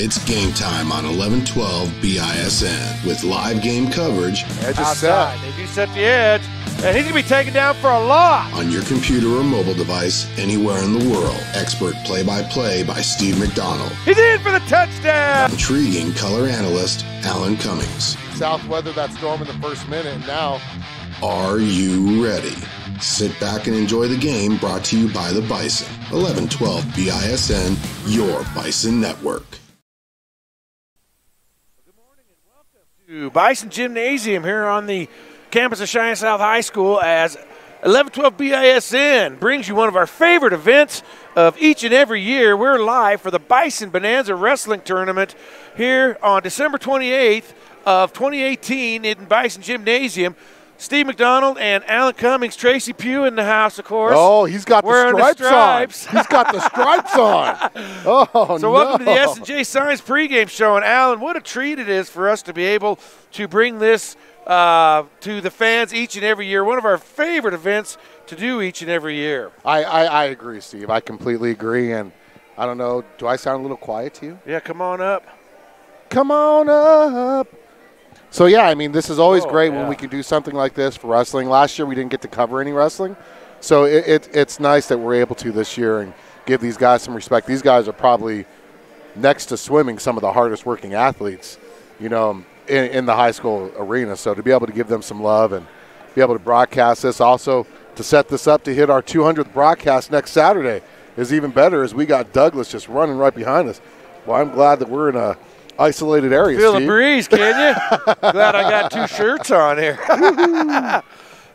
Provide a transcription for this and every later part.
It's game time on 1112 BISN with live game coverage. Edge is set. They do set the edge, and he's going to be taken down for a loss. On your computer or mobile device, anywhere in the world. Expert play-by-play by Steve McDonald. He's in for the touchdown. Intriguing color analyst Alan Cummings. South weathered that storm in the first minute, and now. Are you ready? Sit back and enjoy the game, brought to you by the Bison. 1112 BISN, your Bison network. To Bison Gymnasium here on the campus of Cheyenne South High School as 1112 BISN brings you one of our favorite events of each and every year. We're live for the Bison Bonanza Wrestling Tournament here on December 28th of 2018 in Bison Gymnasium. Steve McDonald and Alan Cummings, Tracy Pugh in the house, of course. Oh, he's got the stripes on. He's got the stripes on. Oh, so welcome to the S&J Science pregame show. And, Alan, what a treat it is for us to be able to bring this to the fans each and every year. One of our favorite events to do each and every year. I agree, Steve. I completely agree. And I don't know, do I sound a little quiet to you? Yeah, come on up. Come on up. So, yeah, I mean, this is always great when we can do something like this for wrestling. Last year we didn't get to cover any wrestling. So it's nice that we're able to this year and give these guys some respect. These guys are probably, next to swimming, some of the hardest working athletes, you know, in the high school arena. So to be able to give them some love and be able to broadcast this, also to set this up to hit our 200th broadcast next Saturday is even better, as we got Douglas just running right behind us. Well, I'm glad that we're in a isolated area. Feel Steve. the breeze, can you? Glad I got two shirts on here.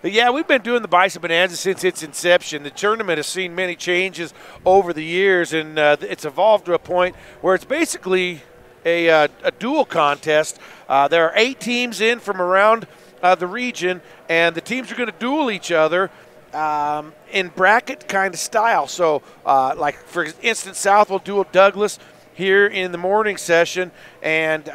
Yeah, we've been doing the Bison Bonanza since its inception. The tournament has seen many changes over the years, and it's evolved to a point where it's basically a dual contest. There are 8 teams in from around the region, and the teams are going to duel each other in bracket kind of style. So, like, for instance, South will duel Douglas here in the morning session, and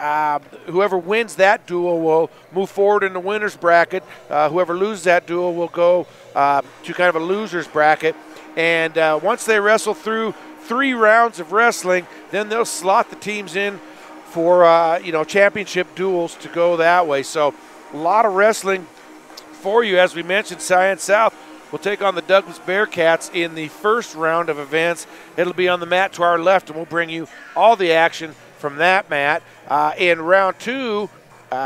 whoever wins that duel will move forward in the winner's bracket. Whoever loses that duel will go to kind of a loser's bracket. And once they wrestle through 3 rounds of wrestling, then they'll slot the teams in for championship duels to go that way. So a lot of wrestling for you. As we mentioned, Cheyenne South will take on the Douglas Bearcats in the first round of events. It'll be on the mat to our left, and we'll bring you all the action from that mat. In round 2,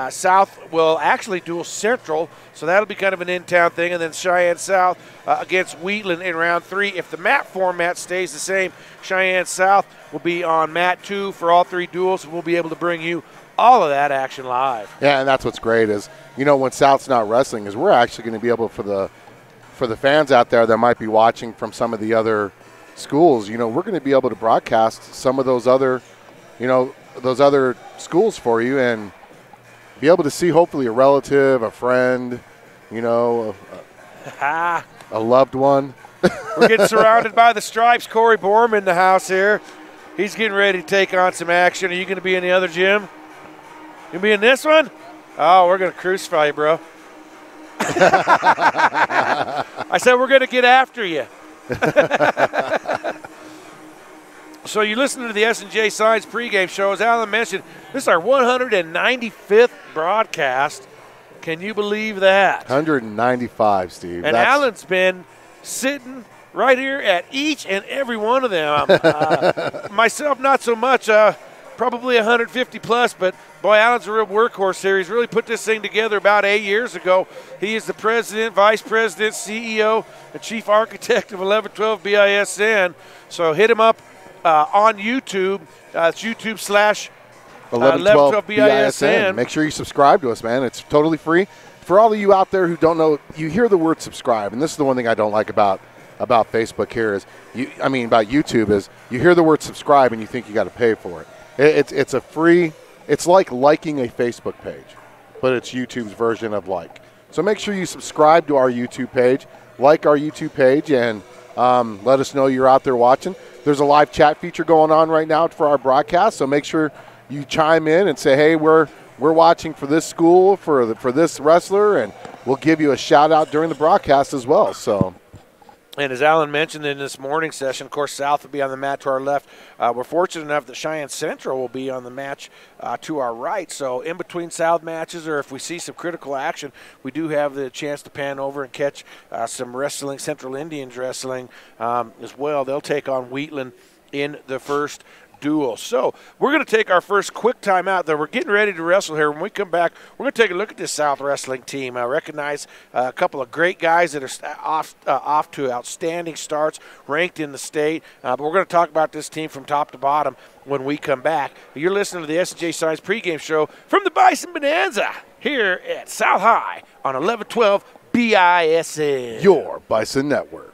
South will actually duel Central, so that'll be kind of an in-town thing. And then Cheyenne South against Wheatland in round 3. If the mat format stays the same, Cheyenne South will be on mat 2 for all 3 duels, and we'll be able to bring you all of that action live. Yeah, and that's what's great is, you know, when South's not wrestling, is we're actually going to be able, for the fans out there that might be watching from some of the other schools, you know, we're going to be able to broadcast some of those other schools for you and be able to see hopefully a relative, a friend, you know, a loved one. We're getting surrounded by the stripes. Corey Borm in the house here. He's getting ready to take on some action. Are you going to be in the other gym? You be in this one? Oh, we're going to crucify you, bro. I said we're going to get after you. So you listen to the S&J Science pregame show. As Alan mentioned, this is our 195th broadcast. Can you believe that? 195, Steve. And Alan's been sitting right here at each and every one of them. Myself, not so much. Probably 150 plus, but boy, Alan's a real workhorse here. He's really put this thing together about 8 years ago. He is the president, vice president, CEO, and chief architect of 1112 BISN. So hit him up on YouTube. It's YouTube/1112 BISN. Make sure you subscribe to us, man. It's totally free. For all of you out there who don't know, you hear the word subscribe, and this is the one thing I don't like about Facebook here is, about YouTube, is you hear the word subscribe and you think you got to pay for it. It's a free, it's like liking a Facebook page, but it's YouTube's version of like. So make sure you subscribe to our YouTube page, like our YouTube page, and let us know you're out there watching. There's a live chat feature going on right now for our broadcast, so make sure you chime in and say, hey, we're watching for this school, for this wrestler, and we'll give you a shout out during the broadcast as well. So And as Alan mentioned in this morning session, of course, South will be on the mat to our left. We're fortunate enough that Cheyenne Central will be on the match to our right. So in between South matches, or if we see some critical action, we do have the chance to pan over and catch some wrestling, Central Indians wrestling as well. They'll take on Wheatland in the first duel. So we're going to take our first quick time out there. We're getting ready to wrestle here. When we come back, we're going to take a look at this South wrestling team. I recognize a couple of great guys that are off to outstanding starts, ranked in the state. But we're going to talk about this team from top to bottom when we come back. You're listening to the S&J Science pregame show from the Bison Bonanza here at South High on 1112 BISN. Your Bison Network.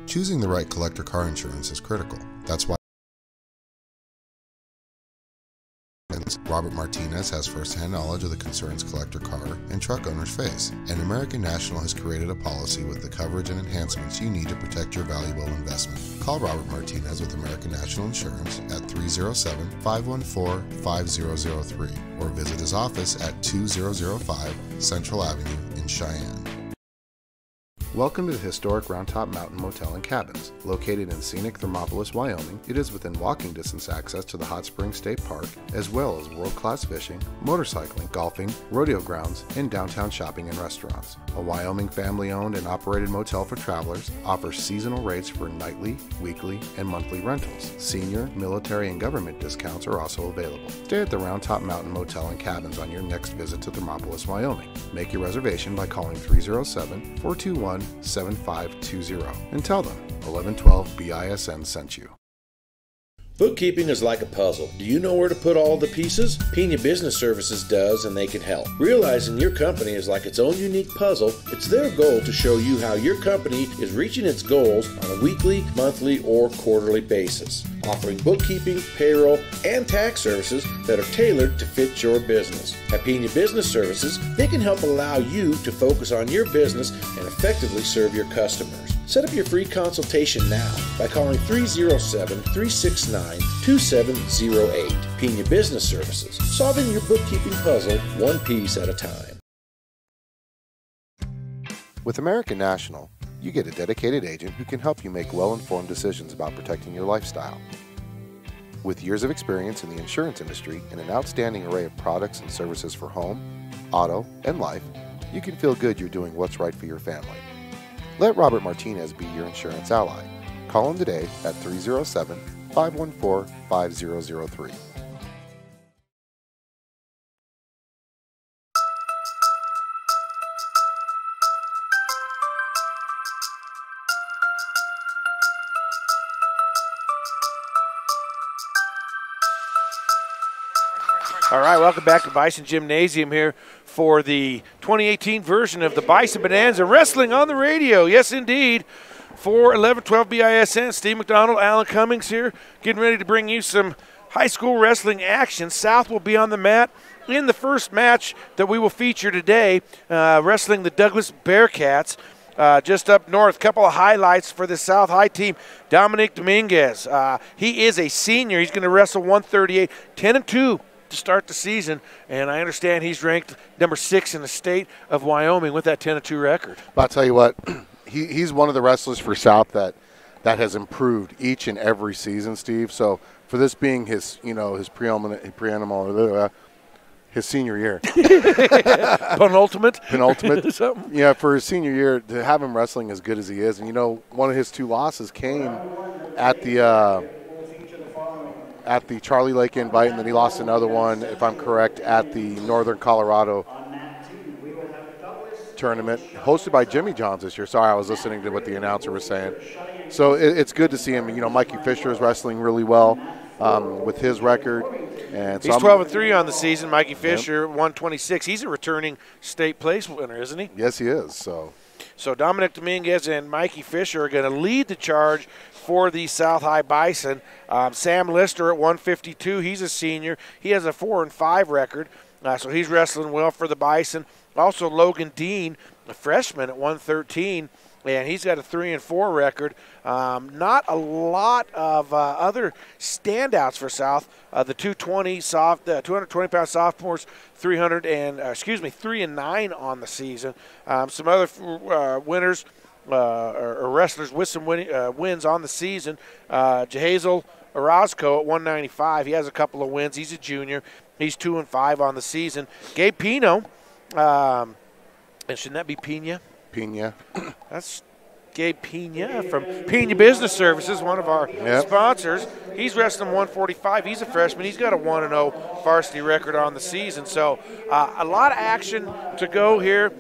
Choosing the right collector car insurance is critical. That's why Robert Martinez has first-hand knowledge of the concerns collector car and truck owners face, and American National has created a policy with the coverage and enhancements you need to protect your valuable investment. Call Robert Martinez with American National Insurance at 307-514-5003 or visit his office at 2005 Central Avenue in Cheyenne. Welcome to the historic Round Top Mountain Motel and Cabins. Located in scenic Thermopolis, Wyoming, it is within walking distance access to the Hot Springs State Park, as well as world-class fishing, motorcycling, golfing, rodeo grounds, and downtown shopping and restaurants. A Wyoming family-owned and operated motel for travelers, offers seasonal rates for nightly, weekly, and monthly rentals. Senior, military, and government discounts are also available. Stay at the Round Top Mountain Motel and Cabins on your next visit to Thermopolis, Wyoming. Make your reservation by calling 307-421-7520 and tell them 1112 BISN sent you. Bookkeeping is like a puzzle. Do you know where to put all the pieces? Pena Business Services does, and they can help. Realizing your company is like its own unique puzzle, it's their goal to show you how your company is reaching its goals on a weekly, monthly, or quarterly basis, offering bookkeeping, payroll, and tax services that are tailored to fit your business. At Pena Business Services, they can help allow you to focus on your business and effectively serve your customers. Set up your free consultation now by calling 307-369-2708. Pena Business Services, solving your bookkeeping puzzle one piece at a time. With American National, you get a dedicated agent who can help you make well-informed decisions about protecting your lifestyle. With years of experience in the insurance industry and an outstanding array of products and services for home, auto, and life, you can feel good you're doing what's right for your family. Let Robert Martinez be your insurance ally. Call him today at 307-514-5003. All right, welcome back to Bison Gymnasium here for the 2018 version of the Bison Bonanza Wrestling on the Radio. Yes, indeed. For 1112 BISN, Steve McDonald, Alan Cummings here, getting ready to bring you some high school wrestling action. South will be on the mat in the first match that we will feature today, wrestling the Douglas Bearcats. Just up north, couple of highlights for the South High team. Dominic Dominguez, he is a senior. He's going to wrestle 138, 10-2. To start the season, and I understand he's ranked number 6 in the state of Wyoming with that 10-2 record. But I'll tell you what, he's one of the wrestlers for South that has improved each and every season, Steve. So for this being his, his his senior year, penultimate, something. Yeah, for his senior year to have him wrestling as good as he is, and one of his 2 losses came at the Charlie Lake Invite, and then he lost another one, if I'm correct, at the Northern Colorado tournament, hosted by Jimmy Johns this year. Sorry, I was listening to what the announcer was saying. So it's good to see him. Mikey Fisher is wrestling really well with his record. And so he's 12-3 on the season. Mikey Fisher, 126. He's a returning state place winner, isn't he? Yes, he is. So Dominic Dominguez and Mikey Fisher are going to lead the charge for the South High Bison. Sam Lister at 152, he's a senior. He has a 4-5 record, so he's wrestling well for the Bison. Also Logan Dean, a freshman at 113, and he's got a 3-4 record. Not a lot of other standouts for South. The 220-pound sophomores, 3-9 on the season. Some other winners or wrestlers with some wins on the season. Jehazel Orozco at 195. He has a couple of wins. He's a junior. He's 2-5 on the season. Gabe Pino, and shouldn't that be Pina? Pina. That's Gabe Pina from Pina Business Services, one of our sponsors. He's wrestling 145. He's a freshman. He's got a 1-0 varsity record on the season. So a lot of action to go here.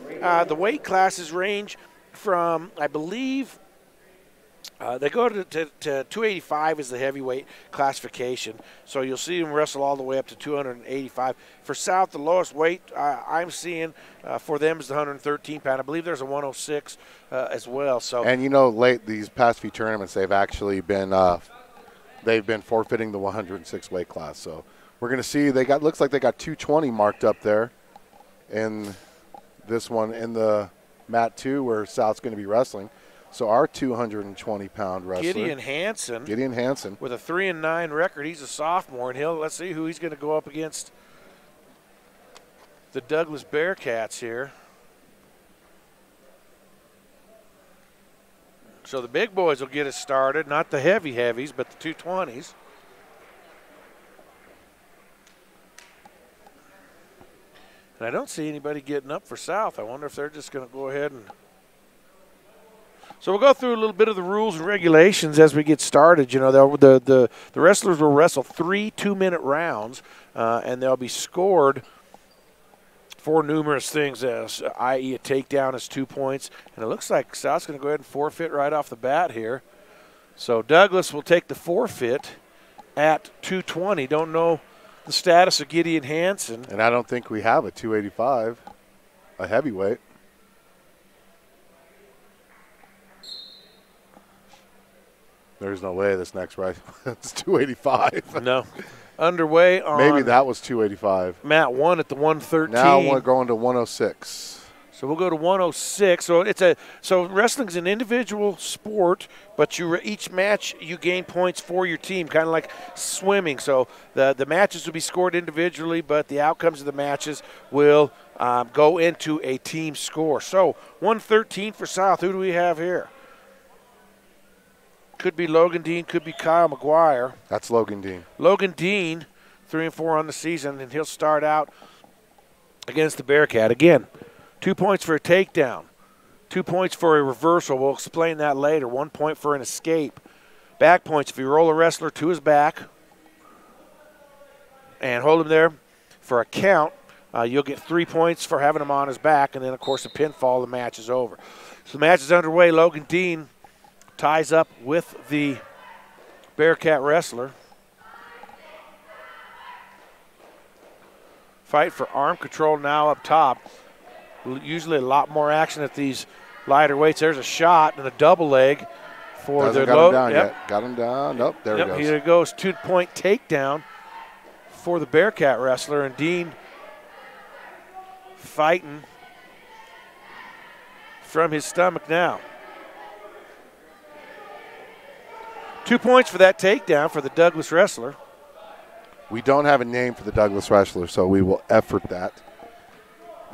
The weight classes range from, I believe, they go to 285 is the heavyweight classification. So you'll see them wrestle all the way up to 285. For South, the lowest weight I'm seeing for them is the 113-pound. I believe there's a 106 as well. So, and late these past few tournaments, they've actually been forfeiting the 106 weight class. So we're going to see looks like they got 220 marked up there in this one in the mat 2 where South's going to be wrestling. So our 220-pound wrestler, Gideon Hansen, with a 3-9 record. He's a sophomore, and let's see who he's going to go up against. The Douglas Bearcats here. So the big boys will get us started, not the heavies, but the 220s. And I don't see anybody getting up for South. I wonder if they're just going to go ahead and. So we'll go through a little bit of the rules and regulations as we get started. The wrestlers will wrestle 3 2-minute rounds, and they'll be scored for numerous things, i.e. a takedown is 2 points. And it looks like South's going to go ahead and forfeit right off the bat here. So Douglas will take the forfeit at 220. Don't know the status of Gideon Hansen. And I don't think we have a 285, a heavyweight. There's no way this next right. It's 285. No. Underway on. Maybe that was 285. Mat 1 at the 113. Now we're going to 106. So we'll go to 106. So wrestling's an individual sport, but each match you gain points for your team, kind of like swimming. So the matches will be scored individually, but the outcomes of the matches will go into a team score. So 113 for South. Who do we have here? Could be Logan Dean, could be Kyle McGuire. That's Logan Dean. Logan Dean, 3-4 on the season, and he'll start out against the Bearcat. Again, 2 points for a takedown, 2 points for a reversal. We'll explain that later. 1 point for an escape. Back points, if you roll a wrestler to his back and hold him there for a count, you'll get 3 points for having him on his back, and then, of course, a pinfall, the match is over. So the match is underway. Logan Dean ties up with the Bearcat wrestler. Fight for arm control now up top. Usually a lot more action at these lighter weights. There's a shot and a double leg for the low. Got him down yet. Got him down. Nope, there he goes. Here it goes. 2-point takedown for the Bearcat wrestler, and Dean fighting from his stomach now. 2 points for that takedown for the Douglas wrestler. We don't have a name for the Douglas wrestler, so we will effort that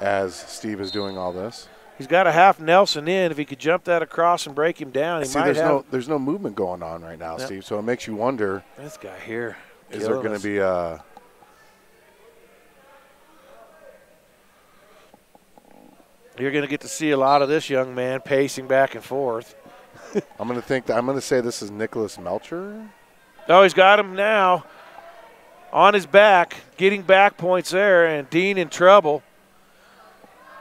as Steve is doing all this. He's got a half Nelson in. If he could jump that across and break him down, he might have. There's no movement going on right now, Steve, so it makes you wonder. This guy here. Is there going to be a. You're going to get to see a lot of this young man pacing back and forth. I'm going to say this is Nicholas Melcher. Oh, he's got him now on his back, getting back points there, and Dean in trouble,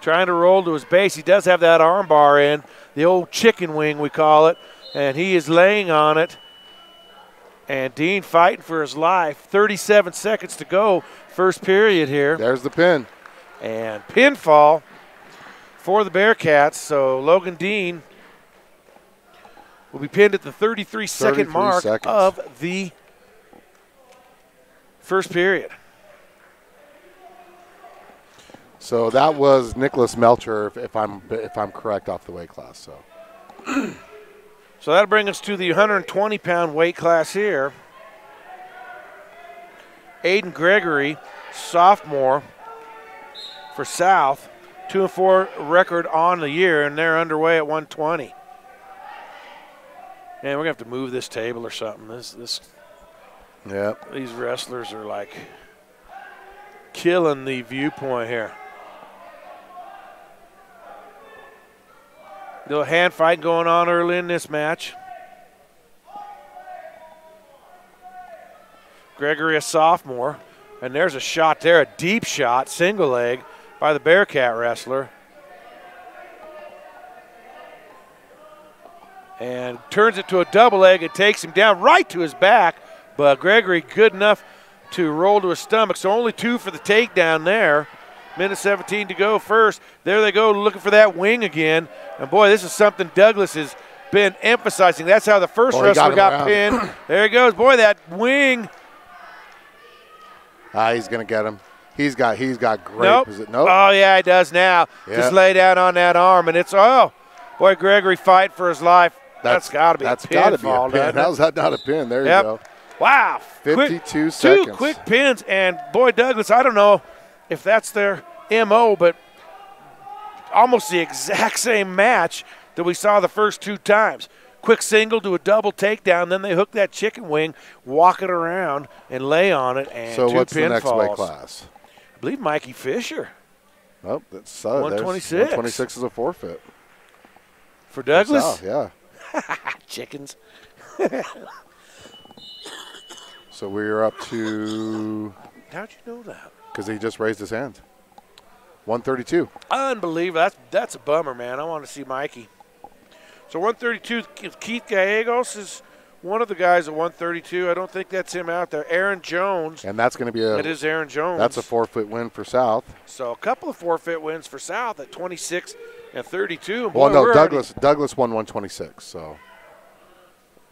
trying to roll to his base. He does have that arm bar in, the old chicken wing we call it, and he is laying on it. And Dean fighting for his life. 37 seconds to go, first period here. There's the pin. And pinfall for the Bearcats. So Logan Dean will be pinned at the 33-second mark of the first period. So that was Nicholas Melcher, if I'm correct, off the weight class. So So that'll bring us to the 120-pound weight class here. Aiden Gregory, sophomore for South, 2-4 record on the year, and they're underway at 120. Man, we're gonna have to move this table or something. These wrestlers are like killing the viewpoint here. Little hand fight going on early in this match. Gregory, a sophomore, and there's a shot there, a deep shot, single leg by the Bearcat wrestler. And turns it to a double leg. It takes him down right to his back, but Gregory good enough to roll to his stomach. So only 2 for the takedown there. Minute 17 to go first. There they go looking for that wing again. And, boy, this is something Douglas has been emphasizing. That's how the first wrestler got pinned. There he goes. Boy, that wing. He's going to get him. He's got great Nope. position. Nope. Oh, yeah, he does now. Yeah. Just lay down on that arm. And it's, boy, Gregory fight for his life. That's got to be a pinfall. Pin. How's that not a pin? There you go. Wow. 52 seconds. 2 quick pins. And, boy, Douglas, I don't know if that's their MO, but almost the exact same match that we saw the first 2 times. Quick single to a double takedown, then they hook that chicken wing, walk it around, and lay on it, and so 2 what's pinfalls. the next weight class? I believe Mikey Fisher. Oh, that's 126. 126 is a forfeit. For Douglas? South, yeah. Chickens. So we're up to. How'd you know that? Because he just raised his hand. 132. Unbelievable. That's a bummer, man. I want to see Mikey. So 132, Keith Gallegos is one of the guys at 132. I don't think that's him out there. Aaron Jones. And that's going to be That is Aaron Jones. That's a forfeit win for South. So a couple of forfeit wins for South at 26 and 32. Well, no, Douglas won 126, so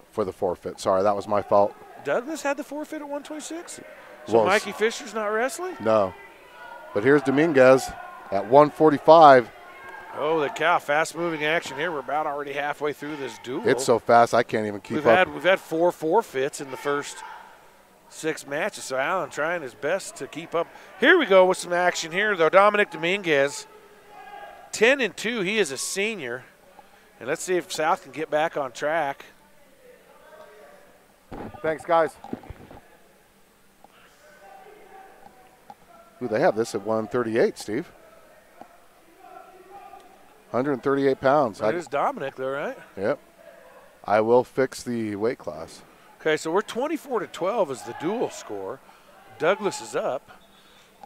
for the forfeit. Sorry, that was my fault. Douglas had the forfeit at 126? So Well, Mikey Fisher's not wrestling? No. But here's Dominguez at 145. Oh, the cow. Fast-moving action here. We're about already halfway through this duel. It's so fast I can't even keep up. We've had 4 forfeits in the first 6 matches, so Allen trying his best to keep up. Here we go with some action here, though. Dominic Dominguez, 10-2. He is a senior. And let's see if South can get back on track. Thanks, guys. Ooh, they have this at 138, Steve. 138 pounds. That is Dominic, though, right? Yep. I will fix the weight class. Okay, so we're 24-12 is the dual score. Douglas is up.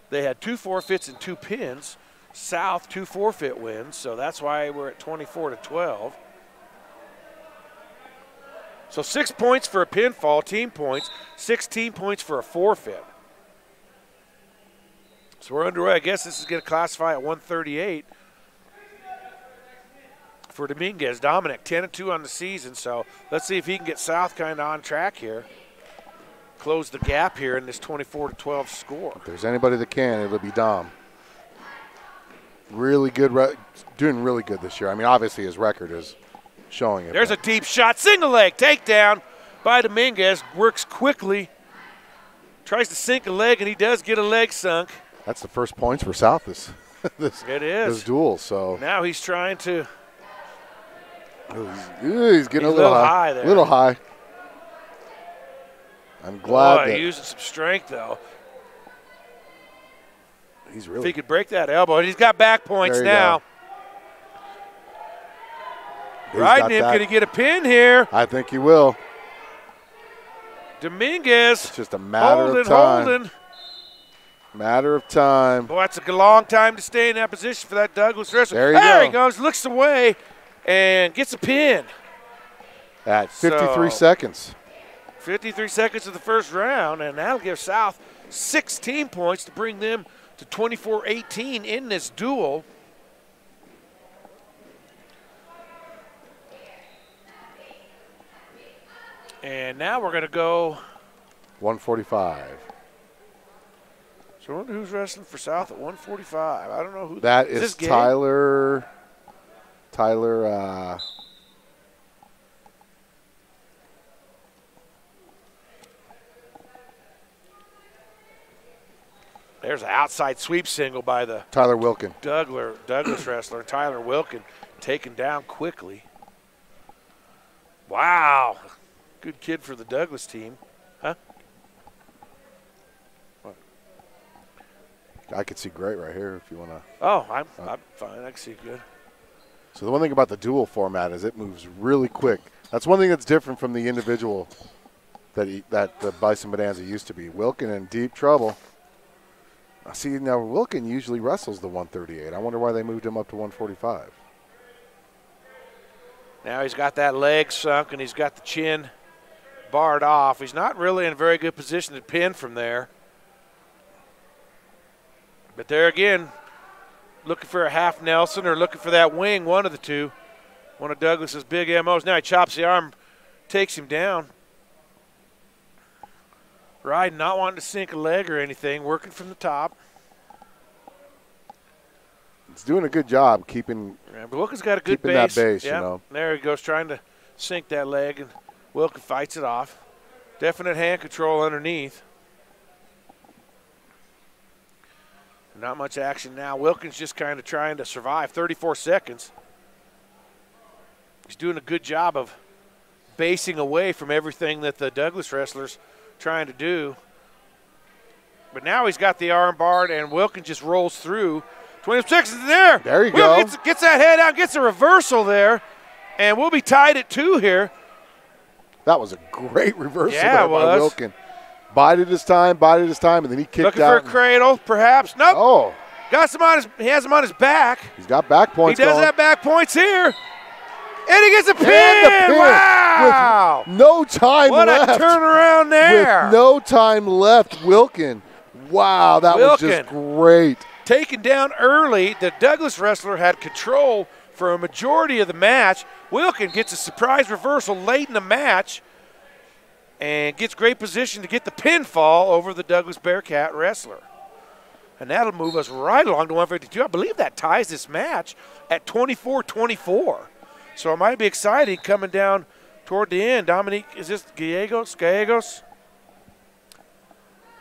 They had 2 forfeits and 2 pins. South, 2 forfeit wins, so that's why we're at 24-12. So 6 points for a pinfall, team points, 16 points for a forfeit. So we're underway. I guess this is going to classify at 138 for Dominguez. Dominic, 10-2 on the season, so let's see if he can get South kind of on track here. Close the gap here in this 24-12 score. If there's anybody that can, it'll be Dom. Really good, doing really good this year. I mean, obviously his record is showing it. There's a deep shot, single leg, takedown by Dominguez. Works quickly, tries to sink a leg, and he does get a leg sunk. That's the first points for South this duel. So now he's trying to. He's getting a little high there. A little high. I'm glad. Boy, using some strength though. He's really. If he could break that elbow, and he's got back points now. Riding him, can he get a pin here? I think he will. Dominguez. It's just a matter of time. Holding. Matter of time. Boy, that's a long time to stay in that position for that Douglas wrestler. There he goes, looks away, and gets a pin. At 53 seconds. 53 seconds of the first round, and that'll give South 16 points to bring them to 24-18 in this duel. And now we're going to go 145. So I wonder who's wrestling for South at 145. I don't know who that is. Tyler. There's an outside sweep single by the Tyler Wilkin. Douglas wrestler. Tyler Wilkin taken down quickly. Wow. Good kid for the Douglas team. Huh? What? I could see great right here if you want to. Oh, I'm fine. I can see good. So the one thing about the dual format is it moves really quick. That's one thing that's different from the individual that the Bison Bonanza used to be. Wilkin in deep trouble. I see now Wilkin usually wrestles the 138. I wonder why they moved him up to 145. Now he's got that leg sunk and he's got the chin barred off. He's not really in a very good position to pin from there. But there again, looking for a half Nelson or looking for that wing, one of the two. One of Douglas's big MOs. Now he chops the arm, takes him down. Ryden not wanting to sink a leg or anything, working from the top. It's doing a good job keeping. Yeah, but Wilkin's got a good base. That base, yeah, you know. There he goes, trying to sink that leg, and Wilkin fights it off. Definite hand control underneath. Not much action now. Wilkin's just kind of trying to survive. 34 seconds. He's doing a good job of basing away from everything that the Douglas wrestlers trying to do. But now he's got the arm barred, and Wilkin just rolls through. 20 seconds there. There you go. Gets that head out, gets a reversal there, and we'll be tied at 2 here. That was a great reversal there by Wilkin. Bided his time, and then he kicked Looking out. for a cradle, perhaps. Nope. Oh. He has him on his back. He's got back points. He does have back points here. And he gets a pin. Wow. With no time left. What a turnaround there. With no time left, Wilkin. Wow, that was just great. Taken down early. The Douglas wrestler had control for a majority of the match. Wilkin gets a surprise reversal late in the match and gets great position to get the pinfall over the Douglas Bearcat wrestler. And that'll move us right along to 152. I believe that ties this match at 24-24. So it might be exciting coming down toward the end. Dominique, is this Gallegos?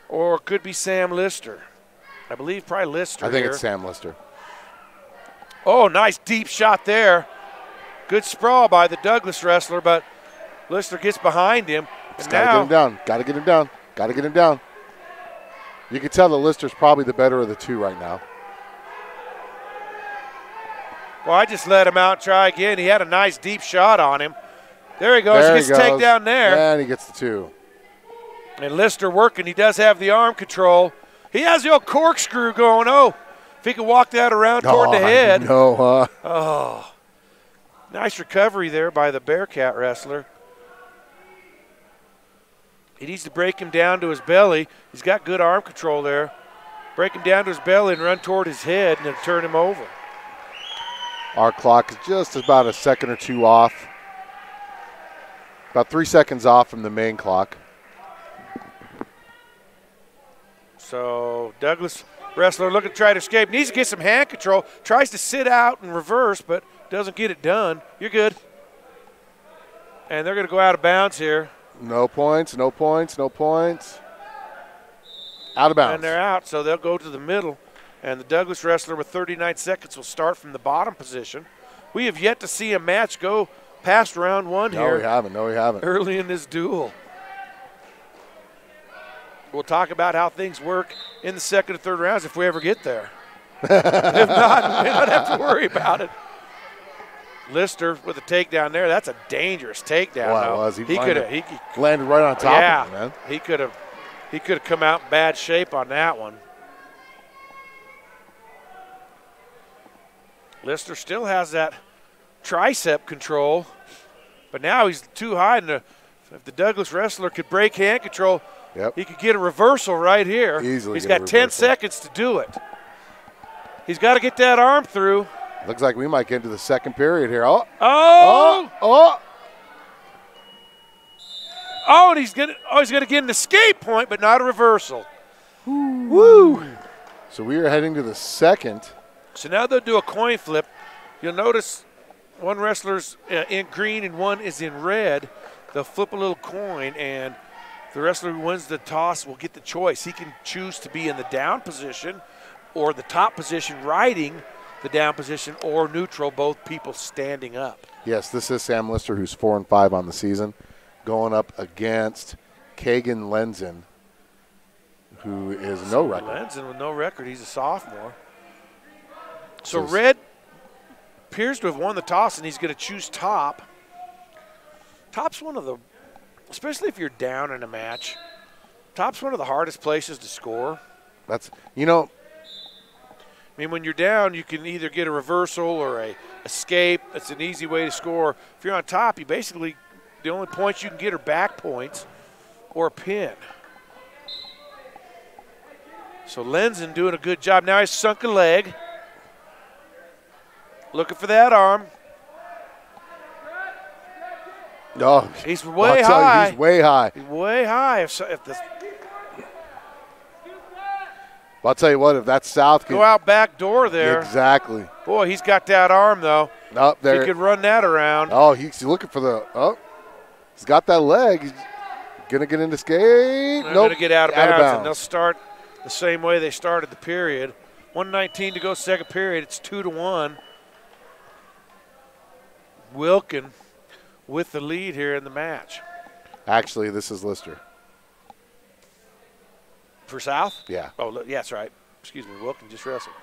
Or it could be Sam Lister. I believe probably Lister. I think it's Sam Lister. Oh, nice deep shot there. Good sprawl by the Douglas wrestler, but Lister gets behind him. Got to get him down. Got to get him down. Got to get him down. You can tell that Lister's probably the better of the two right now. Well, I just let him out and try again. He had a nice deep shot on him. There he goes. He gets the takedown there. And he gets the 2. And Lister working. He does have the arm control. He has the old corkscrew going. Oh, if he could walk that around toward the head. No, huh? Oh, nice recovery there by the Bearcat wrestler. He needs to break him down to his belly. He's got good arm control there. Break him down to his belly and run toward his head and then turn him over. Our clock is just about a second or 2 off. About 3 seconds off from the main clock. So Douglas wrestler looking to try to escape. Needs to get some hand control. Tries to sit out and reverse, but doesn't get it done. You're good. And they're going to go out of bounds here. No points, no points, no points. Out of bounds. And they're out, so they'll go to the middle. And the Douglas wrestler with 39 seconds will start from the bottom position. We have yet to see a match go past round 1 here. No, we haven't. No, we haven't. Early in this duel. We'll talk about how things work in the second and third rounds if we ever get there. If not, we may not have to worry about it. Lister with a takedown there. That's a dangerous takedown. Well, it was. He landed right on top of him, man. He could have come out in bad shape on that one. Lister still has that tricep control, but now he's too high. And if the Douglas wrestler could break hand control, he could get a reversal right here. Easily. He's got 10 seconds to do it. He's got to get that arm through. Looks like we might get into the second period here. And he's gonna get an escape point, but not a reversal. Woo! So we are heading to the second. So now they'll do a coin flip. You'll notice one wrestler's in green and one is in red. They'll flip a little coin, and The wrestler who wins the toss will get the choice. He can choose to be in the down position or the top position riding the down position or neutral, both people standing up. Yes, this is Sam Lister, who's 4-5 on the season, going up against Kagan Lenzen, who is no record. Lenzen with no record. He's a sophomore. So Red appears to have won the toss, and he's going to choose top. Top's one of the, especially if you're down in a match, top's one of the hardest places to score. That's, you know. I mean, when you're down, you can either get a reversal or a escape. It's an easy way to score. If you're on top, you basically, the only points you can get are back points or a pin. So Lenzen doing a good job. Now he's sunk a leg. Looking for that arm. Oh, he's way high. He's way high. He's way high. I'll tell you what, if that's South. Go out back door there. Exactly. Boy, he's got that arm, though. Up there. He could run that around. Oh, he's looking for the, he's got that leg. He's going to get into skate. They're going to get out of bounds, and they'll start the same way they started the period. 1:19 to go second period. It's 2-1. Wilkin with the lead here in the match. Actually, this is Lister. For South? Yeah. Oh, yeah, that's right. Excuse me, Wilkin just wrestled.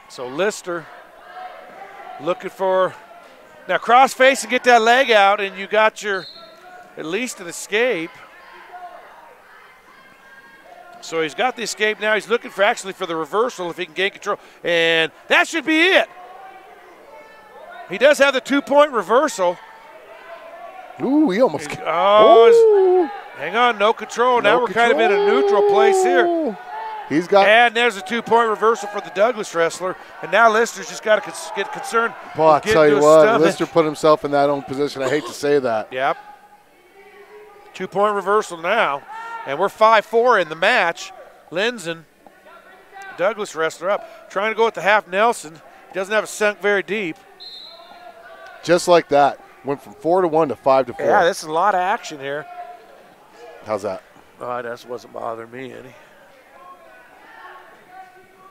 So Lister looking for, now cross face and get that leg out, and you got your, at least an escape. So he's got the escape now. He's looking for for the reversal if he can gain control. And that should be it. He does have the 2-point reversal. Ooh, he almost. Hang on, no control. Now we're kind of in a neutral place here. He's got. And there's a 2-point reversal for the Douglas wrestler. And now Lister's just got to get concerned. Boy, I'll tell you what, Lister put himself in that own position. I hate to say that. Yep. 2-point reversal now. And we're 5-4 in the match. Lenzen, Douglas wrestler up. Trying to go with the half Nelson. He doesn't have it sunk very deep. Just like that. Went from 4-1 to 5-4. Yeah, this is a lot of action here. How's that? Oh, that wasn't bothering me any.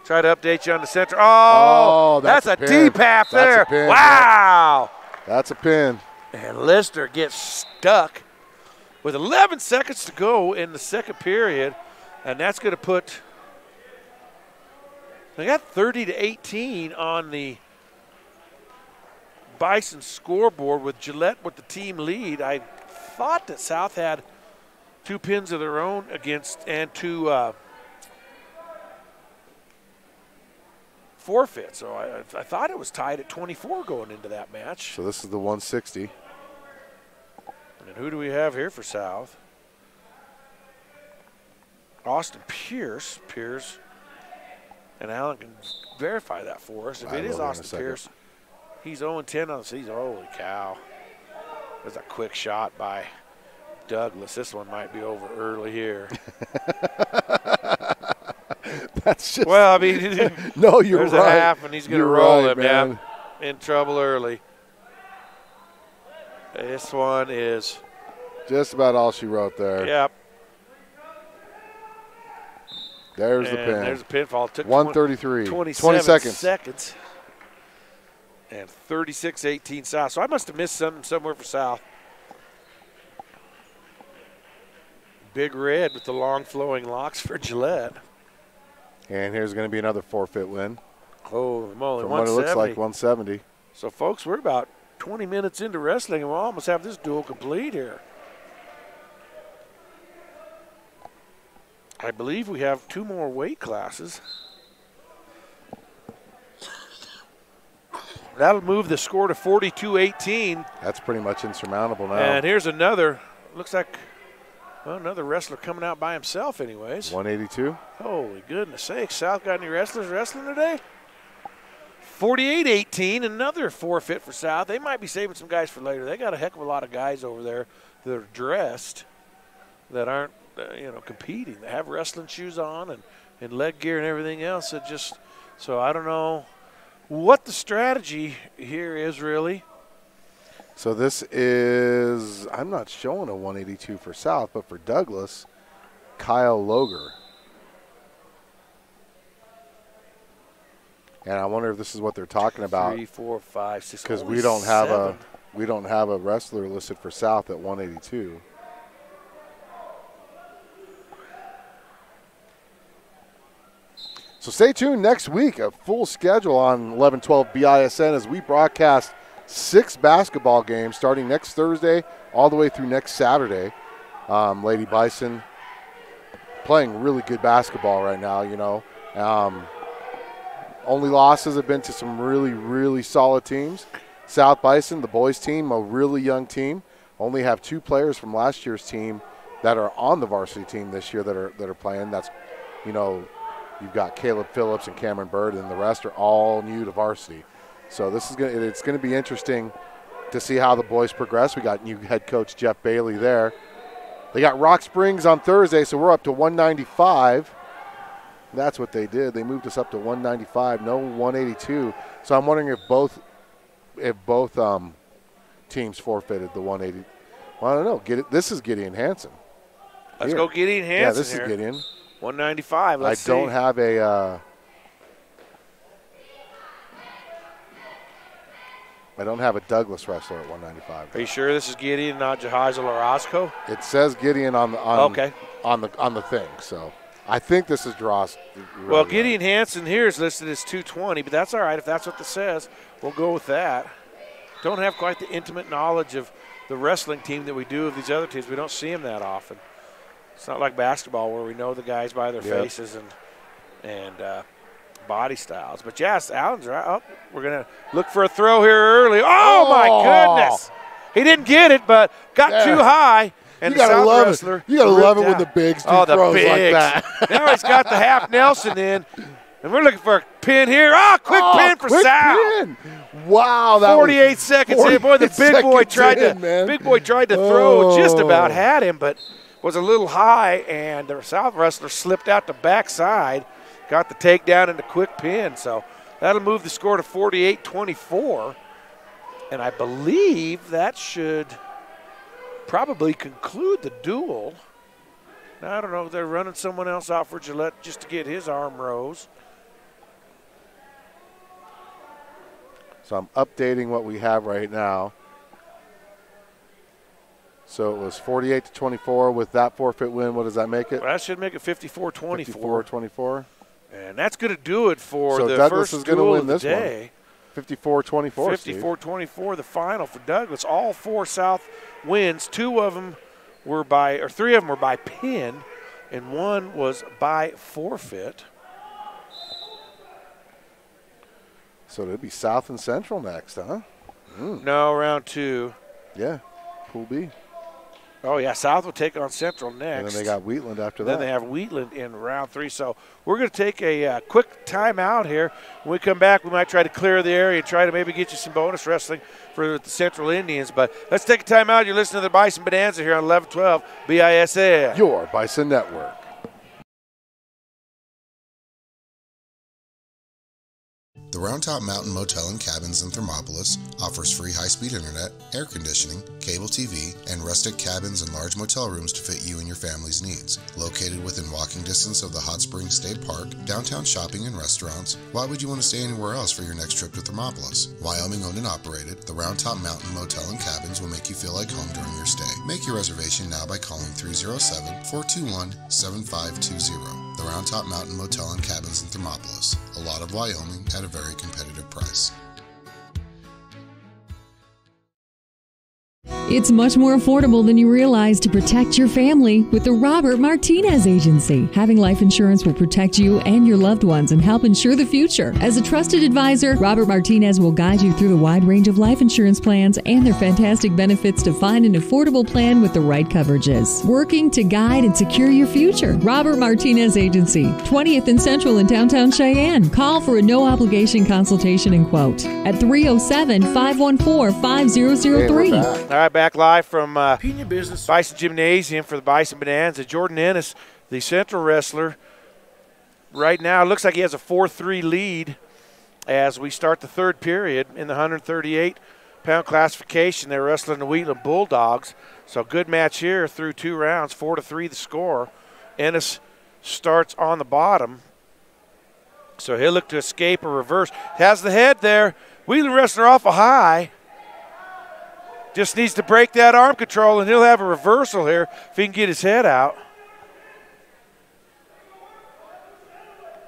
Try to update you on the center. Oh, that's a deep half there. Wow. That's a pin. And Lister gets stuck with 11 seconds to go in the second period, and that's going to put, they got 30-18 on the Bison scoreboard with Gillette with the team lead. I thought that South had 2 pins of their own against and 2 forfeits. So I thought it was tied at 24 going into that match. So this is the 160. And who do we have here for South? Austin Pierce. And Alan can verify that for us. If it is Austin Pierce, he's 0-10 on the season. Holy cow. There's a quick shot by Douglas. This one might be over early here. That's just. Well, I mean, no, you're there's right. a half, and he's going to roll him, man. In trouble early. This one is just about all she wrote there. Yep. There's the pin. There's a pinfall. It took 133. 20 seconds. And 36-18 South. So I must have missed something somewhere for South. Big Red with the long flowing locks for Gillette. And here's going to be another forfeit win. Holy moly, from what it looks like, 170. So, folks, we're about 20 minutes into wrestling, and we'll almost have this duel complete here. I believe we have 2 more weight classes. That'll move the score to 42-18. That's pretty much insurmountable now. And here's another, looks like, well, another wrestler coming out by himself anyways. 182. Holy goodness sakes. South got any wrestlers wrestling today? 48-18, another forfeit for South. They might be saving some guys for later. They got a heck of a lot of guys over there that are dressed that aren't, competing. They have wrestling shoes on and leg gear and everything else. So I don't know what the strategy here is really. So this is, I'm not showing a 182 for South, but for Douglas, Kyle Loger. And I wonder if this is what they're talking about. 3, 4, 5, 6. Because we don't have a wrestler listed for South at 182. So stay tuned next week. A full schedule on 11/12 BISN as we broadcast 6 basketball games starting next Thursday all the way through next Saturday. Lady Bison playing really good basketball right now, you know. Only losses have been to some really, really solid teams. South Bison, the boys team, a really young team, only have 2 players from last year's team that are on the varsity team this year that are playing. That's, you know, you've got Caleb Phillips and Cameron Bird, and the rest are all new to varsity. So this is it's going to be interesting to see how the boys progress. We got new head coach Jeff Bailey there. They got Rock Springs on Thursday, so we're up to 195. That's what they did. They moved us up to 195, no 182. So I'm wondering if both teams forfeited the 180. Well, I don't know. This is Gideon Hansen. Let's go Gideon Hansen. Yeah, this here. is Gideon. 195. Let's see. I don't have a. I don't have a Douglas wrestler at 195. Are you sure this is Gideon, not Jahazel Orozco? It says Gideon on the thing. So I think this is Dross. Really well, Gideon Hansen here is listed as 220, but that's all right if that's what this says. We'll go with that. Don't have quite the intimate knowledge of the wrestling team that we do of these other teams. We don't see them that often. It's not like basketball where we know the guys by their faces and body styles. But yes, Allen's right. Oh, we're going to look for a throw here early. Oh, my goodness. He didn't get it, but got too high. And you gotta love it. You gotta love it when the bigs do throws like that. Now he's got the half Nelson in, and we're looking for a pin here. Quick pin for Sal. Wow, that 48 seconds in. Boy, the big boy tried to throw, just about had him, but was a little high, and the South wrestler slipped out the backside, got the takedown and the quick pin. So that'll move the score to 48-24, and I believe that should probably conclude the duel. Now, I don't know if they're running someone else out for Gillette just to get his arm rose. So I'm updating what we have right now. So it was 48-24 with that forfeit win. What does that make it? Well, that should make it 54-24. 54-24. And that's going to do it for so the Douglas first is going to win this day. One. 54-24. 54-24, the final for Douglas. All 4 South wins. 3 of them were by pin, and 1 was by forfeit. So it'd be South and Central next, huh? No, round 2. Yeah, Pool B. Oh, yeah, South will take on Central next. And then they got Wheatland after that. Then they have Wheatland in round 3. So we're going to take a quick timeout here. When we come back, we might try to clear the area and try to maybe get you some bonus wrestling for the Central Indians. But let's take a timeout. You're listening to the Bison Bonanza here on 1112 BISN. Your Bison Network. The Round Top Mountain Motel and Cabins in Thermopolis offers free high-speed internet, air conditioning, cable TV, and rustic cabins and large motel rooms to fit you and your family's needs. Located within walking distance of the Hot Springs State Park, downtown shopping and restaurants, why would you want to stay anywhere else for your next trip to Thermopolis? Wyoming owned and operated, the Round Top Mountain Motel and Cabins will make you feel like home during your stay. Make your reservation now by calling 307-421-7520. The Round Top Mountain Motel and Cabins in Thermopolis. A lot of Wyoming at a very competitive price. It's much more affordable than you realize to protect your family with the Robert Martinez Agency. Having life insurance will protect you and your loved ones and help ensure the future. As a trusted advisor, Robert Martinez will guide you through the wide range of life insurance plans and their fantastic benefits to find an affordable plan with the right coverages. Working to guide and secure your future. Robert Martinez Agency, 20th and Central in downtown Cheyenne. Call for a no-obligation consultation and quote at 307-514-5003. All right, back live from Bison Gymnasium for the Bison Bonanza. Jordan Ennis, the Central wrestler, right now looks like he has a 4-3 lead as we start the third period in the 138 pound classification. They're wrestling the Wheatland Bulldogs. So good match here through 2 rounds, 4-3 the score. Ennis starts on the bottom. So he'll look to escape or reverse. Has the head there. Wheatland wrestler awful high. Just needs to break that arm control, and he'll have a reversal here if he can get his head out.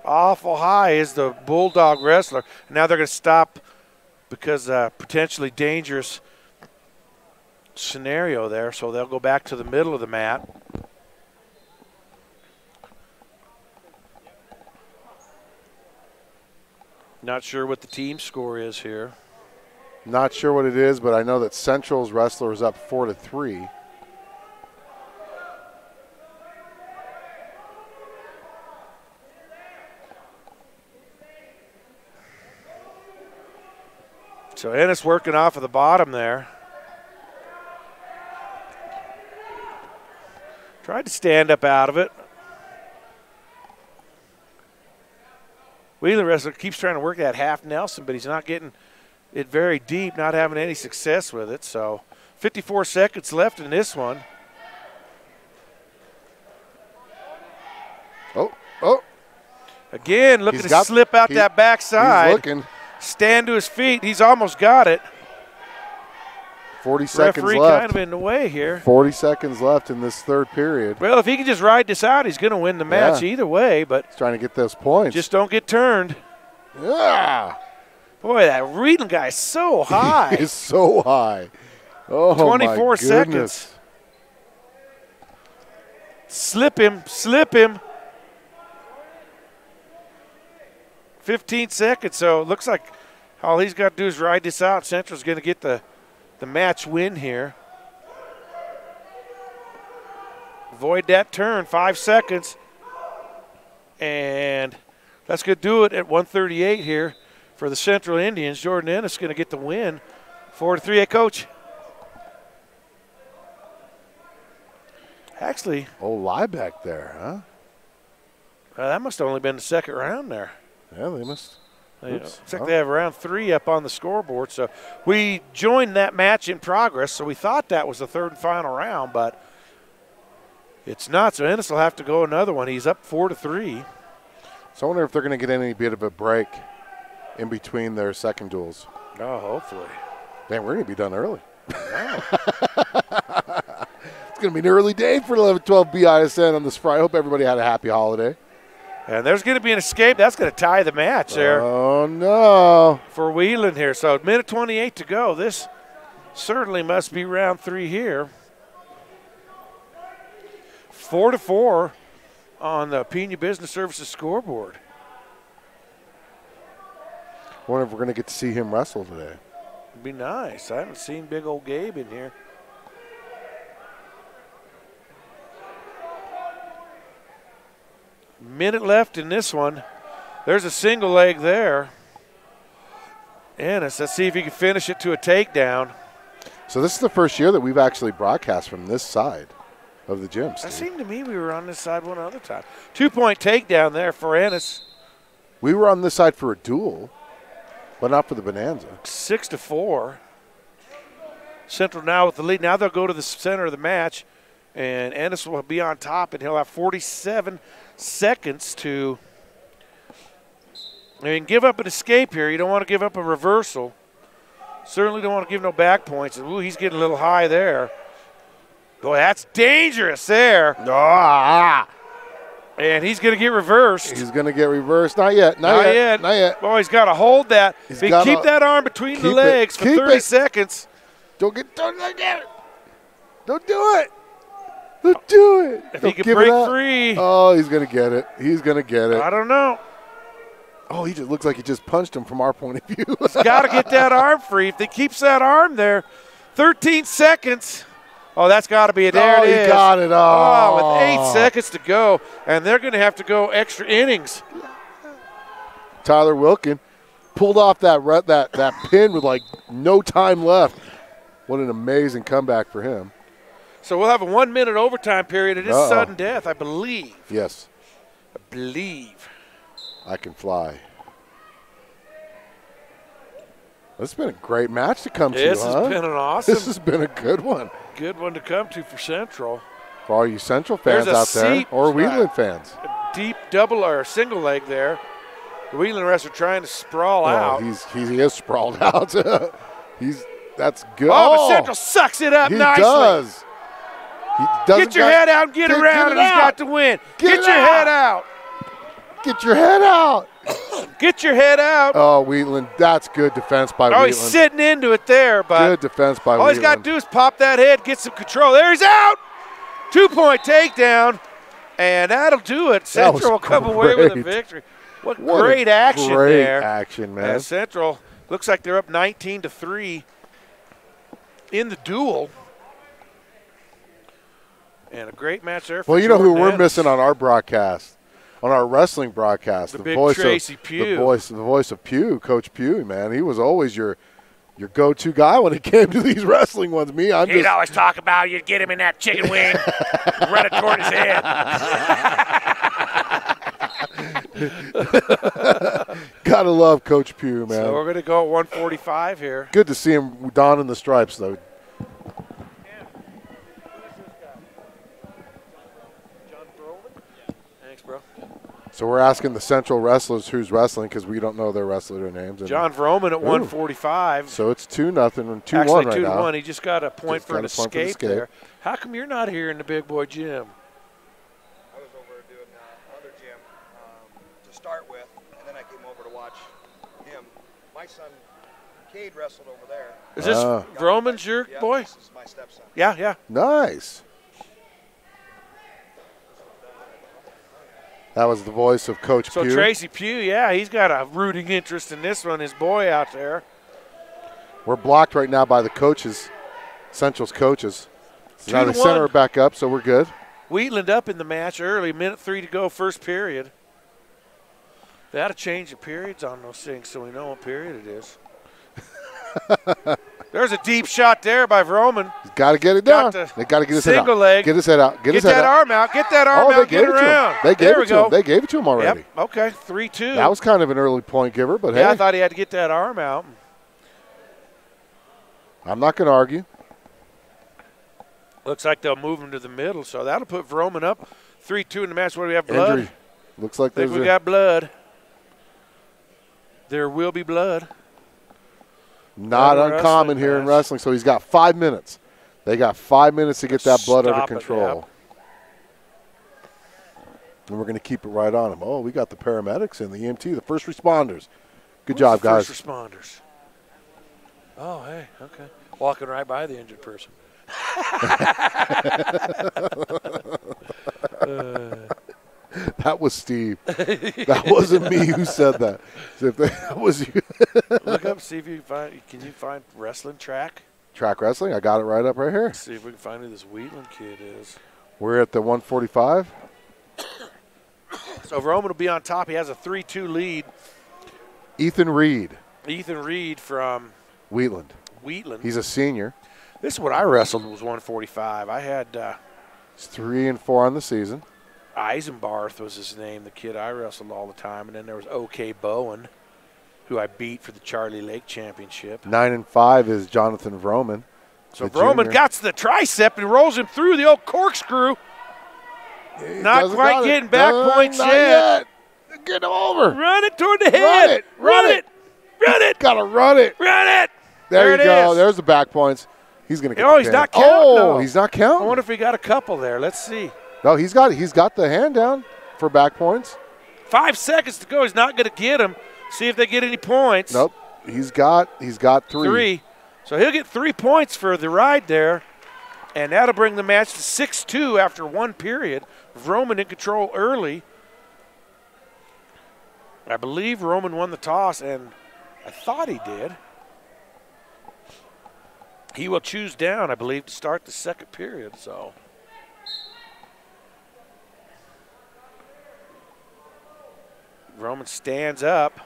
Awful high is the Bulldog wrestler. Now they're going to stop because potentially dangerous scenario there. So they'll go back to the middle of the mat. Not sure what the team score is here. Not sure what it is, but I know that Central's wrestler is up 4-3. So Ennis working off of the bottom there. Tried to stand up out of it. Wheeler wrestler keeps trying to work that half Nelson, but he's not getting it very deep, not having any success with it. So 54 seconds left in this one. Oh. Again, looking to slip out that backside. He's looking. Stand to his feet. He's almost got it. 40 seconds Referee left. kind of in the way here. 40 seconds left in this third period. Well, if he can just ride this out, he's going to win the match either way. But he's trying to get those points. Just don't get turned. Yeah. Boy, that Wheatland guy is so high. He is so high. Oh, 24 seconds. Slip him. 15 seconds. So it looks like all he's got to do is ride this out. Central's going to get the match win here. Avoid that turn, 5 seconds. And that's going to do it at 1:38 here for the Central Indians. Jordan Ennis going to get the win, 4-3. Hey, Coach. Actually. Oh, Liebeck there, huh? That must have only been the second round there. Yeah, they must. Looks like they have round 3 up on the scoreboard. So we joined that match in progress, so we thought that was the third and final round, but it's not. So Ennis will have to go another one. He's up 4-3. So I wonder if they're going to get any bit of a break in between their second duels. Oh, hopefully. Man, we're going to be done early. Wow. It's going to be an early day for 11-12 BISN on this Friday. I hope everybody had a happy holiday. And there's going to be an escape. That's going to tie the match there. Oh, no. For Wheatland here. So minute 28 to go. This certainly must be round 3 here. 4-4 on the Pena Business Services scoreboard. I wonder if we're going to get to see him wrestle today. It'd be nice. I haven't seen big old Gabe in here. Minute left in this one. There's a single leg there. Ennis, let's see if he can finish it to a takedown. So this is the first year that we've actually broadcast from this side of the gym, Steve. It seemed to me we were on this side one other time. 2-point takedown there for Ennis. We were on this side for a duel, but not for the Bonanza. 6-4. Central now with the lead. Now they'll go to the center of the match, and Ennis will be on top, and he'll have 47 seconds to give up an escape here. You don't want to give up a reversal. Certainly don't want to give no back points. Ooh, he's getting a little high there. Boy, that's dangerous there. And he's going to get reversed. He's going to get reversed. Not yet. Not yet. Boy, he's got to hold that. Keep that arm between the legs for 30 seconds. Don't get it. Don't do it. Don't do it. If he can break free. Oh, he's going to get it. He's going to get it. I don't know. Oh, he just looks like he just punched him from our point of view. He's got to get that arm free. If he keeps that arm there, 13 seconds. Oh, that's got to be it. There it is. He got it. Oh, with 8 seconds to go, and they're going to have to go extra innings. Tyler Wilkin pulled off that pin with like no time left. What an amazing comeback for him. So we'll have a 1-minute overtime period. It is sudden death, I believe. Yes. I believe. I can fly. This has been a great match to come to, This huh? has been an awesome. This has been a good one. Good one to come to for Central. For all you Central fans There's a out there, seat, or Wheatland fans. A deep double or single leg there. The Wheatland wrestler trying to sprawl out. He is sprawled out. That's good. Oh, but Central sucks it up nicely. He does. Get your head out and get around, and he's got to win. Get your head out. Get your head out. Get your head out. Oh, Wheatland, that's good defense by Wheatland. Oh, he's sitting into it there, but good defense by Wheatland. All he's got to do is pop that head, get some control. There he's out. 2-point takedown, and that'll do it. Central will come away with a victory. What great action there. Great action, man. Central looks like they're up 19-3 in the duel. And a great match there for Well, you know who Jordan we're Ennis. missing on our broadcast, on our wrestling broadcast? The The big voice Tracy of Pugh. the voice of Pugh, Coach Pugh, man. He was always your go-to guy when it came to these wrestling ones. He'd always talk about you get him in that chicken wing, run it toward his head. Gotta love Coach Pugh, man. So we're going to go at 145 here. Good to see him donning the stripes, though. Thanks, bro. So we're asking the Central wrestlers who's wrestling because we don't know their wrestler names. And John Vroman at 145. so it's 2-0 and 2-1 Actually, right 2-1. now. He just got a point Just for got an a point for the escape escape. there. How come you're not here in the big boy gym? I was over doing other gym to start with, and then I came over to watch him. My son, Cade, wrestled over there. Is this Vroman's your boy? This is my stepson. Yeah. Nice. That was the voice of Coach So Pugh. Tracy Pugh, he's got a rooting interest in this one, his boy out there. We're blocked right now by the coaches, Central's coaches. So now they 2-1. center her back up, so we're good. Wheatland up in the match early, 1:03 to go, first period. They ought to change the periods on those things so we know what period it is. There's a deep shot there by Vroman. He's got to get it down. Got They got to get his head out. single leg. Get his head out. Get his head that out. arm out. Get that arm Oh, out. they Get gave it to around. him. They gave there we it to go. him. They gave it to him already. Yep. Okay. 3-2. That was kind of an early point giver, but hey, I thought he had to get that arm out. I'm not going to argue. Looks like they'll move him to the middle, so that'll put Vroman up. 3-2 in the match. What do we have? Blood. Injury. Looks like I think there's we got blood. There will be blood. not Blood uncommon wrestling here in match. wrestling. So he's got 5 minutes. They got 5 minutes to get that blood under Stop it, control. And we're going to keep it right on him. Oh, we got the paramedics and the EMT, the first responders. Good job, the guys. First responders. Oh, hey, okay. Walking right by the injured person. That was Steve. That wasn't me who said that. So if that was you. Look up, see if you can find. Can you find wrestling track? Track wrestling. I got it right up right here. See if we can find who this Wheatland kid is. We're at the 145. So Roman will be on top. He has a 3-2 lead. Ethan Reed, Ethan Reed from Wheatland. Wheatland. He's a senior. This is what I wrestled was 145. I had He's 3-4 on the season. Eisenbarth was his name, the kid I wrestled all the time. And then there was OK Bowen, who I beat for the Charlie Lake Championship. 9-5 is Jonathan Vroman. So the Vroman junior. got to the tricep and rolls him through the old corkscrew. Not Doesn't quite got it. getting back Not points yet. Get him over. Run it toward the head. Run it. Run it. Gotta run it. Run it. There it you go. is. There's the back points. He's gonna get. Oh, the he's pin. not counting. Oh, No. he's not I counting. wonder if he got a couple there. Let's see. No, he's got the hand down for back points. 5 seconds to go. He's not going to get him. See if they get any points. Nope. He's got 3. So he'll get 3 points for the ride there. And that'll bring the match to 6-2 after one period. Roman in control early. I believe Roman won the toss, and I thought he did. He will choose down, I believe, to start the second period. So Roman stands up.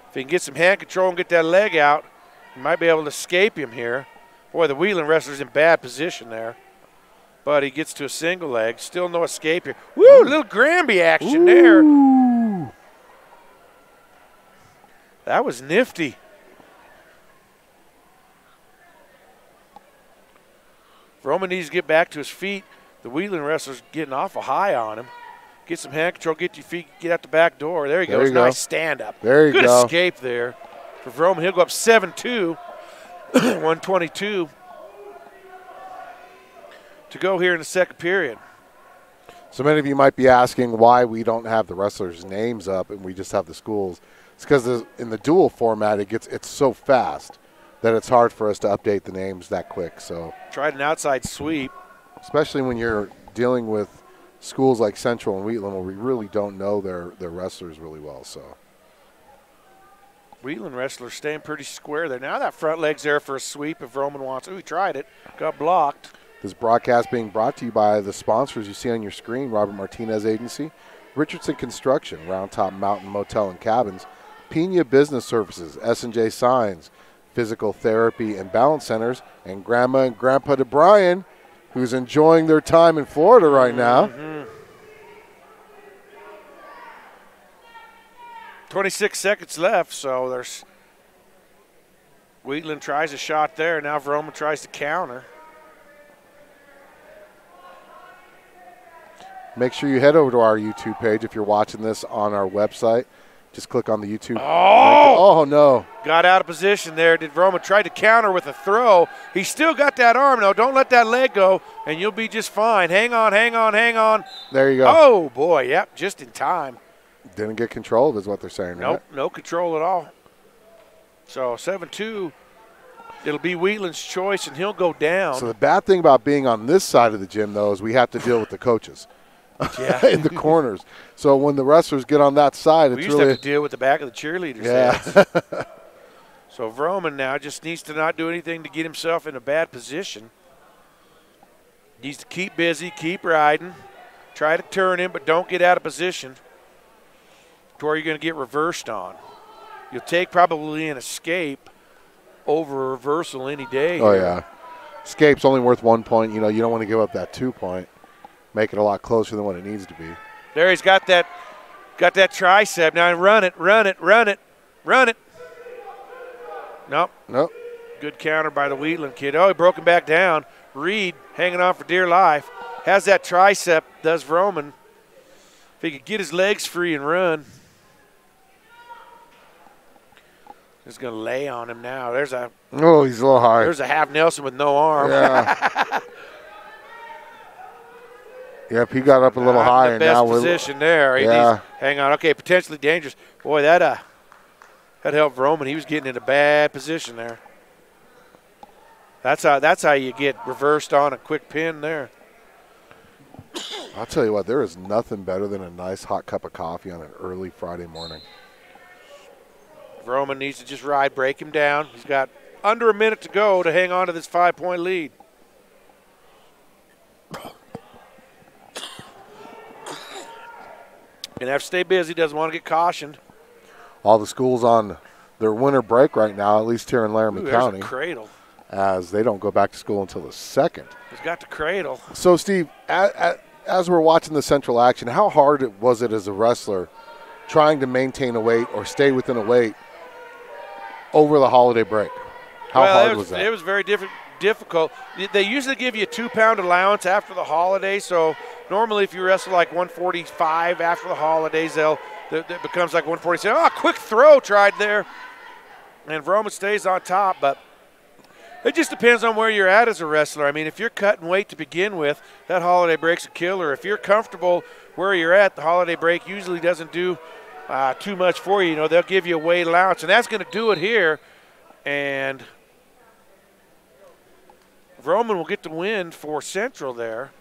If he can get some hand control and get that leg out, he might be able to escape him here. Boy, the Wheatland wrestler's in bad position there. But he gets to a single leg. Still no escape here. Woo, little Granby action there. That was nifty. Roman needs to get back to his feet. The Wheatland wrestler's getting awful high on him. Get some hand control, get your feet, get out the back door. There he goes. Nice stand-up. There you go. Good escape there for Roman. He'll go up 7-2, 122 to go here in the second period. So many of you might be asking why we don't have the wrestlers' names up and we just have the schools. It's because in the dual format, it's so fast that it's hard for us to update the names that quick. So tried an outside sweep. Especially when you're dealing with schools like Central and Wheatland where we really don't know their wrestlers really well. So Wheatland wrestler staying pretty square there. Now that front leg's there for a sweep if Roman wants. Oh, he tried it. Got blocked. This broadcast being brought to you by the sponsors you see on your screen: Robert Martinez Agency, Richardson Construction, Round Top Mountain Motel and Cabins, Pena Business Services, S&J Signs, Physical Therapy and Balance Centers, and Grandma and Grandpa DeBryan, who's enjoying their time in Florida right now. 26 seconds left, so there's Wheatland tries a shot there. Now Roman tries to counter. Make sure you head over to our YouTube page if you're watching this on our website. Just click on the YouTube. Oh, no. Got out of position there. Did Roman try to counter with a throw? He still got that arm, though. Don't let that leg go, and you'll be just fine. Hang on, hang on, hang on. There you go. Oh, boy, yep, just in time. Didn't get control is what they're saying, right? Nope, no control at all. So 7-2, it'll be Wheatland's choice, and he'll go down. So the bad thing about being on this side of the gym, though, is we have to deal with the coaches. Yeah. In the corners. So when the wrestlers get on that side, we it's used really to have to deal with the back of the cheerleaders. Yeah. So Roman now just needs to not do anything to get himself in a bad position. Needs to keep busy, keep riding, try to turn him, but don't get out of position to where you're going to get reversed on. You'll take probably an escape over a reversal any day. Oh, here. yeah. Escape's only worth 1 point. You know, you don't want to give up that 2 point. Make it a lot closer than what it needs to be. There he's got that tricep. Now run it, run it, run it, run it. Nope. Nope. Good counter by the Wheatland kid. Oh, he broke him back down. Reed hanging on for dear life. Has that tricep, does Roman. If he could get his legs free and run. He's going to lay on him now. He's a little high. There's a half Nelson with no arm. Yeah. Yep, he got up a little high. In the best position there. Yeah. Hang on. Okay, potentially dangerous. Boy, that helped Roman. He was getting in a bad position there. That's how you get reversed on a quick pin there. I'll tell you what, there is nothing better than a nice hot cup of coffee on an early Friday morning. Roman needs to just ride, break him down. He's got under a minute to go to hang on to this 5-point lead. Gonna have to stay busy. Doesn't want to get cautioned. All the schools on their winter break right now, at least here in Laramie County. There's a cradle. As they don't go back to school until the 2nd. He's got the cradle. So, Steve, as we're watching the Central action, how hard was it as a wrestler trying to maintain a weight or stay within a weight over the holiday break? How hard was that? It was very difficult. They usually give you a 2-pound allowance after the holidays, so normally if you wrestle like 145 after the holidays, it becomes like 147. Oh, quick throw tried there. And Roman stays on top, but it just depends on where you're at as a wrestler. I mean, if you're cutting weight to begin with, that holiday break's a killer. If you're comfortable where you're at, the holiday break usually doesn't do too much for you. You know, they'll give you a weight allowance, and that's going to do it here. And Roman will get the win for Central there.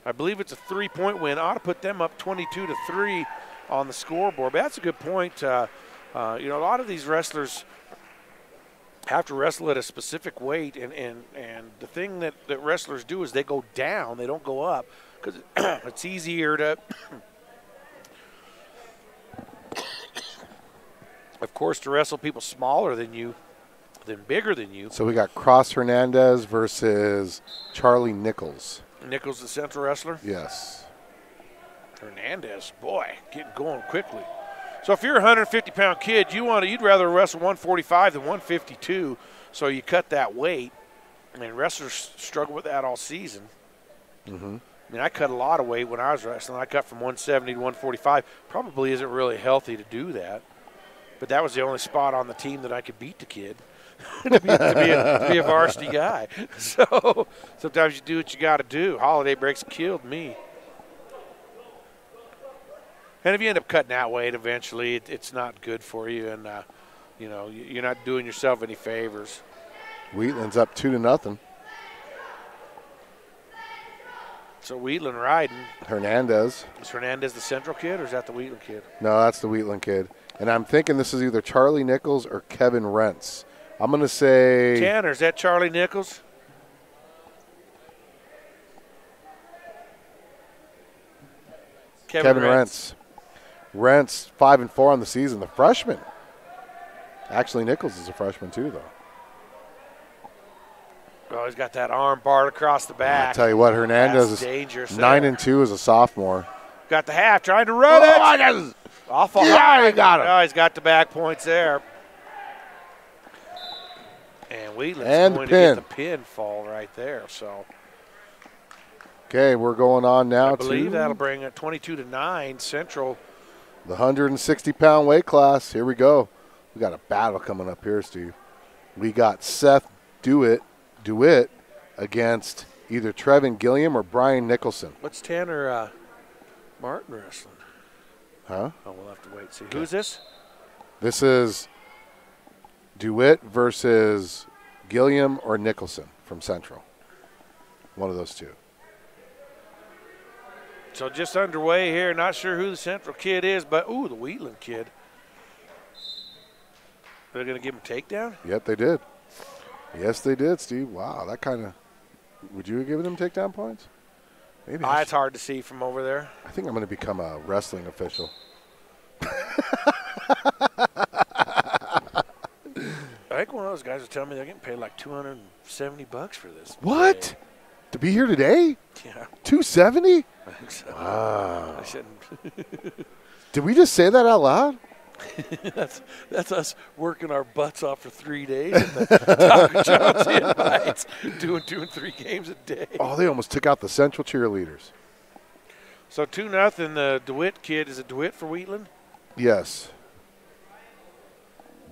I believe it's a 3-point win. Ought to put them up 22-3 on the scoreboard. But that's a good point. You know, a lot of these wrestlers have to wrestle at a specific weight, and the thing that wrestlers do is they go down. They don't go up because it's easier to, of course, to wrestle people smaller than you, than bigger than you. So we got Cross Hernandez versus Charlie Nichols. Nichols, the Central wrestler? Yes. Hernandez, boy, getting going quickly. So if you're a 150-pound kid, you'd rather wrestle 145 than 152, so you cut that weight. I mean, wrestlers struggle with that all season. Mm-hmm. I mean, I cut a lot of weight when I was wrestling. I cut from 170 to 145. Probably isn't really healthy to do that. But that was the only spot on the team that I could beat the kid to be a varsity guy. So sometimes you do what you got to do. Holiday breaks killed me. And if you end up cutting that weight eventually, it's not good for you. And, you're not doing yourself any favors. Wheatland's up 2-0. So Wheatland riding. Hernandez. Is Hernandez the Central kid, or is that the Wheatland kid? No, that's the Wheatland kid. And I'm thinking this is either Charlie Nichols or Kevin Rentz. I'm going to say... Tanner, is that Charlie Nichols? Kevin Rentz. Rentz, 5-4 on the season. The freshman. Actually, Nichols is a freshman too, though. Oh, he's got that arm barred across the back. I tell you what, Hernandez is dangerous 9-2 as a sophomore. Got the half, trying to run it. Awful high. He got him. Oh, he's got the back points there. And Wheatland's going to get the pin fall right there. So. Okay, we're going on now I believe that'll bring it 22-9 Central. The 160-pound weight class. Here we go. We got a battle coming up here, Steve. We got Seth DeWitt against either Trevin Gilliam or Brian Nicholson. What's Tanner Martin wrestling? Huh? Oh, we'll have to wait and see. Who's this? This is DeWitt versus Gilliam or Nicholson from Central. One of those two. So just underway here. Not sure who the Central kid is, but, the Wheatland kid. They're going to give him a takedown? Yep, they did. Yes, they did, Steve. Wow, that kind of – would you have given them takedown points? Maybe. It's hard to see from over there. I think I'm going to become a wrestling official. I think one of those guys was telling me they're getting paid like $270 for this. What? Day. To be here today? Yeah. $270? I think so. Wow. I shouldn't. Did we just say that out loud? that's us working our butts off for 3 days at the Taco John's Invites, doing 2 and 3 games a day. Oh, they almost took out the Central cheerleaders. So 2-0. The DeWitt kid, is it DeWitt for Wheatland? Yes.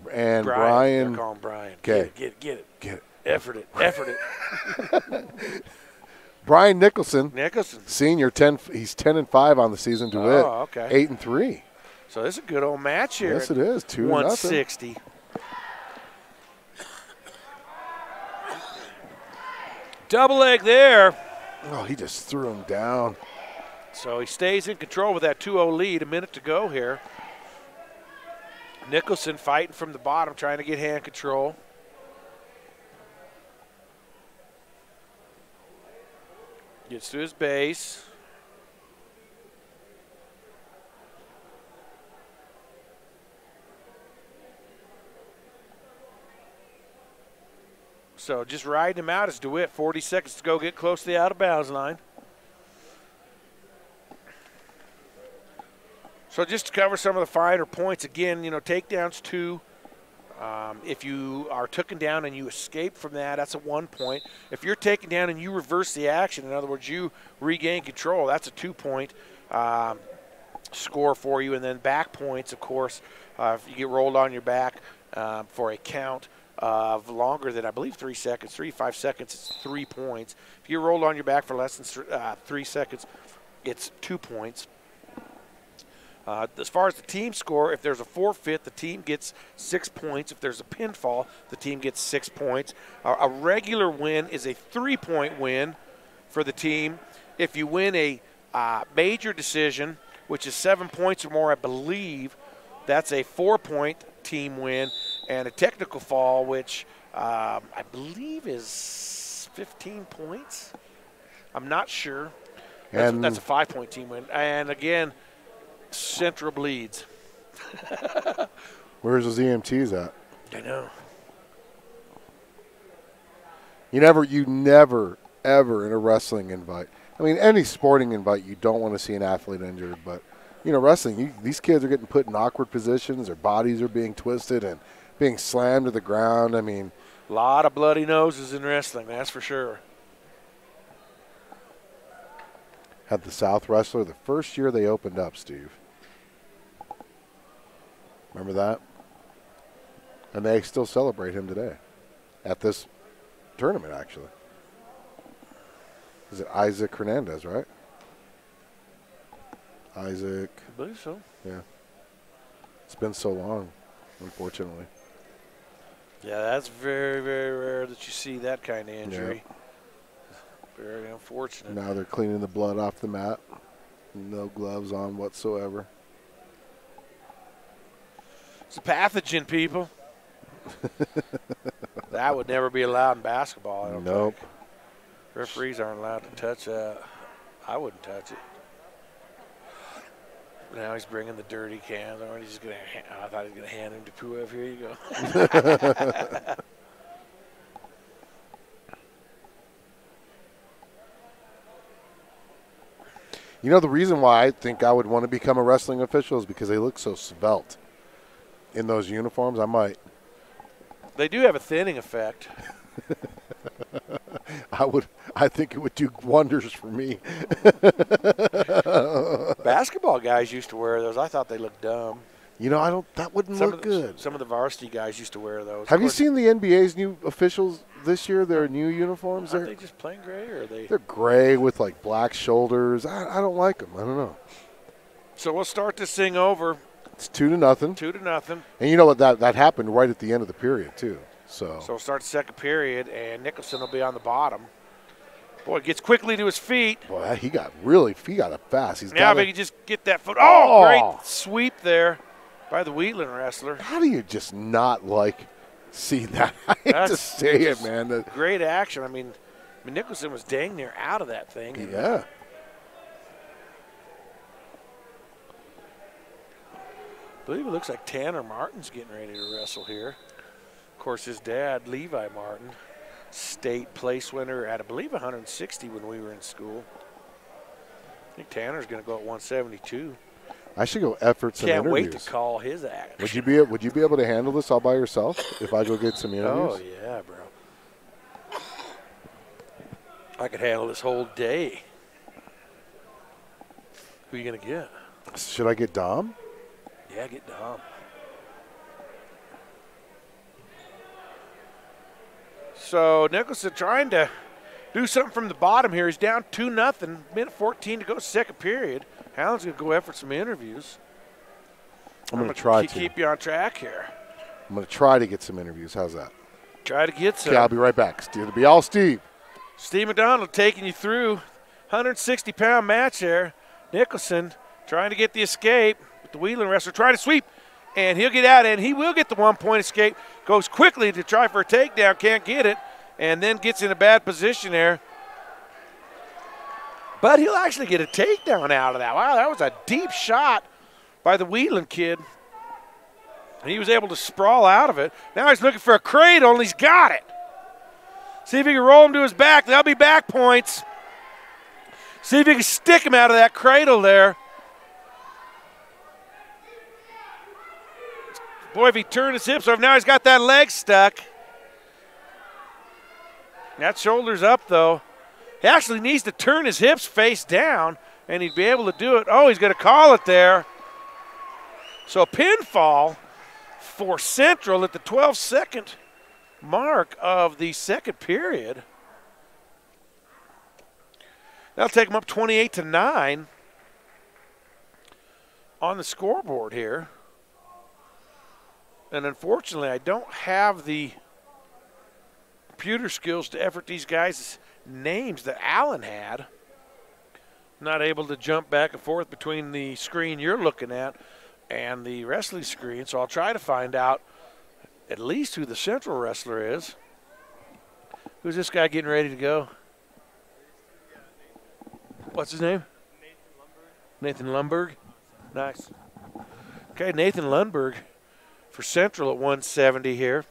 And Brian. Call him Brian. Okay. Get it. Effort it. Brian Nicholson. Senior, he's 10-5 on the season. DeWitt. Oh, okay. 8-3. So this is a good old match here. Yes, it is. 2-0. 160. Double leg there. Oh, he just threw him down. So he stays in control with that 2-0 lead. A minute to go here. Nicholson fighting from the bottom, trying to get hand control. Gets to his base. So just riding him out as DeWitt. 40 seconds to go, get close to the out-of-bounds line. So just to cover some of the finer points, again, takedowns 2. If you are taken down and you escape from that, that's a 1 point. If you're taken down and you reverse the action, in other words, you regain control, that's a 2-point score for you. And then back points, of course, if you get rolled on your back for a count of longer than, I believe, 3 seconds, 3 to 5 seconds, it's 3 points. If you're rolled on your back for less than 3 seconds, it's 2 points. As far as the team score, if there's a forfeit, the team gets 6 points. If there's a pinfall, the team gets 6 points. A regular win is a 3-point win for the team. If you win a major decision, which is 7 points or more, I believe, that's a 4-point team win. And a technical fall, which I believe is 15 points. I'm not sure. That's a 5-point team win. And again, Central bleeds. Where's those EMTs at? I know. You never, ever in a wrestling invite. I mean, any sporting invite, you don't want to see an athlete injured. But, wrestling, these kids are getting put in awkward positions. Their bodies are being twisted and being slammed to the ground. I mean, A lot of bloody noses in wrestling, that's for sure. Had the South wrestler the first year they opened up, Steve. Remember that? And they still celebrate him today at this tournament, actually. Is it Isaac Hernandez, right? Isaac. I believe so. Yeah. It's been so long, unfortunately. Yeah, that's very, very rare that you see that kind of injury. Yeah. Very unfortunate. Now they're cleaning the blood off the mat. No gloves on whatsoever. It's a pathogen, people. That would never be allowed in basketball, I don't Nope. think. Referees aren't allowed to touch that. I wouldn't touch it. Now he's bringing the dirty cans. I thought he was going to hand him to Puev. Here you go. You know, the reason why I think I would want to become a wrestling official is because they look so svelte in those uniforms. I might. They do have a thinning effect. I think it would do wonders for me. Basketball guys used to wear those. I thought they looked dumb. You know, that wouldn't look good. Some of the varsity guys used to wear those. Have you seen the NBA's new officials this year? Their new uniforms? Are they just plain gray, or are they? They're gray with like black shoulders. I don't like them. I don't know. So we'll start this thing over. It's 2-0. 2-0. And you know what? That happened right at the end of the period too. So we'll start the second period, and Nicholson will be on the bottom. Boy, gets quickly to his feet. Boy, he got it fast. Now if he can just get that foot. Oh, great sweep there by the Wheatland wrestler. How do you just not see that? I hate to say it, man. Great action. I mean, Nicholson was dang near out of that thing. Yeah. I believe it looks like Tanner Martin's getting ready to wrestle here. Of course, his dad, Levi Martin, state place winner at, I believe, 160 when we were in school. I think Tanner's going to go at 172. I should go efforts and interviews. Can't wait to call his act. Would you be able to handle this all by yourself if I go get some interviews? Oh, yeah, bro. I could handle this whole day. Who are you going to get? Should I get Dom? Yeah, get Dom. So Nicholson trying to do something from the bottom here. He's down 2-0, minute 14 to go, second period. Allen's going to go after some interviews. I'm going to try to keep you on track here. I'm going to try to get some interviews. How's that? Try to get some. Okay, I'll be right back. It'll be all Steve. Steve McDonald taking you through 160-pound match there. Nicholson trying to get the escape with the Wheatland wrestler. Trying to sweep, and he'll get out, and he will get the one-point escape. Goes quickly to try for a takedown, can't get it, and then gets in a bad position there. But he'll actually get a takedown out of that. Wow, that was a deep shot by the Wheatland kid. And he was able to sprawl out of it. Now he's looking for a cradle, and he's got it. See if he can roll him to his back. That'll be back points. See if he can stick him out of that cradle there. Boy, if he turned his hips over, now he's got that leg stuck. That shoulder's up, though. He actually needs to turn his hips face down, and he'd be able to do it. Oh, he's going to call it there. So a pinfall for Central at the 12-second mark of the second period. That'll take them up 28-9 on the scoreboard here. And unfortunately, I don't have the computer skills to effort these guys' names that Allen had. Not able to jump back and forth between the screen you're looking at and the wrestling screen, so I'll try to find out at least who the Central wrestler is. Who's this guy getting ready to go? What's his name? Nathan Lundberg. Nice. Okay, Nathan Lundberg for Central at 170 here.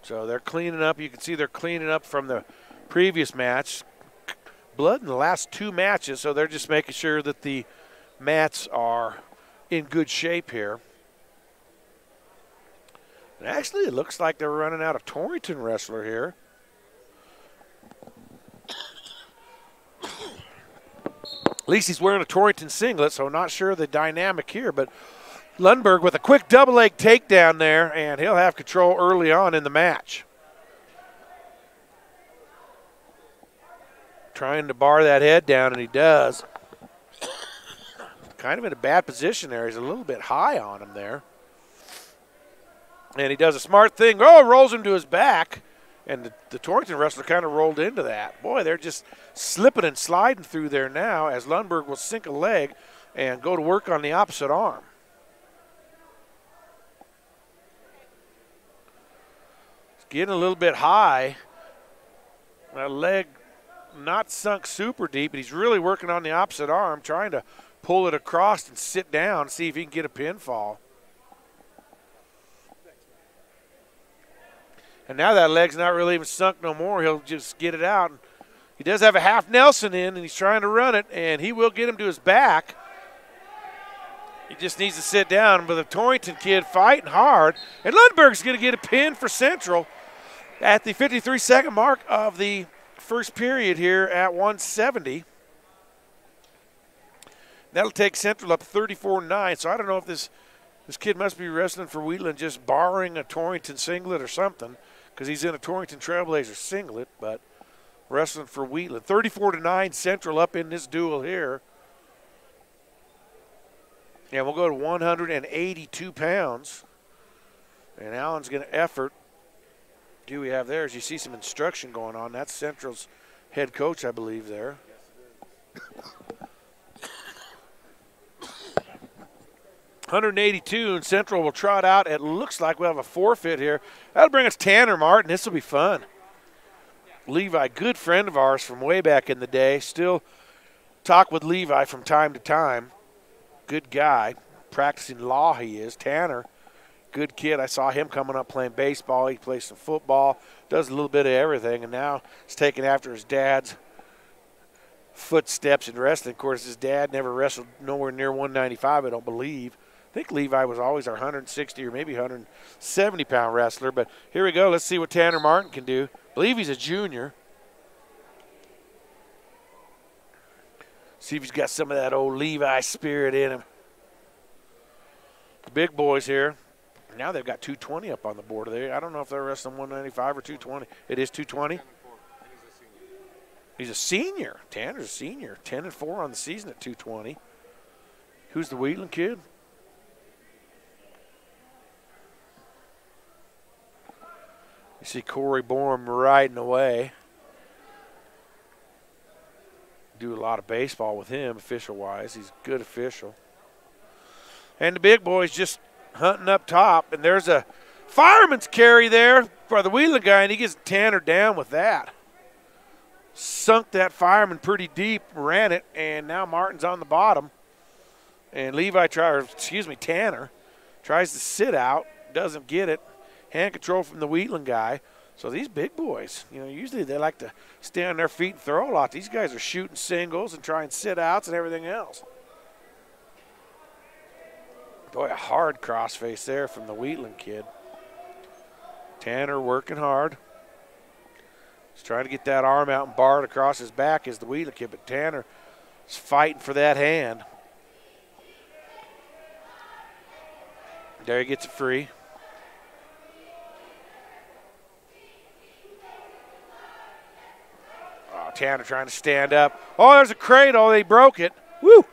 So they're cleaning up. You can see they're cleaning up from the previous match. blood in the last 2 matches, so they're just making sure that the mats are in good shape here. And actually, it looks like they're running out of Torrington wrestler here. At least he's wearing a Torrington singlet, so not sure the dynamic here. But Lundberg with a quick double leg takedown there, and he'll have control early on in the match. Trying to bar that head down, and he does. Kind of in a bad position there. He's a little bit high on him there. And he does a smart thing. Oh, rolls him to his back. And the Torrington wrestler kind of rolled into that. Boy, they're just slipping and sliding through there now as Lundberg will sink a leg and go to work on the opposite arm. It's getting a little bit high. That leg not sunk super deep, but he's really working on the opposite arm, trying to pull it across and sit down and see if he can get a pinfall. And now that leg's not really even sunk no more. He'll just get it out. He does have a half Nelson in, and he's trying to run it, and he will get him to his back. He just needs to sit down. But the Torrington kid fighting hard. And Lundberg's going to get a pin for Central at the 53-second mark of the first period here at 170. That'll take Central up 34-9. So I don't know if this kid must be wrestling for Wheatland, just borrowing a Torrington singlet or something, because he's in a Torrington Trailblazer singlet, but wrestling for Wheatland. 34-9 Central up in this duel here. And we'll go to 182 pounds. And Allen's going to effort. Do we have there? As you see some instruction going on. That's Central's head coach, I believe, there. 182, and Central will trot out. It looks like we'll have a forfeit here. That'll bring us Tanner Martin. This will be fun. Levi, good friend of ours from way back in the day. Still talk with Levi from time to time. Good guy. Practicing law he is. Tanner, good kid. I saw him coming up playing baseball. He plays some football, does a little bit of everything, and now he's taking after his dad's footsteps in wrestling. Of course, his dad never wrestled nowhere near 195, I don't believe. I think Levi was always our 160 or maybe 170-pound wrestler. But here we go. Let's see what Tanner Martin can do. I believe he's a junior. See if he's got some of that old Levi spirit in him. The big boys here. Now they've got 220 up on the board. I don't know if they're wrestling 195 or 220. It is 220. He's a senior. Tanner's a senior. 10-4 on the season at 220. Who's the Wheatland kid? You see Corey Borum riding away. Do a lot of baseball with him, official-wise. He's a good official. And the big boys just hunting up top. And there's a fireman's carry there for the Wheatland guy, and he gets Tanner down with that. Sunk that fireman pretty deep, ran it, and now Martin's on the bottom. And Tanner tries to sit out, doesn't get it. Hand control from the Wheatland guy. So these big boys, usually they like to stay on their feet and throw a lot. These guys are shooting singles and trying sit-outs and everything else. Boy, a hard crossface there from the Wheatland kid. Tanner working hard. He's trying to get that arm out and bar it across his back as the Wheatland kid, but Tanner is fighting for that hand. There he gets it free. Oh, Tanner trying to stand up. Oh, there's a cradle. They broke it. Woo!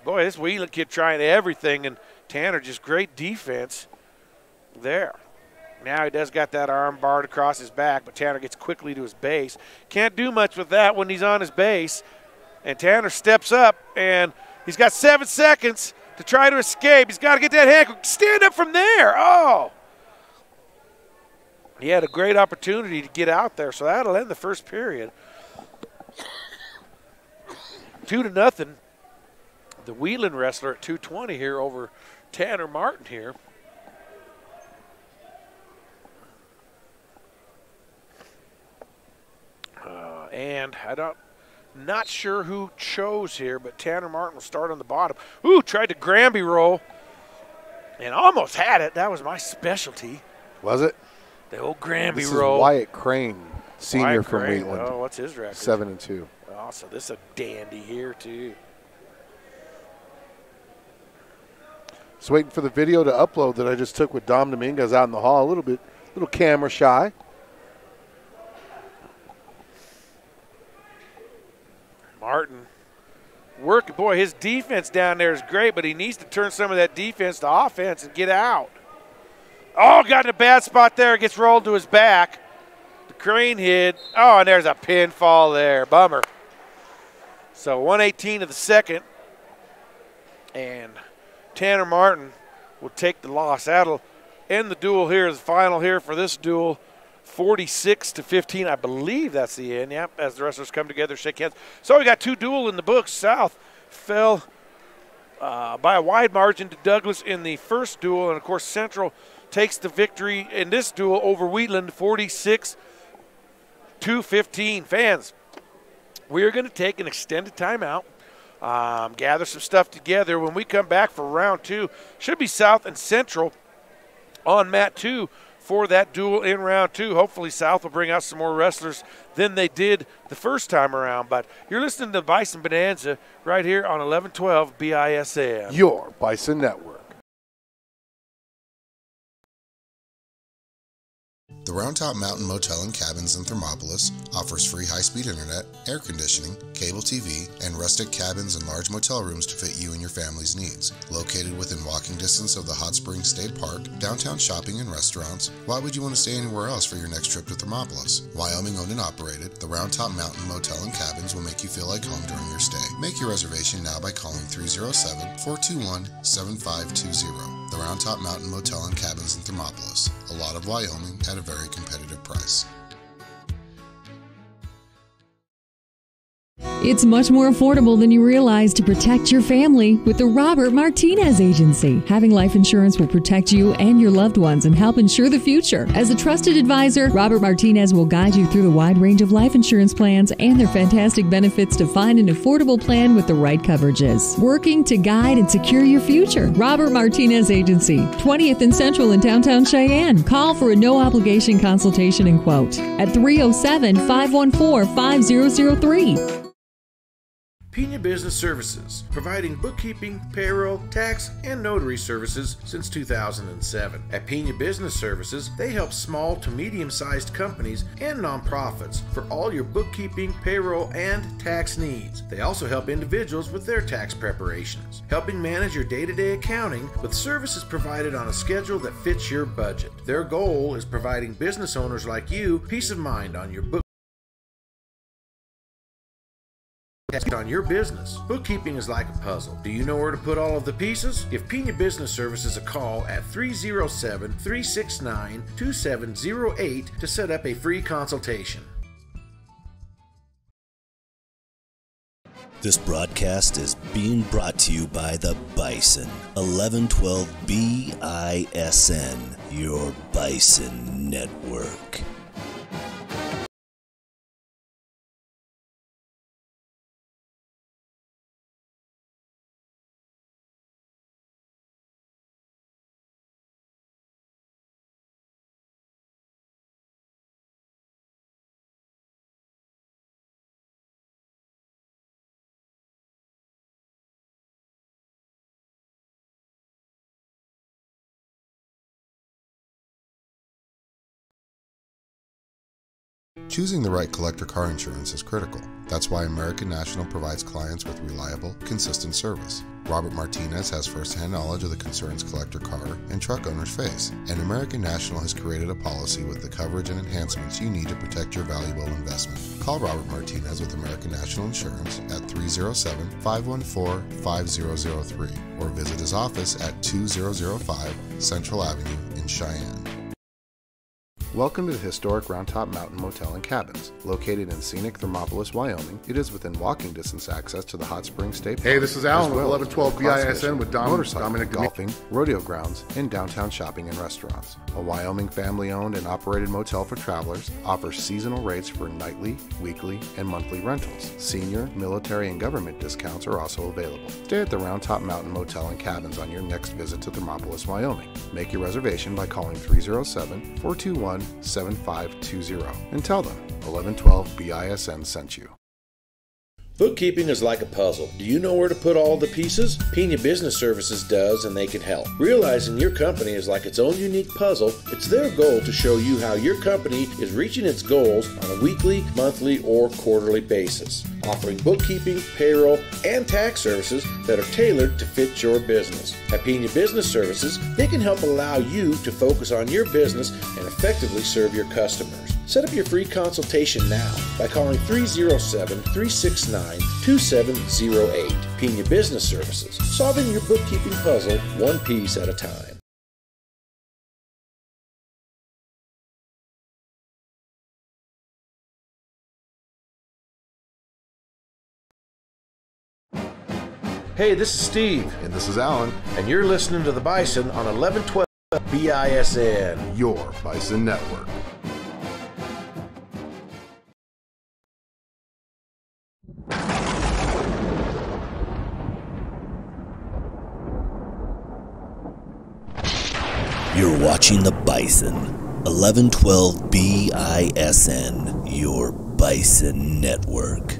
Boy, this Wheatland kid trying everything, and Tanner just great defense there. Now he does got that arm barred across his back, but Tanner gets quickly to his base. Can't do much with that when he's on his base. And Tanner steps up, and he's got 7 seconds to try to escape. He's got to get that hand. Stand up from there. Oh! He had a great opportunity to get out there, so that'll end the first period. 2-0. The Wheatland wrestler at 220 here over Tanner Martin here. And not sure who chose here, but Tanner Martin will start on the bottom. Ooh, tried to Granby roll and almost had it. That was my specialty. Was it? The old Granby this roll. Is Wyatt Crane, senior Wyatt from Crane. Wheatland. Oh, what's his record? 7-2. Oh, so this is a dandy here, too. Just waiting for the video to upload that I just took with Dom Dominguez out in the hall. A little camera shy. Martin working. Boy, his defense down there is great, but he needs to turn some of that defense to offense and get out. Oh, got in a bad spot there. Gets rolled to his back. The Crane hit. Oh, and there's a pinfall there. Bummer. So 1:18 of the second. And Tanner Martin will take the loss. That'll end the duel here, the final here for this duel. 46-15, I believe that's the end. Yep, as the wrestlers come together, shake hands. So we got two duel in the books. South fell by a wide margin to Douglas in the first duel, and of course Central takes the victory in this duel over Wheatland, 46-15. Fans, we're going to take an extended timeout, gather some stuff together. When we come back for round two, should be South and Central on mat 2 for that duel in round 2. Hopefully South will bring out some more wrestlers than they did the first time around. But you're listening to Bison Bonanza right here on 1112 BISN. Your Bison Network. The Round Top Mountain Motel and Cabins in Thermopolis offers free high-speed internet, air conditioning, cable TV, and rustic cabins and large motel rooms to fit you and your family's needs. Located within walking distance of the Hot Springs State Park, downtown shopping and restaurants, why would you want to stay anywhere else for your next trip to Thermopolis? Wyoming owned and operated, the Round Top Mountain Motel and Cabins will make you feel like home during your stay. Make your reservation now by calling 307-421-7520. The Round Top Mountain Motel and Cabins in Thermopolis. A lot of Wyoming at a very competitive price. It's much more affordable than you realize to protect your family with the Robert Martinez Agency. Having life insurance will protect you and your loved ones and help ensure the future. As a trusted advisor, Robert Martinez will guide you through the wide range of life insurance plans and their fantastic benefits to find an affordable plan with the right coverages. Working to guide and secure your future. Robert Martinez Agency, 20th and Central in downtown Cheyenne. Call for a no-obligation consultation and quote at 307-514-5003. Pina Business Services, providing bookkeeping, payroll, tax, and notary services since 2007. At Pina Business Services, they help small to medium-sized companies and nonprofits for all your bookkeeping, payroll, and tax needs. They also help individuals with their tax preparations, helping manage your day-to-day accounting with services provided on a schedule that fits your budget. Their goal is providing business owners like you peace of mind on your on your business. Bookkeeping is like a puzzle. Do you know where to put all of the pieces? Give Pina Business Services a call at 307-369-2708 to set up a free consultation. This broadcast is being brought to you by the Bison, 1112 BISN, your Bison Network. Choosing the right collector car insurance is critical. That's why American National provides clients with reliable, consistent service. Robert Martinez has first-hand knowledge of the concerns collector car and truck owners face, and American National has created a policy with the coverage and enhancements you need to protect your valuable investment. Call Robert Martinez with American National Insurance at 307-514-5003 or visit his office at 2005 Central Avenue in Cheyenne. Welcome to the historic Round Top Mountain Motel and Cabins. Located in scenic Thermopolis, Wyoming, it is within walking distance access to the Hot Springs State Park. Hey, this is Alan with as well as 1112 world-class BISN with fishing, motorcycling, Dominic. golfing, rodeo grounds, and downtown shopping and restaurants. A Wyoming family-owned and operated motel for travelers, offers seasonal rates for nightly, weekly, and monthly rentals. Senior, military, and government discounts are also available. Stay at the Round Top Mountain Motel and Cabins on your next visit to Thermopolis, Wyoming. Make your reservation by calling 307-421-7520 and tell them 1112 BISN sent you. Bookkeeping is like a puzzle. Do you know where to put all the pieces? Pena Business Services does, and they can help. Realizing your company is like its own unique puzzle, it's their goal to show you how your company is reaching its goals on a weekly, monthly, or quarterly basis. Offering bookkeeping, payroll, and tax services that are tailored to fit your business. At Pena Business Services, they can help allow you to focus on your business and effectively serve your customers. Set up your free consultation now by calling 307-369-2708. Pena Business Services, solving your bookkeeping puzzle one piece at a time. Hey, this is Steve, And this is Alan, and you're listening to the Bison on 1112 BISN. your Bison Network. You're watching the Bison. 1112 BISN, your Bison Network.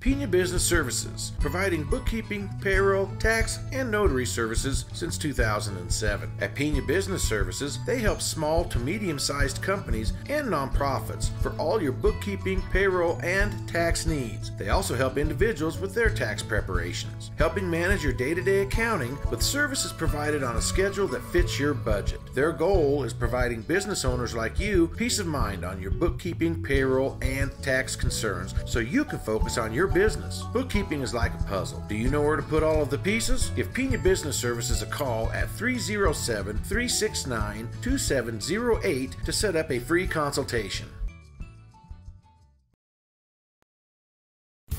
Pena Business Services, providing bookkeeping, payroll, tax, and notary services since 2007. At Pena Business Services, they help small to medium-sized companies and nonprofits for all your bookkeeping, payroll, and tax needs. They also help individuals with their tax preparations, helping manage your day-to-day accounting with services provided on a schedule that fits your budget. Their goal is providing business owners like you peace of mind on your bookkeeping, payroll, and tax concerns so you can focus on your business. Bookkeeping is like a puzzle. Do you know where to put all of the pieces? Give Pena Business Services a call at 307-369-2708 to set up a free consultation.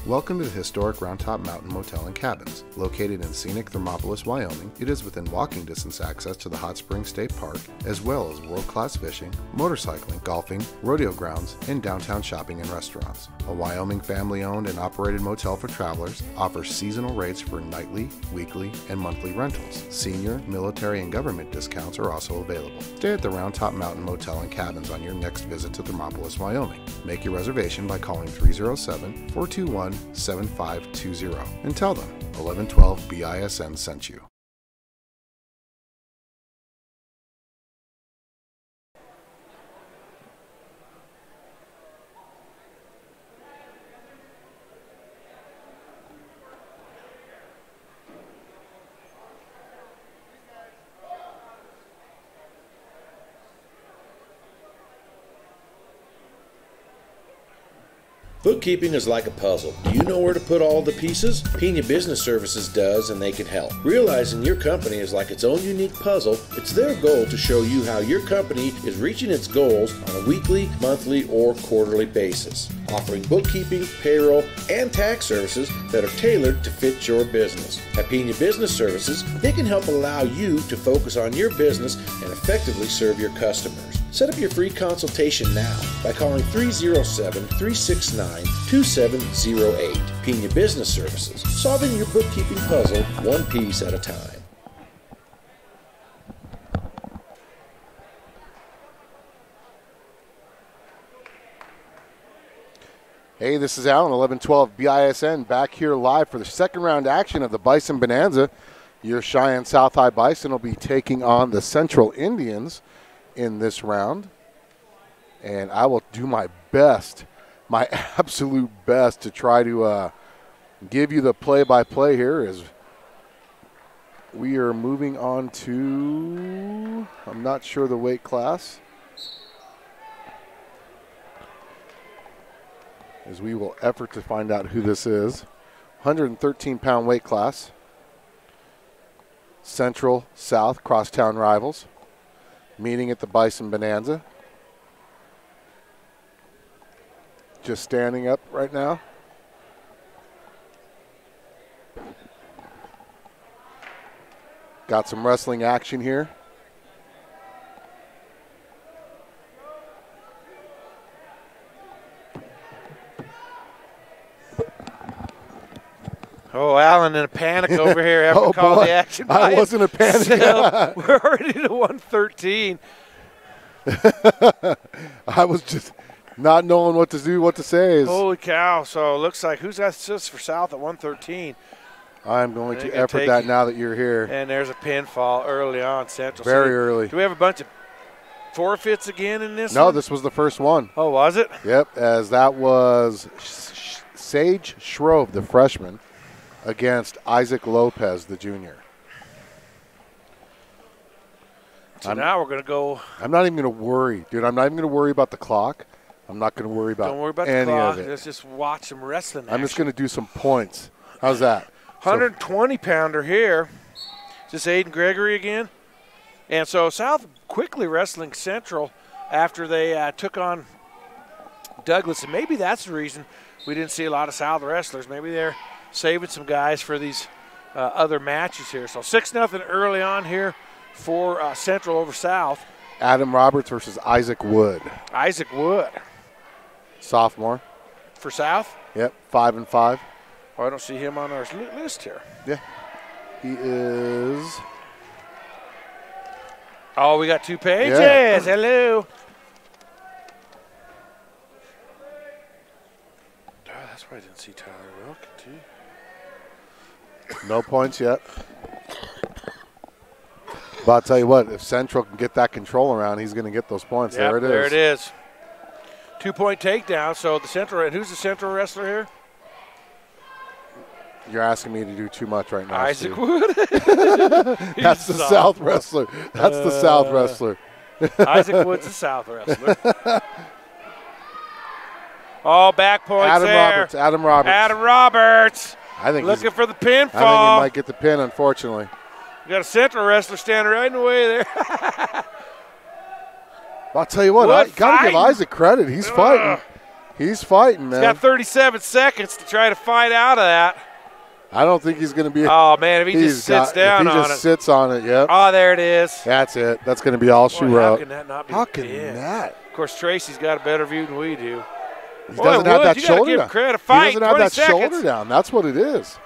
Welcome to the historic Round Top Mountain Motel and Cabins. Located in scenic Thermopolis, Wyoming, it is within walking distance access to the Hot Springs State Park, as well as world-class fishing, motorcycling, golfing, rodeo grounds, and downtown shopping and restaurants. A Wyoming family-owned and operated motel for travelers, offers seasonal rates for nightly, weekly, and monthly rentals. Senior, military, and government discounts are also available. Stay at the Round Top Mountain Motel and Cabins on your next visit to Thermopolis, Wyoming. Make your reservation by calling 307-421-7520 and tell them 1112 BISN sent you. Bookkeeping is like a puzzle. Do you know where to put all the pieces? Pena Business Services does, and they can help. Realizing your company is like its own unique puzzle, it's their goal to show you how your company is reaching its goals on a weekly, monthly, or quarterly basis. Offering bookkeeping, payroll, and tax services that are tailored to fit your business. At Pena Business Services, they can help allow you to focus on your business and effectively serve your customers. Set up your free consultation now by calling 307-369-2708. Pena Business Services, solving your bookkeeping puzzle one piece at a time. Hey, this is Alan, 1112 BISN, back here live for the second round action of the Bison Bonanza. Your Cheyenne South High Bison will be taking on the Central Indians in this round. And I will do my best, my absolute best, to try to give you the play-by-play here as we are moving on to, I'm not sure the weight class, as we will effort to find out who this is. 113-pound weight class. Central, South, crosstown rivals. Meeting at the Bison Bonanza. Just standing up right now. Got some wrestling action here. Oh, Alan in a panic over here after calling the action. I wasn't a panic. So, we're already to 113. I was just not knowing what to do, what to say. Holy cow. So it looks like who's got assists for South at 113? I'm going to effort that now that you're here. And there's a pinfall early on, Central. Very early. Do we have a bunch of forfeits again in this No, one? this was the first one. Oh, was it? Yep, as that was Sage Shrove, the freshman, against Isaac Lopez, the junior. So now we're going to go. I'm not even going to worry, dude. I'm not even going to worry about the clock. I'm not going to worry about Don't worry about any the clock. of it. Let's just watch some wrestling I'm just going to do some points. How's that? 120-pounder here. Is this Aiden Gregory again? And so South quickly wrestling Central after they took on Douglas. And maybe that's the reason we didn't see a lot of South wrestlers. Maybe they're saving some guys for these other matches here. So 6-0 early on here for Central over South. Adam Roberts versus Isaac Wood. Isaac Wood. Sophomore. For South? Yep, 5-5. Oh, I don't see him on our list here. Yeah. He is. Oh, we got 2 pages. Yeah. Hello. Oh, that's why I didn't see Tyler Wilkin, too. No points yet. But I'll tell you what, if Central can get that control around, he's going to get those points. Yep, there it is. There it is. 2-point takedown. So the Central, and who's the Central wrestler here? You're asking me to do too much right now. Isaac Steve. Wood. That's the South wrestler. That's the South wrestler. Isaac Wood's the South wrestler. Oh, back points Adam there. Roberts. Adam Roberts. Adam Roberts. I think looking for the pinfall. I think he might get the pin, unfortunately. We got a Central wrestler standing right in the way there. I'll tell you what, I got to give Isaac credit. He's fighting. He's fighting, man. He's got 37 seconds to try to fight out of that. I don't think he's going to be. Oh, man, if he just sits down on it. If he just sits on it, yep. Oh, there it is. That's it. That's going to be all she wrote. How can that not be? How can that? Of course, Tracy's got a better view than we do. He doesn't have that shoulder down. Credit. Fight, he doesn't have that shoulder down. That's what it is.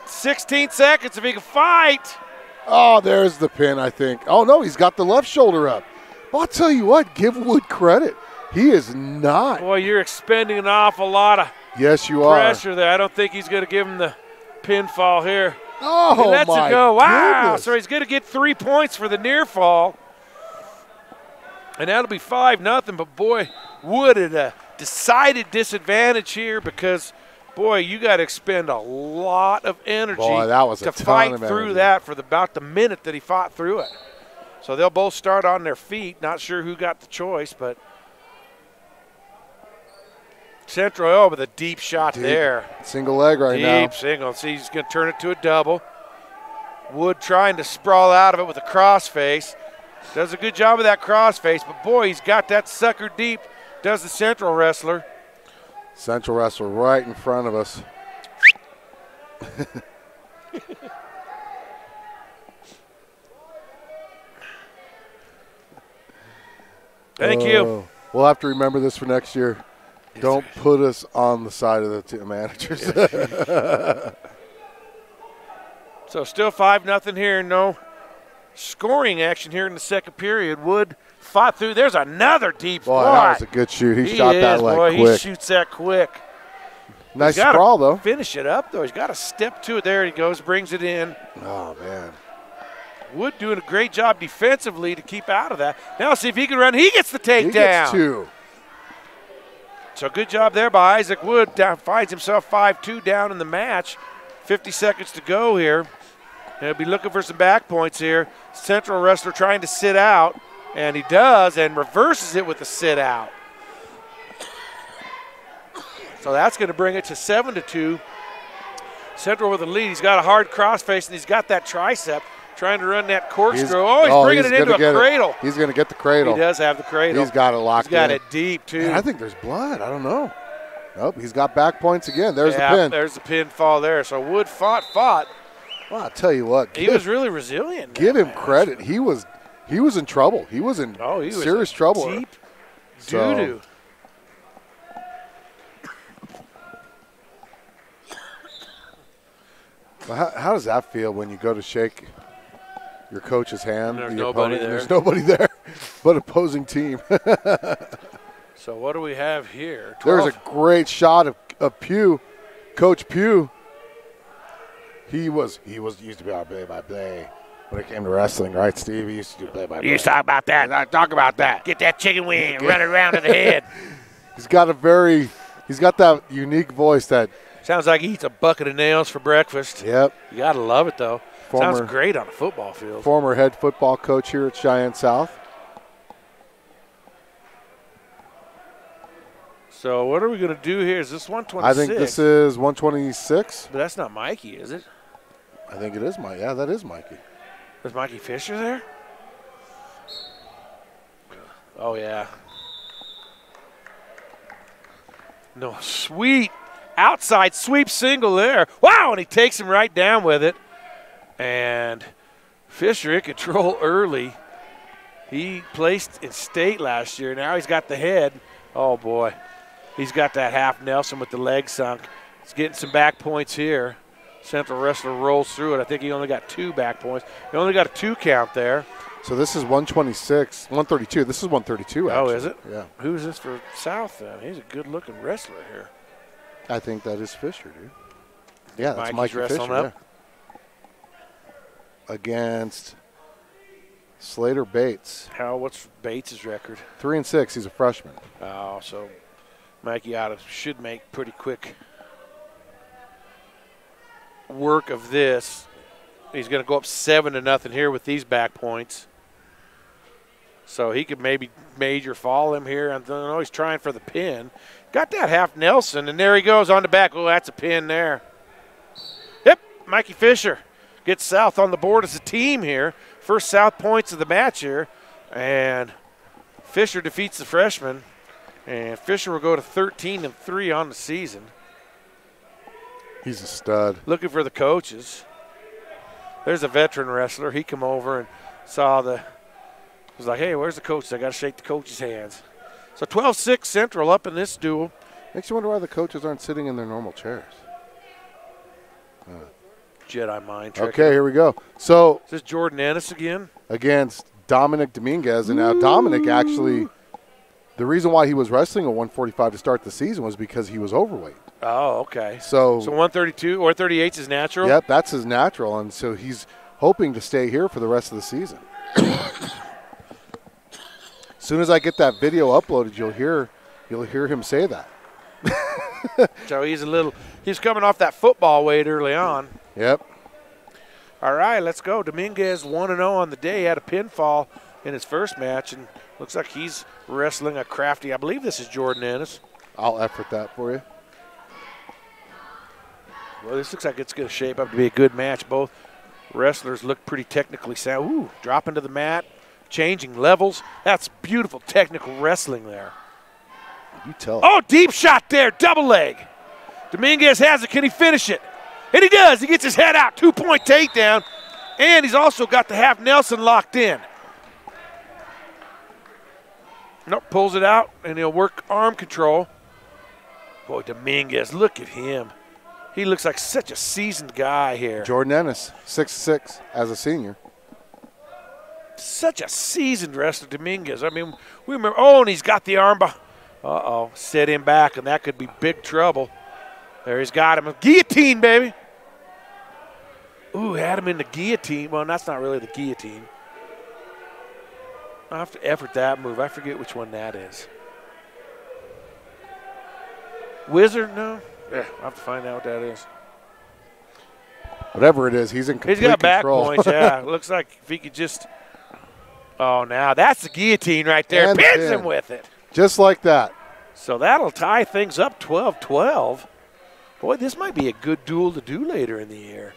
16 seconds if he can fight. Oh, there's the pin, I think. Oh, no, he's got the left shoulder up. Well, I'll tell you what, give Wood credit. He is not. Boy, you're expending an awful lot of pressure there. I don't think he's going to give him the pinfall here. Oh, he lets my it go. Wow. goodness. So he's going to get 3 points for the near fall. And that'll be 5-0. But, boy, Wood at a decided disadvantage here because, boy, you got to expend a lot of energy to fight through that for about the minute that he fought through it. So they'll both start on their feet. Not sure who got the choice, but Central with a deep shot there. Single leg right now. Deep single. See, he's going to turn it to a double. Wood trying to sprawl out of it with a crossface. Does a good job of that crossface, but boy, he's got that sucker deep, does the Central wrestler. Central wrestler right in front of us. Thank you. We'll have to remember this for next year. Don't put us on the side of the two managers. So still 5-0 here. No scoring action here in the second period. Wood fought through. There's another deep Boy, fly. that was a good shoot. He shot that leg quick. He shoots that quick. Nice sprawl, though. Finish it up, though. He's got to step to it. There he goes, brings it in. Oh, man. Wood doing a great job defensively to keep out of that. Now see if he can run. He gets the takedown. He gets 2. So good job there by Isaac Wood. Finds himself 5-2 down in the match. 50 seconds to go here. He'll be looking for some back points here. Central wrestler trying to sit out, and he does, and reverses it with a sit out. So that's going to bring it to 7-2. Central with the lead. He's got a hard crossface, and he's got that tricep trying to run that corkscrew. He's bringing it into a cradle. He's going to get the cradle. He does have the cradle. He's got it locked in. He's got it deep, too. Man, I think there's blood. I don't know. Nope, he's got back points again. There's the pin. There's the pinfall there. So Wood fought. Well, I'll tell you what. He was really resilient. Give him credit. He was in trouble. He was in serious trouble. Deep doo-doo. Well, how does that feel when you go to shake your coach's hand? There's nobody there. There's nobody there but opposing team. So what do we have here? 12. There's a great shot of Pugh, Coach Pugh. He used to be our play-by-play when it came to wrestling, right, Steve? He used to do play-by-play. You used to talk about that. Talk about that. Get that chicken wing and run it around to the head. He's got that unique voice that sounds like he eats a bucket of nails for breakfast. Yep. You got to love it, though. Sounds great on a football field. Former head football coach here at Cheyenne South. So what are we going to do here? Is this 126? I think this is 126. But that's not Mikey, is it? I think it is Mikey. Yeah, that is Mikey. Is Mikey Fisher there? Oh, yeah. No, sweet. Outside sweep single there. Wow, and he takes him right down with it. And Fisher in control early. He placed in state last year. Now he's got the head. Oh, boy. He's got that half Nelson with the leg sunk. He's getting some back points here. Central wrestler rolls through it. I think he only got 2 back points. He only got a 2 count there. So this is 126, 132. This is 132, actually. Oh, is it? Yeah. Who's this for South then? He's a good-looking wrestler here. I think that is Fisher, dude. Yeah, that's Mikey's Mikey Fisher. up. Yeah. Against Slater Bates. What's Bates' record? 3-6. He's a freshman. Oh, so Mikey should make pretty quick work of this. He's going to go up 7-0 here with these back points. So he could maybe major fall him here. I don't know. He's trying for the pin. Got that half Nelson, and there he goes on the back. Oh, that's a pin there. Yep, Mikey Fisher gets South on the board as a team here. First South points of the match here. And Fisher defeats the freshman. And Fisher will go to 13-3 on the season. He's a stud. Looking for the coaches. There's a veteran wrestler. He come over and saw was like, hey, where's the coach? I got to shake the coach's hands. So 12-6 Central up in this duel. Makes you wonder why the coaches aren't sitting in their normal chairs. Jedi mind trick. Okay, here we go. So is this Jordan Ennis again? Against Dominic Dominguez. And now Dominic actually, the reason why he was wrestling at 145 to start the season was because he was overweight. Oh, okay. So 132 or 38 is natural? Yep, that's his natural. And so he's hoping to stay here for the rest of the season. As soon as I get that video uploaded, you'll hear him say that. So he's coming off that football weight early on. Yep. All right, let's go. Dominguez 1-0 on the day. Had a pinfall in his first match, and looks like he's wrestling a crafty. I believe this is Jordan Ennis. I'll effort that for you. Well, this looks like it's going to shape up to be a good match. Both wrestlers look pretty technically sound. Ooh, dropping to the mat, changing levels. That's beautiful technical wrestling there. You tell. Oh, deep shot there, double leg. Dominguez has it. Can he finish it? And he does. He gets his head out. 2-point takedown. And he's also got the half Nelson locked in. Nope, pulls it out, and he'll work arm control. Boy, Dominguez, look at him. He looks like such a seasoned guy here. Jordan Ennis, 6'6", as a senior. Such a seasoned wrestler, Dominguez. I mean, we remember, oh, and he's got the arm behind. Uh-oh, set him back, and that could be big trouble. There he's got him. Guillotine, baby. Ooh, had him in the guillotine. Well, that's not really the guillotine. I'll have to effort that move. I forget which one that is. Wizard? No. Yeah, I'll have to find out what that is. Whatever it is, he's in complete He's got back control. points, yeah. Looks like if he could just – oh, now that's the guillotine right there. And Pins pin. him with it. Just like that. So that'll tie things up 12-12. Boy, this might be a good duel to do later in the year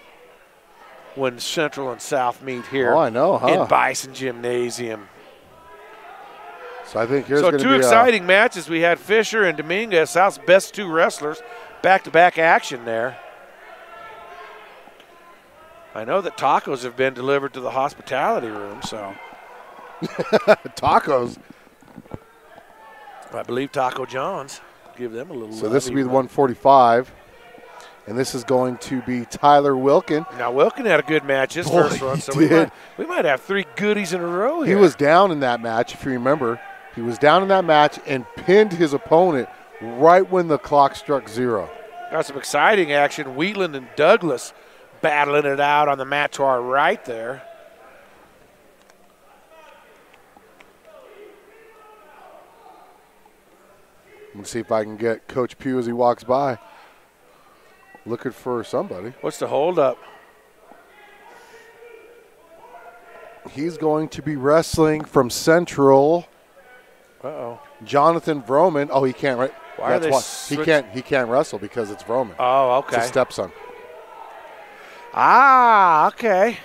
when Central and South meet here. Oh, I know, huh? In Bison Gymnasium. So I think here's going to be two exciting matches. We had Fisher and Dominguez, South's best two wrestlers, back-to-back action there. I know that tacos have been delivered to the hospitality room, so. Tacos. I believe Taco John's. Give them a little. So this will be the 145. And this is going to be Tyler Wilkin. Now, Wilkin had a good match his first one, so we might have 3 goodies in a row here. He was down in that match, if you remember. He was down in that match and pinned his opponent right when the clock struck 0. Got some exciting action. Wheatland and Douglas battling it out on the mat to our right there. I'm going to see if I can get Coach Pugh as he walks by. Looking for somebody. What's the holdup? He's going to be wrestling from Central. Uh-oh. Jonathan Vroman. Oh, he can't. Right? Why are they He can't wrestle because it's Vroman. Oh, okay. It's his stepson. Ah, okay.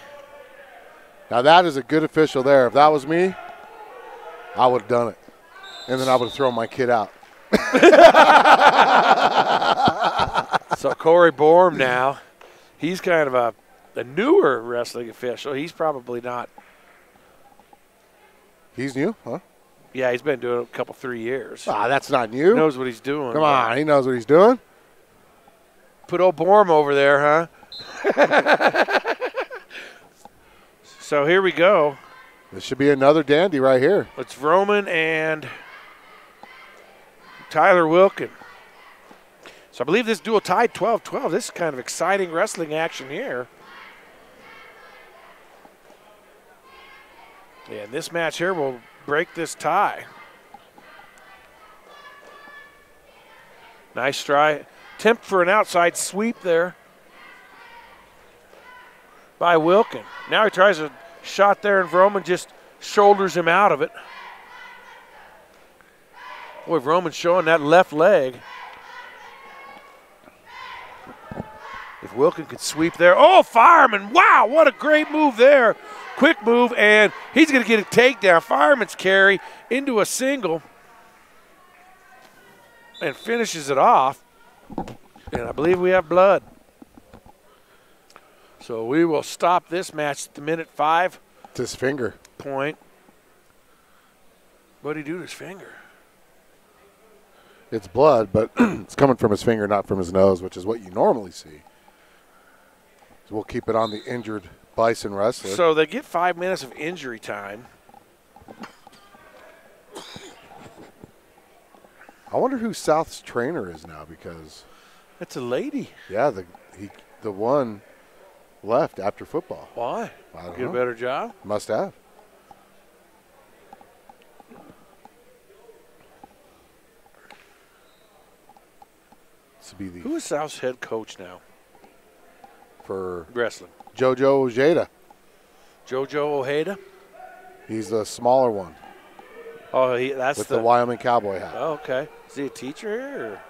Now that is a good official there. If that was me, I would have done it, and then I would have thrown my kid out. So Corey Borm now, he's kind of a newer wrestling official. He's probably not. He's new, huh? Yeah, he's been doing it a couple, 3 years. Ah, that's not new. He knows what he's doing. Come on, he knows what he's doing. Put old Borm over there, huh? So here we go. This should be another dandy right here. It's Vroman and Tyler Wilkin. So I believe this duel tied 12-12. This is kind of exciting wrestling action here. Yeah, and this match here will break this tie. Nice try. Attempt for an outside sweep there by Wilkin. Now he tries a shot there, and Vroman just shoulders him out of it. Boy, Vroman showing that left leg. If Wilkin could sweep there. Oh, Fireman. Wow, what a great move there. Quick move, and he's going to get a takedown. Fireman's carry into a single and finishes it off. And I believe we have blood. So we will stop this match at the minute 5. It's his finger. Point. What did he do to his finger? It's blood, but it's coming from his finger, not from his nose, which is what you normally see. So we'll keep it on the injured Bison wrestler. So they get 5 minutes of injury time. I wonder who South's trainer is now, because it's a lady. Yeah, the one left after football. Why? I don't Get know. a better job? Must have. Who is South's head coach now? For wrestling. JoJo Ojeda. JoJo Ojeda? He's the smaller one. Oh, that's with the Wyoming cowboy hat. Oh, okay. Is he a teacher here? Or?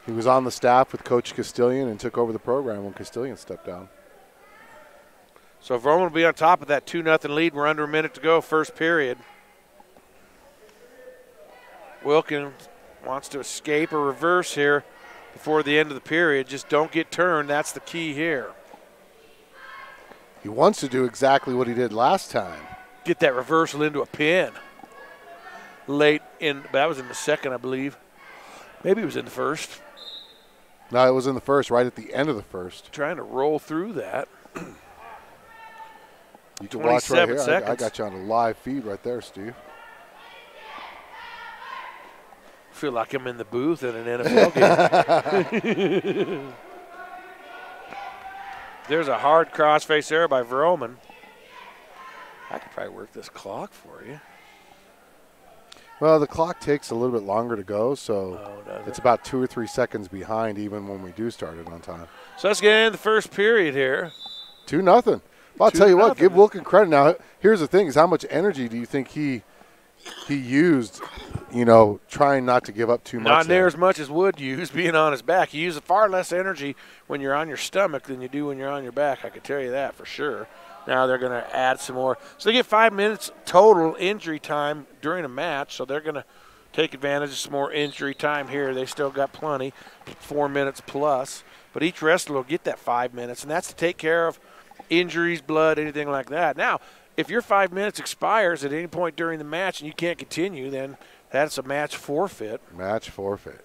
He was on the staff with Coach Castillion and took over the program when Castillion stepped down. So Vroman will be on top of that 2-0 lead. We're under a minute to go, first period. Wilkin wants to escape or reverse here before the end of the period. Just don't get turned. That's the key here. He wants to do exactly what he did last time. Get that reversal into a pin. Late in, that was in the second, I believe. Maybe it was in the first. No, it was in the first, right at the end of the first. Trying to roll through that. You can watch right here. I got you on a live feed right there, Steve. I feel like I'm in the booth at an NFL game. There's a hard crossface there by Vroman. I could probably work this clock for you. Well, the clock takes a little bit longer to go, so does it's it? about 2 or 3 seconds behind even when we do start it on time. So let's get into the first period here. 2-0. Well, I'll tell you what, 2-0. give Wilkin credit. Now, here's the thing, is how much energy do you think he used, you know, trying not to give up too much? Not near as much as Wood used being on his back. You use far less energy when you're on your stomach than you do when you're on your back. I can tell you that for sure. Now they're going to add some more. So they get 5 minutes total injury time during a match, so they're going to take advantage of some more injury time here. They still got plenty, 4 minutes plus. But each wrestler will get that 5 minutes, and that's to take care of injuries, blood, anything like that. Now, if your 5 minutes expires at any point during the match and you can't continue, then that's a match forfeit. Match forfeit.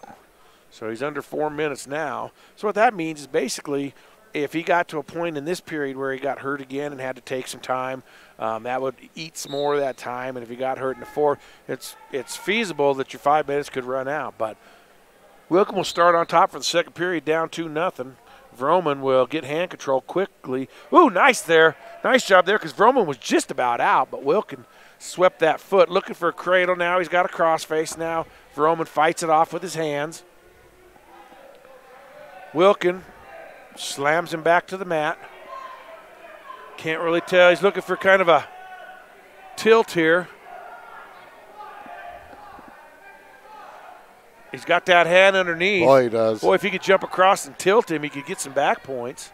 So he's under 4 minutes now. So what that means is basically if he got to a point in this period where he got hurt again and had to take some time, that would eat some more of that time. And if he got hurt in the fourth, it's feasible that your 5 minutes could run out. But Wilkin will start on top for the second period, down 2-0. Vroman will get hand control quickly. Ooh, nice there. Nice job there because Vroman was just about out, but Wilkin swept that foot. Looking for a cradle now. He's got a crossface now. Vroman fights it off with his hands. Wilkin slams him back to the mat. Can't really tell. He's looking for kind of a tilt here. He's got that hand underneath. Boy, he does. Boy, if he could jump across and tilt him, he could get some back points.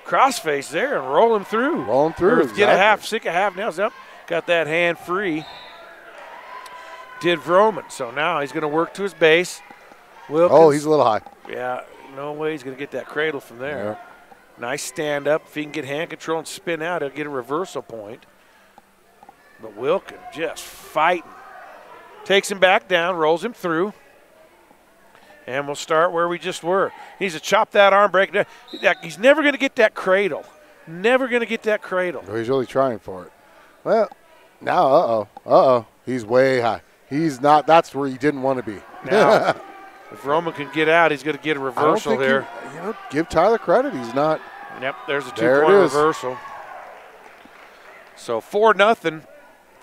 Crossface there and roll him through. Roll him through, Or get a exactly. half, stick a half nails up. Got that hand free. Did Vroman. So now he's going to work to his base. Wilkins, Oh, he's a little high. yeah, no way he's going to get that cradle from there. Yeah. Nice stand up. If he can get hand control and spin out, he'll get a reversal point. But Wilkin just fighting. Takes him back down, rolls him through. And we'll start where we just were. He needs to chop that arm, break it down. He's never going to get that cradle. Never going to get that cradle. Oh, he's really trying for it. Well, now, uh-oh. He's way high. He's not. That's where he didn't want to be. Now, if Roman can get out, he's going to get a reversal here. Give Tyler credit. He's not. Yep, there's a There it two-point is. reversal. So 4-0.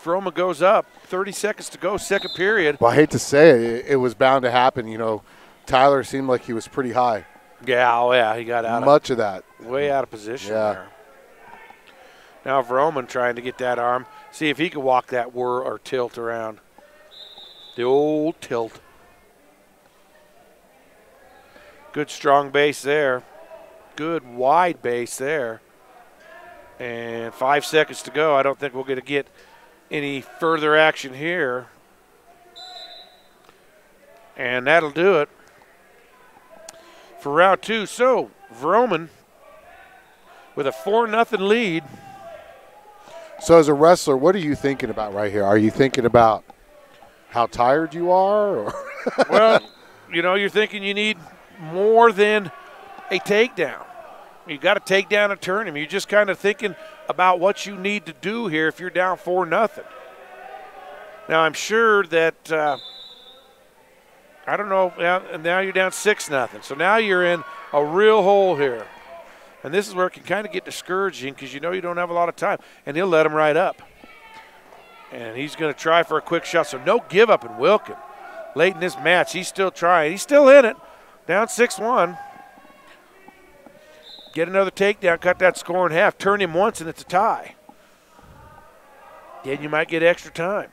Roma goes up. 30 seconds to go, second period. Well, I hate to say it. It was bound to happen. You know, Tyler seemed like he was pretty high. Yeah, oh yeah, he got out Much of that. way out of position Yeah. there. Now Vroman trying to get that arm. See if he can walk that whir or tilt around. The old tilt. Good strong base there. Good wide base there. And 5 seconds to go. I don't think we're going to get any further action here. And that'll do it for round two. So Vroman with a 4-0 lead. So as a wrestler, what are you thinking about right here? Are you thinking about how tired you are? Or Well, you know, you're thinking you need more than a takedown. You got to take down and turn him. You're just kind of thinking about what you need to do here if you're down 4-0. Now, I'm sure that, I don't know, now you're down 6-0. So now you're in a real hole here. And this is where it can kind of get discouraging because you know you don't have a lot of time. And he'll let him right up. And he's going to try for a quick shot. So no give up in Wilkin. Late in this match, he's still trying. He's still in it. Down 6-1. Get another takedown, cut that score in half. Turn him once and it's a tie. Then you might get extra time.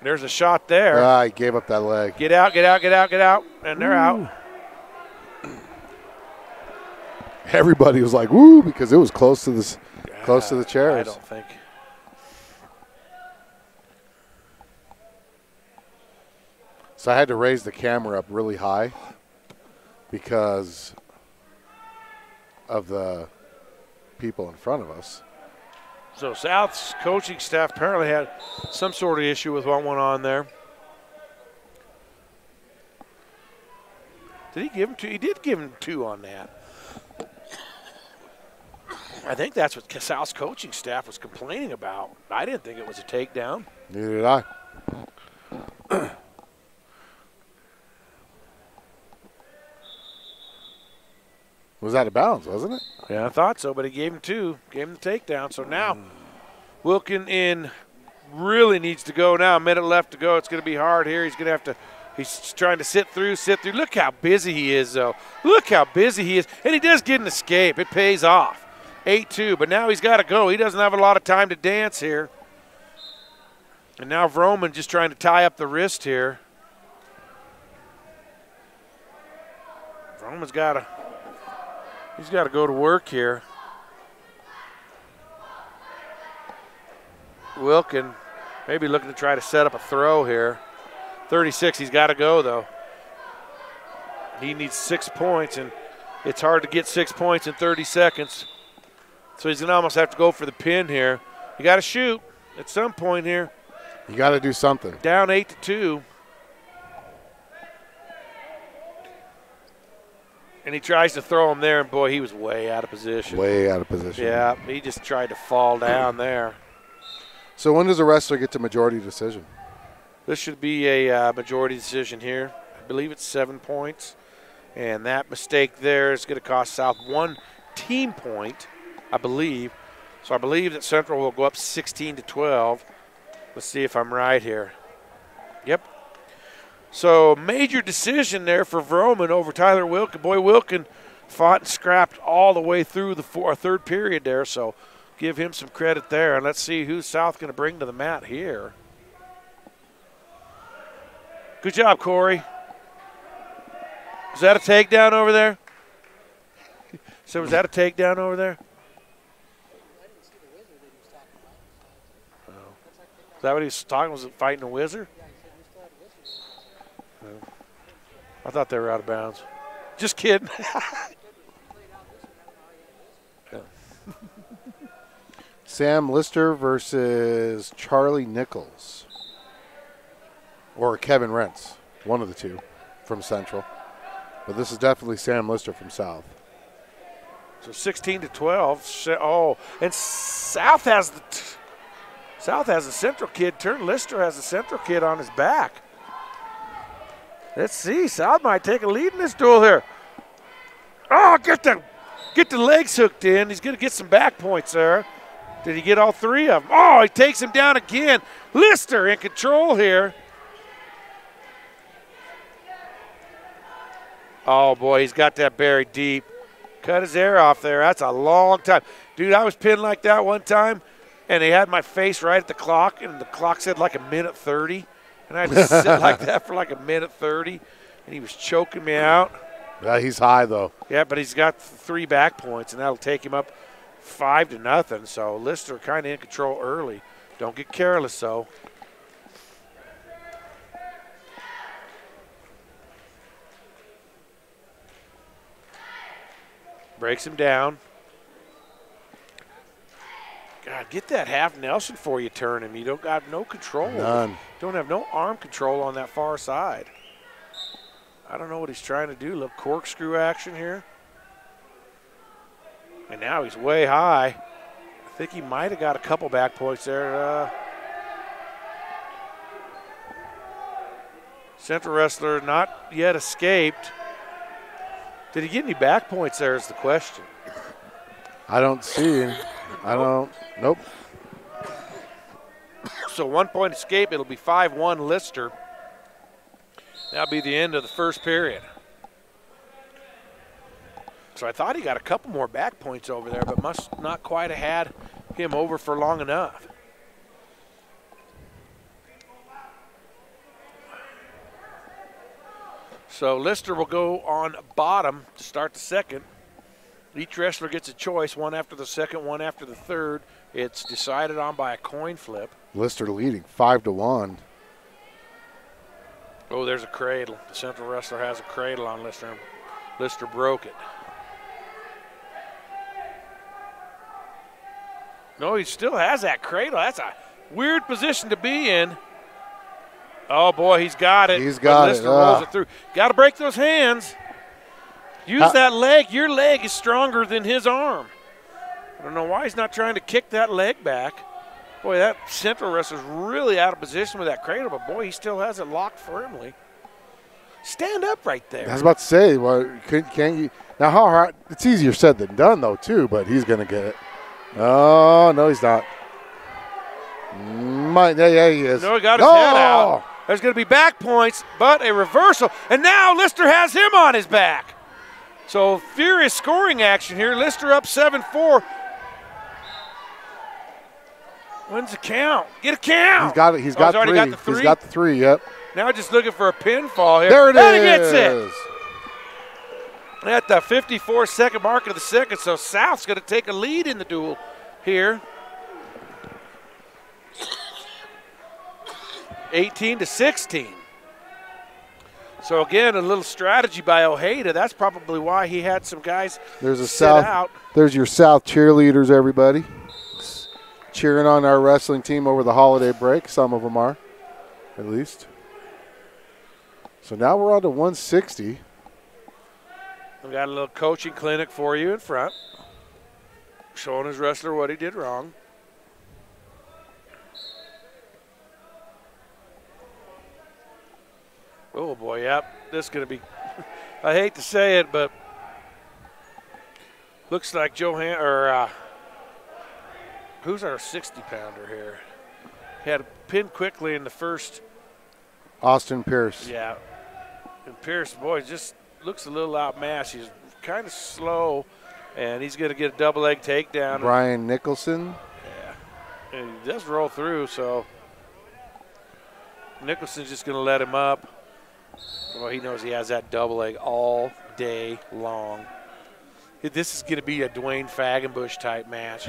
There's a shot there. he gave up that leg. Get out, get out, get out, get out. And they're out. Everybody was like, "Woo!" because it was close to this, close to the chairs. I don't think. So I had to raise the camera up really high because of the people in front of us. So South's coaching staff apparently had some sort of issue with what went on there. Did he give him two? He did give him two on that. I think that's what South's coaching staff was complaining about. I didn't think it was a takedown. Neither did I. Was out of bounds, wasn't it? Yeah, I thought so, but he gave him 2. Gave him the takedown. So now Wilkin really needs to go now. A minute left to go. It's going to be hard here. He's going to have to – he's trying to sit through. Look how busy he is, though. Look how busy he is. And he does get an escape. It pays off. 8-2, but now he's got to go. He doesn't have a lot of time to dance here. And now Vroman just trying to tie up the wrist here. Vroman's got to – he's got to go to work here. Wilkin maybe looking to try to set up a throw here. 36, he's got to go, though. He needs 6 points, and it's hard to get 6 points in 30 seconds. So he's going to almost have to go for the pin here. You got to shoot at some point here. You got to do something. Down 8-2. And he tries to throw him there, and, boy, he was way out of position. Way out of position. Yeah, he just tried to fall down there. So when does a wrestler get to majority decision? This should be a majority decision here. I believe it's 7 points. And that mistake there is going to cost South 1 team point, I believe. So I believe that Central will go up 16-12. Let's see if I'm right here. Yep. So major decision there for Vroman over Tyler Wilkin. Boy, Wilkin fought and scrapped all the way through the third period there. So give him some credit there. And let's see who's South going to bring to the mat here. Good job, Corey. Was that a takedown over there? So was that a takedown over there? Oh. Is that what he was talking? Was it fighting a wizard? No. I thought they were out of bounds. Just kidding. Sam Lister versus Charlie Nichols. Or Kevin Rentz, one of the two from Central. But this is definitely Sam Lister from South. So 16-12. Oh, and South has the Central kid. Lister has the Central kid on his back. Let's see. South might take a lead in this duel here. Oh, get the legs hooked in. He's going to get some back points there. Did he get all 3 of them? Oh, he takes him down again. Lister in control here. Oh, boy, he's got that buried deep. Cut his hair off there. That's a long time. Dude, I was pinned like that one time, and they had my face right at the clock, and the clock said like 1:30. And I had to sit like that for like 1:30, and he was choking me out. Yeah, he's high, though. Yeah, but he's got 3 back points, and that'll take him up 5-0. So Lister kind of in control early. Don't get careless, though. Breaks him down. God, get that half Nelson for you, turn him. You don't got no control. None. Don't have no arm control on that far side. I don't know what he's trying to do. Little corkscrew action here. And now he's way high. I think he might have got a couple back points there. Central wrestler not yet escaped. Did he get any back points there is the question. I don't see. Nope. So 1 point escape. It'll be 5-1 Lister. That'll be the end of the first period. So I thought he got a couple more back points over there, but must not quite have had him over for long enough. So Lister will go on bottom to start the second. Each wrestler gets a choice, one after the second, one after the third. It's decided on by a coin flip. Lister leading 5-1. Oh, there's a cradle. The Central wrestler has a cradle on Lister. Lister broke it. No, he still has that cradle. That's a weird position to be in. Oh, boy, he's got it. He's got it. Lister rolls it through. Got to break those hands. Use that leg. Your leg is stronger than his arm. I don't know why he's not trying to kick that leg back. Boy, that Central wrestler's really out of position with that cradle, but, boy, he still has it locked firmly. Stand up right there. I was about to say, well, can't you? Now, how hard? It's easier said than done, though, too, but he's going to get it. Oh, no, he's not. Yeah, he is. No, he got his head out. There's going to be back points, but a reversal. And now Lister has him on his back. So furious scoring action here. Lister up 7-4. Wins the count. Get a count. He's got it. He's got already three. got the three. He's got the 3, yep. Now just looking for a pinfall here. There it is. He gets it. At the 54-second mark of the second, so South's going to take a lead in the duel here. 18-16. So again, a little strategy by Ojeda. That's probably why he had some guys sit out. There's your South cheerleaders, everybody. Cheering on our wrestling team over the holiday break. Some of them are, at least. So now we're on to 160. We got a little coaching clinic for you in front, showing his wrestler what he did wrong. Oh boy, yep, this is going to be, I hate to say it, but looks like who's our 60-pounder here? He had a pin quickly in the first. Austin Pierce. Yeah, and Pierce, boy, just looks a little outmatched. He's kind of slow, and he's going to get a double leg takedown. Brian Nicholson. Yeah, and he does roll through, so Nicholson's just going to let him up. Well, he knows he has that double leg all day long. This is going to be a Dwayne Fagenbush type match.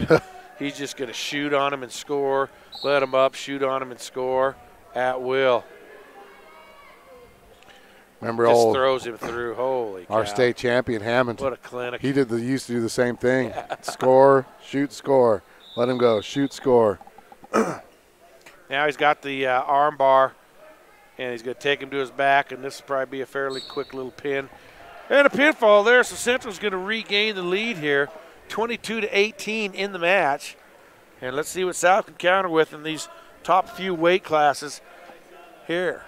He's just going to shoot on him and score, let him up, shoot on him and score at will. Remember, just throws him through. Holy cow. Our state champion Hammond. What a clinic. He used to do the same thing. Yeah. Score, shoot, score. Let him go, shoot, score. Now he's got the arm bar, and he's going to take him to his back, and this will probably be a fairly quick little pin. And a pinfall there, so Central's going to regain the lead here, 22-18 in the match. And let's see what South can counter with in these top few weight classes here.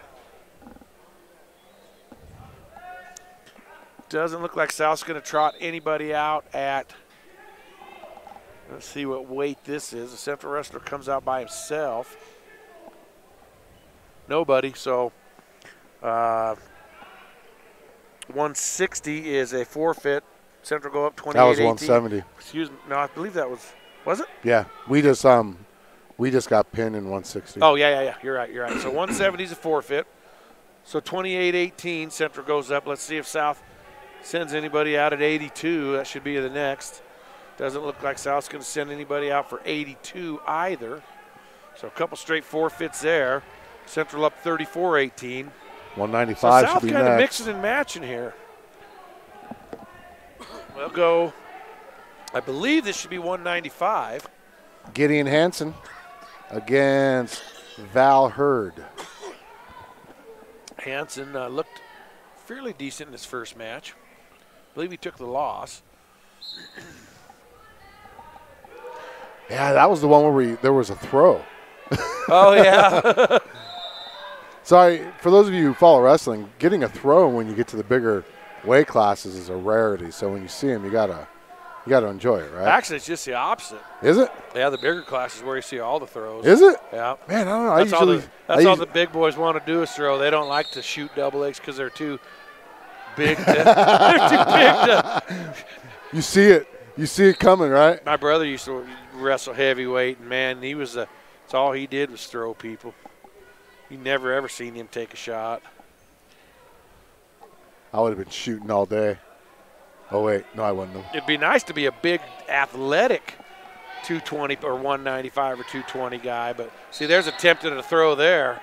Doesn't look like South's going to trot anybody out at, let's see what weight this is. The Central wrestler comes out by himself. Nobody, so 160 is a forfeit. Central go up 28-18. That was 170. Excuse me. No, I believe that was it? Yeah, we just got pinned in 160. Oh, yeah. You're right. So 170 is a forfeit. So 28-18, Central goes up. Let's see if South sends anybody out at 82. That should be the next. Doesn't look like South's going to send anybody out for 82 either. So a couple straight forfeits there. Central up 34-18. 195 so South should be kind of next. mixing and matching here. We'll go, I believe this should be 195. Gideon Hansen against Val Hurd. Hansen looked fairly decent in his first match. I believe he took the loss. Yeah, that was the one where there was a throw. Oh, yeah. So for those of you who follow wrestling, getting a throw when you get to the bigger weight classes is a rarity. So when you see him, you gotta enjoy it, right? Actually, it's just the opposite. Is it? Yeah, the bigger classes where you see all the throws. Is it? Yeah. Man, I don't know. That's all the big boys want to do is throw. They don't like to shoot double legs because they're too big. They're too big to. You see it. You see it coming, right? My brother used to wrestle heavyweight, and man, that's all he did was throw people. You never ever seen him take a shot. I would have been shooting all day. Oh, wait. No, I wouldn't have. It'd be nice to be a big, athletic 220 or 195 or 220 guy. But, see, there's attempted a throw there.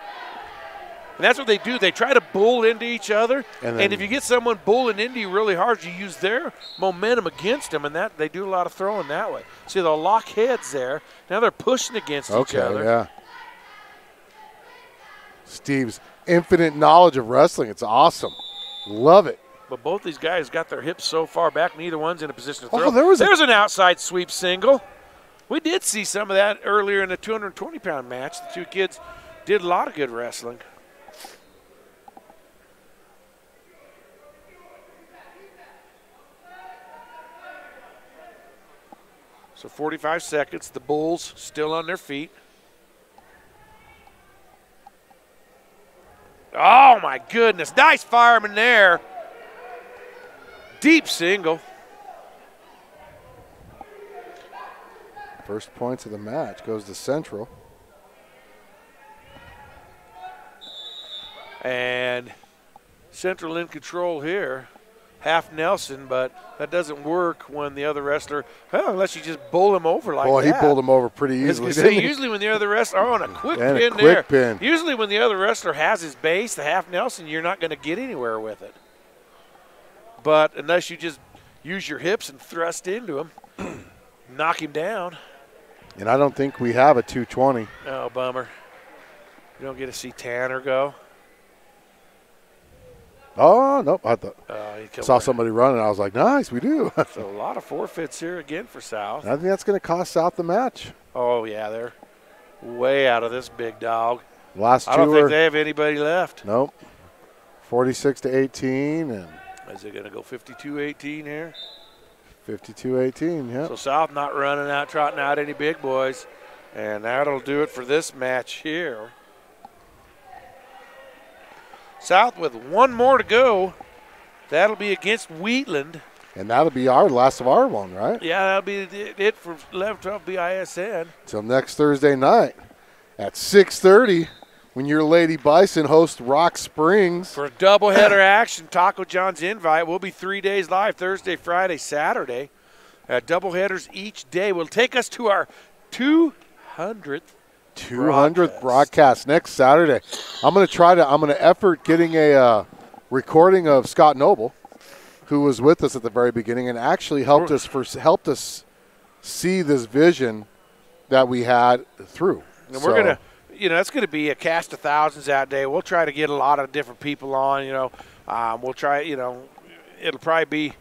And that's what they do. They try to bull into each other. And if you get someone bulling into you really hard, you use their momentum against them. And that they do a lot of throwing that way. See, they'll lock heads there. Now they're pushing against each other. Okay, yeah. Steve's infinite knowledge of wrestling. It's awesome. Love it. But both these guys got their hips so far back, neither one's in a position to throw. Oh, there's an outside sweep single. We did see some of that earlier in the 220-pound match. The two kids did a lot of good wrestling. So 45 seconds. The Bulls still on their feet. Oh, my goodness. Nice fireman there. Deep single. First points of the match goes to Central. And Central in control here. Half Nelson, but that doesn't work when the other wrestler, well, unless you just bowl him over like that. Boy, he bowled him over pretty easily, didn't he? Usually when the other wrestler, on a quick And pin a quick there. pin. Usually when the other wrestler has his base, the half Nelson, you're not going to get anywhere with it. But unless you just use your hips and thrust into him, knock him down. And I don't think we have a 220. Oh, bummer. You don't get to see Tanner go. Oh, nope. I thought He saw somebody running. I was like, nice, we do. So a lot of forfeits here again for South. I think that's going to cost South the match. Oh, yeah, they're way out of this big dog. Last two I don't think they have anybody left. Nope. 46-18 and Is it going to go 52-18 here? 52-18, yeah. So South not running out, trotting out any big boys. And that'll do it for this match here. South with one more to go. That'll be against Wheatland. And that'll be our last of our one, right? Yeah, that'll be it for 11-12 BISN. Till next Thursday night at 6:30 when your Lady Bison hosts Rock Springs. For a doubleheader action, Taco John's invite. We'll be 3 days live, Thursday, Friday, Saturday. Doubleheaders each day will take us to our 200th 200th broadcast next Saturday. I'm going to effort getting a recording of Scott Noble, who was with us at the very beginning and actually helped us see this vision that we had through. And we're going to, it's going to be a cast of thousands that day. We'll try to get a lot of different people on, we'll try, it'll probably be,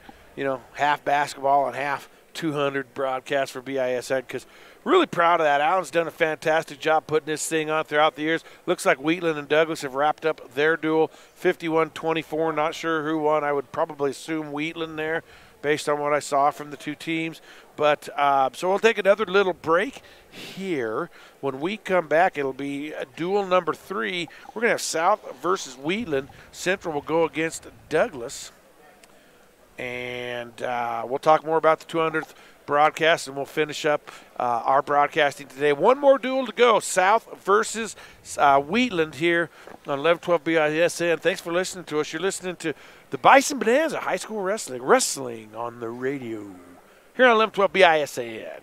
half basketball and half 200 broadcasts for BISN because really proud of that. Alan's done a fantastic job putting this thing on throughout the years. Looks like Wheatland and Douglas have wrapped up their duel 51-24. Not sure who won. I would probably assume Wheatland there based on what I saw from the two teams. But so we'll take another little break here. When we come back, it'll be duel number 3. We're going to have South versus Wheatland. Central will go against Douglas. And we'll talk more about the 200th broadcast, and we'll finish up our broadcasting today. One more duel to go, South versus Wheatland here on 11-12 BISN. Thanks for listening to us. You're listening to the Bison Bonanza High School Wrestling on the radio here on 11-12 BISN.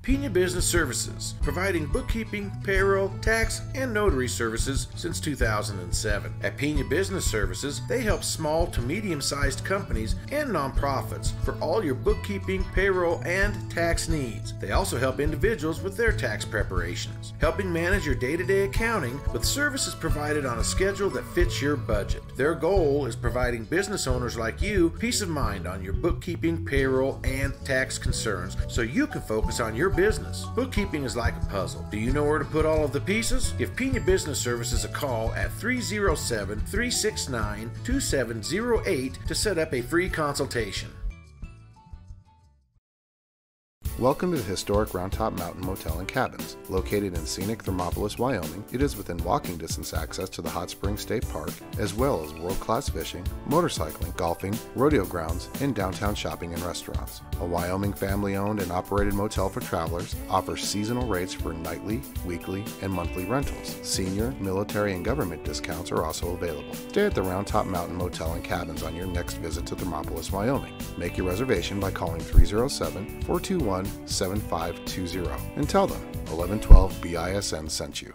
Pena Business Services, providing bookkeeping, payroll, tax, and notary services since 2007. At Pena Business Services, they help small to medium-sized companies and nonprofits for all your bookkeeping, payroll, and tax needs. They also help individuals with their tax preparations, helping manage your day-to-day accounting with services provided on a schedule that fits your budget. Their goal is providing business owners like you peace of mind on your bookkeeping, payroll, and tax concerns so you can focus on your business. Bookkeeping is like a puzzle. Do you know where to put all of the pieces? Give Pena Business Services a call at 307-369-2708 to set up a free consultation. Welcome to the historic Round Top Mountain Motel and Cabins. Located in scenic Thermopolis, Wyoming, it is within walking distance access to the Hot Springs State Park, as well as world-class fishing, motorcycling, golfing, rodeo grounds, and downtown shopping and restaurants. A Wyoming family-owned and operated motel for travelers, offers seasonal rates for nightly, weekly, and monthly rentals. Senior, military, and government discounts are also available. Stay at the Round Top Mountain Motel and Cabins on your next visit to Thermopolis, Wyoming. Make your reservation by calling 307-421-7520 and tell them 1112 BISN sent you.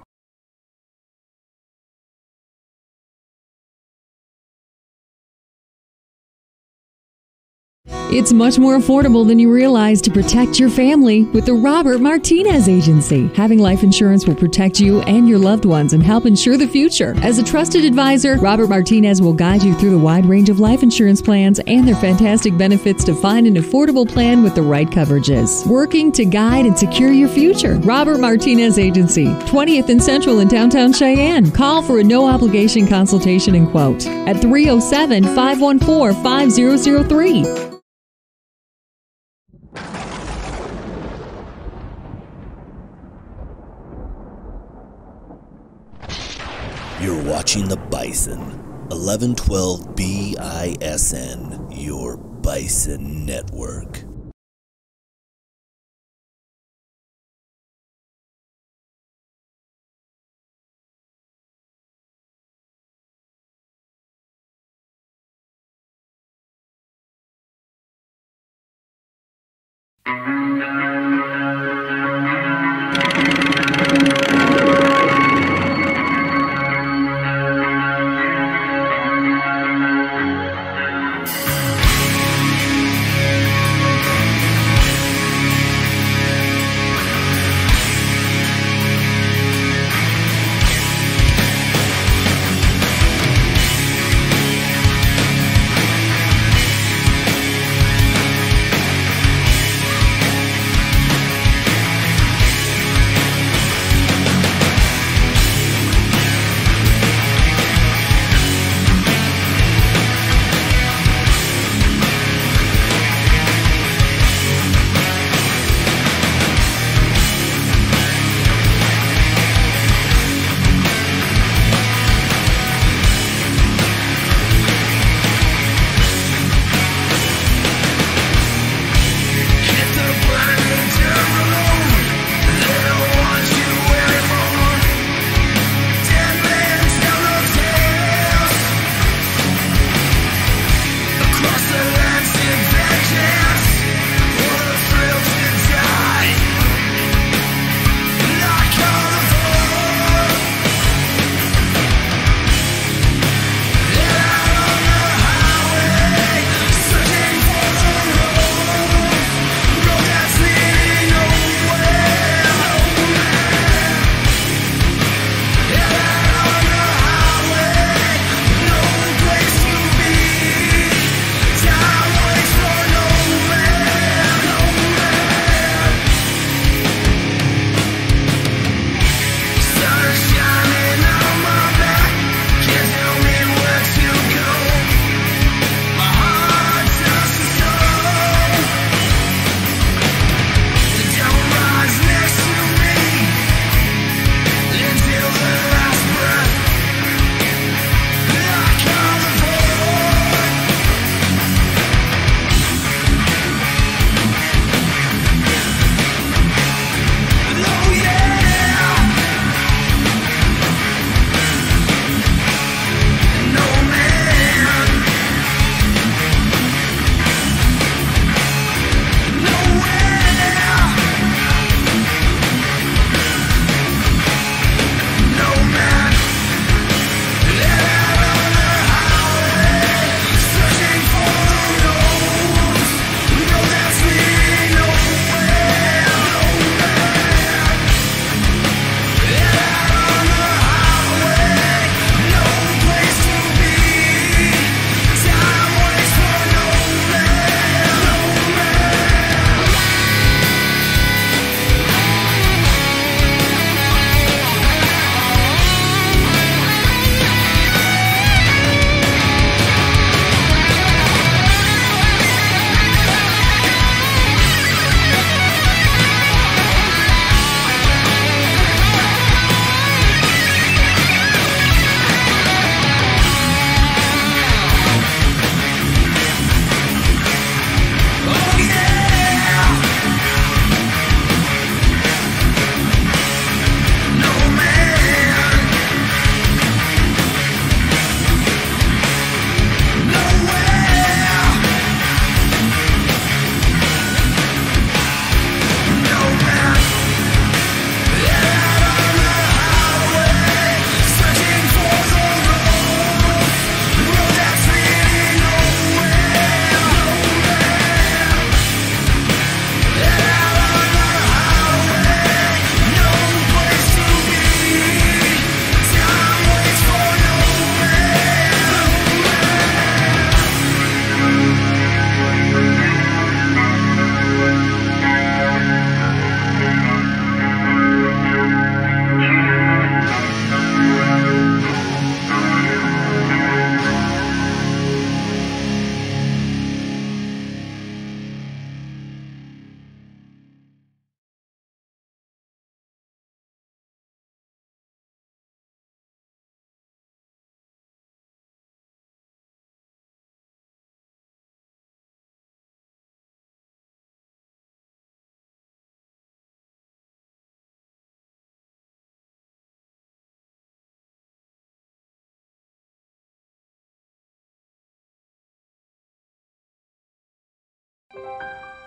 It's much more affordable than you realize to protect your family with the Robert Martinez Agency. Having life insurance will protect you and your loved ones and help ensure the future. As a trusted advisor, Robert Martinez will guide you through the wide range of life insurance plans and their fantastic benefits to find an affordable plan with the right coverages. Working to guide and secure your future. Robert Martinez Agency, 20th and Central in downtown Cheyenne. Call for a no-obligation consultation and quote at 307-514-5003. You're watching the Bison, 1112 BISN, your Bison Network.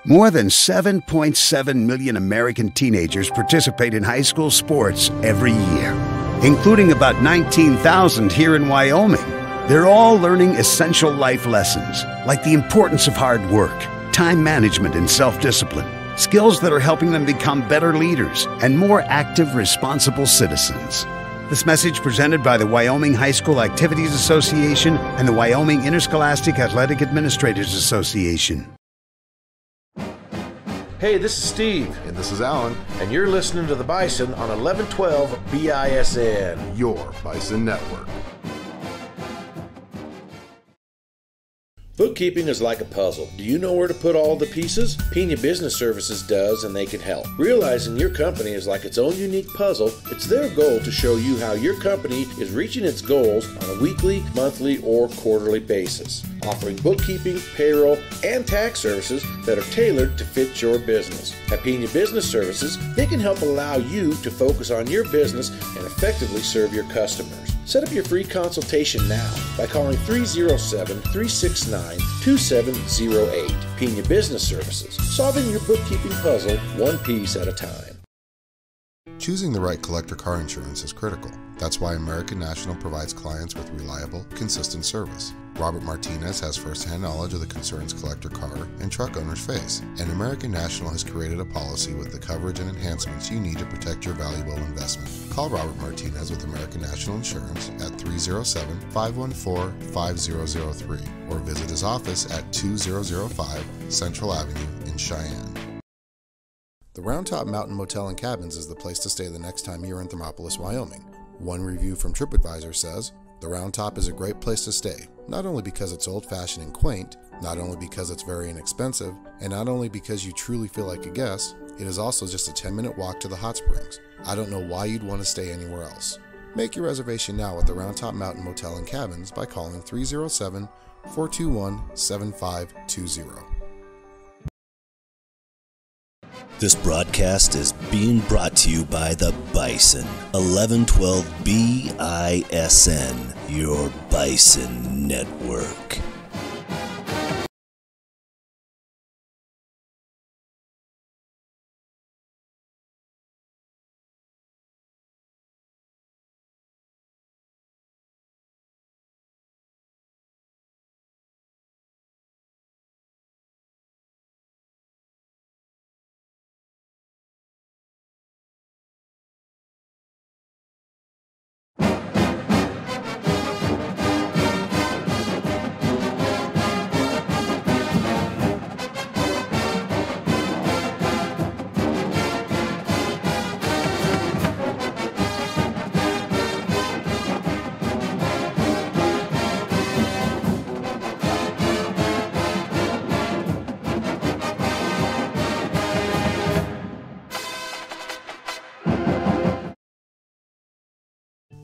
More than 7.7 million American teenagers participate in high school sports every year, including about 19,000 here in Wyoming. They're all learning essential life lessons, like the importance of hard work, time management, and self-discipline, skills that are helping them become better leaders and more active, responsible citizens. This message presented by the Wyoming High School Activities Association and the Wyoming Interscholastic Athletic Administrators Association. Hey, this is Steve. And this is Alan, And you're listening to the Bison on 1112 BISN. your Bison Network. Bookkeeping is like a puzzle. Do you know where to put all the pieces? Pena Business Services does, and they can help. Realizing your company is like its own unique puzzle, it's their goal to show you how your company is reaching its goals on a weekly, monthly, or quarterly basis, offering bookkeeping, payroll, and tax services that are tailored to fit your business. At Pena Business Services, they can help allow you to focus on your business and effectively serve your customers. Set up your free consultation now by calling 307-369-2708. Pena Business Services, solving your bookkeeping puzzle one piece at a time. Choosing the right collector car insurance is critical. That's why American National provides clients with reliable, consistent service. Robert Martinez has first-hand knowledge of the concerns collector car and truck owners face, and American National has created a policy with the coverage and enhancements you need to protect your valuable investment. Call Robert Martinez with American National Insurance at 307-514-5003 or visit his office at 2005 Central Avenue in Cheyenne. The Round Top Mountain Motel and Cabins is the place to stay the next time you're in Thermopolis, Wyoming. One review from TripAdvisor says, "The Round Top is a great place to stay, not only because it's old-fashioned and quaint, not only because it's very inexpensive, and not only because you truly feel like a guest, it is also just a 10-minute walk to the hot springs. I don't know why you'd want to stay anywhere else." Make your reservation now at the Round Top Mountain Motel and Cabins by calling 307-421-7520. This broadcast is being brought to you by the Bison. 1112 BISN, your Bison Network.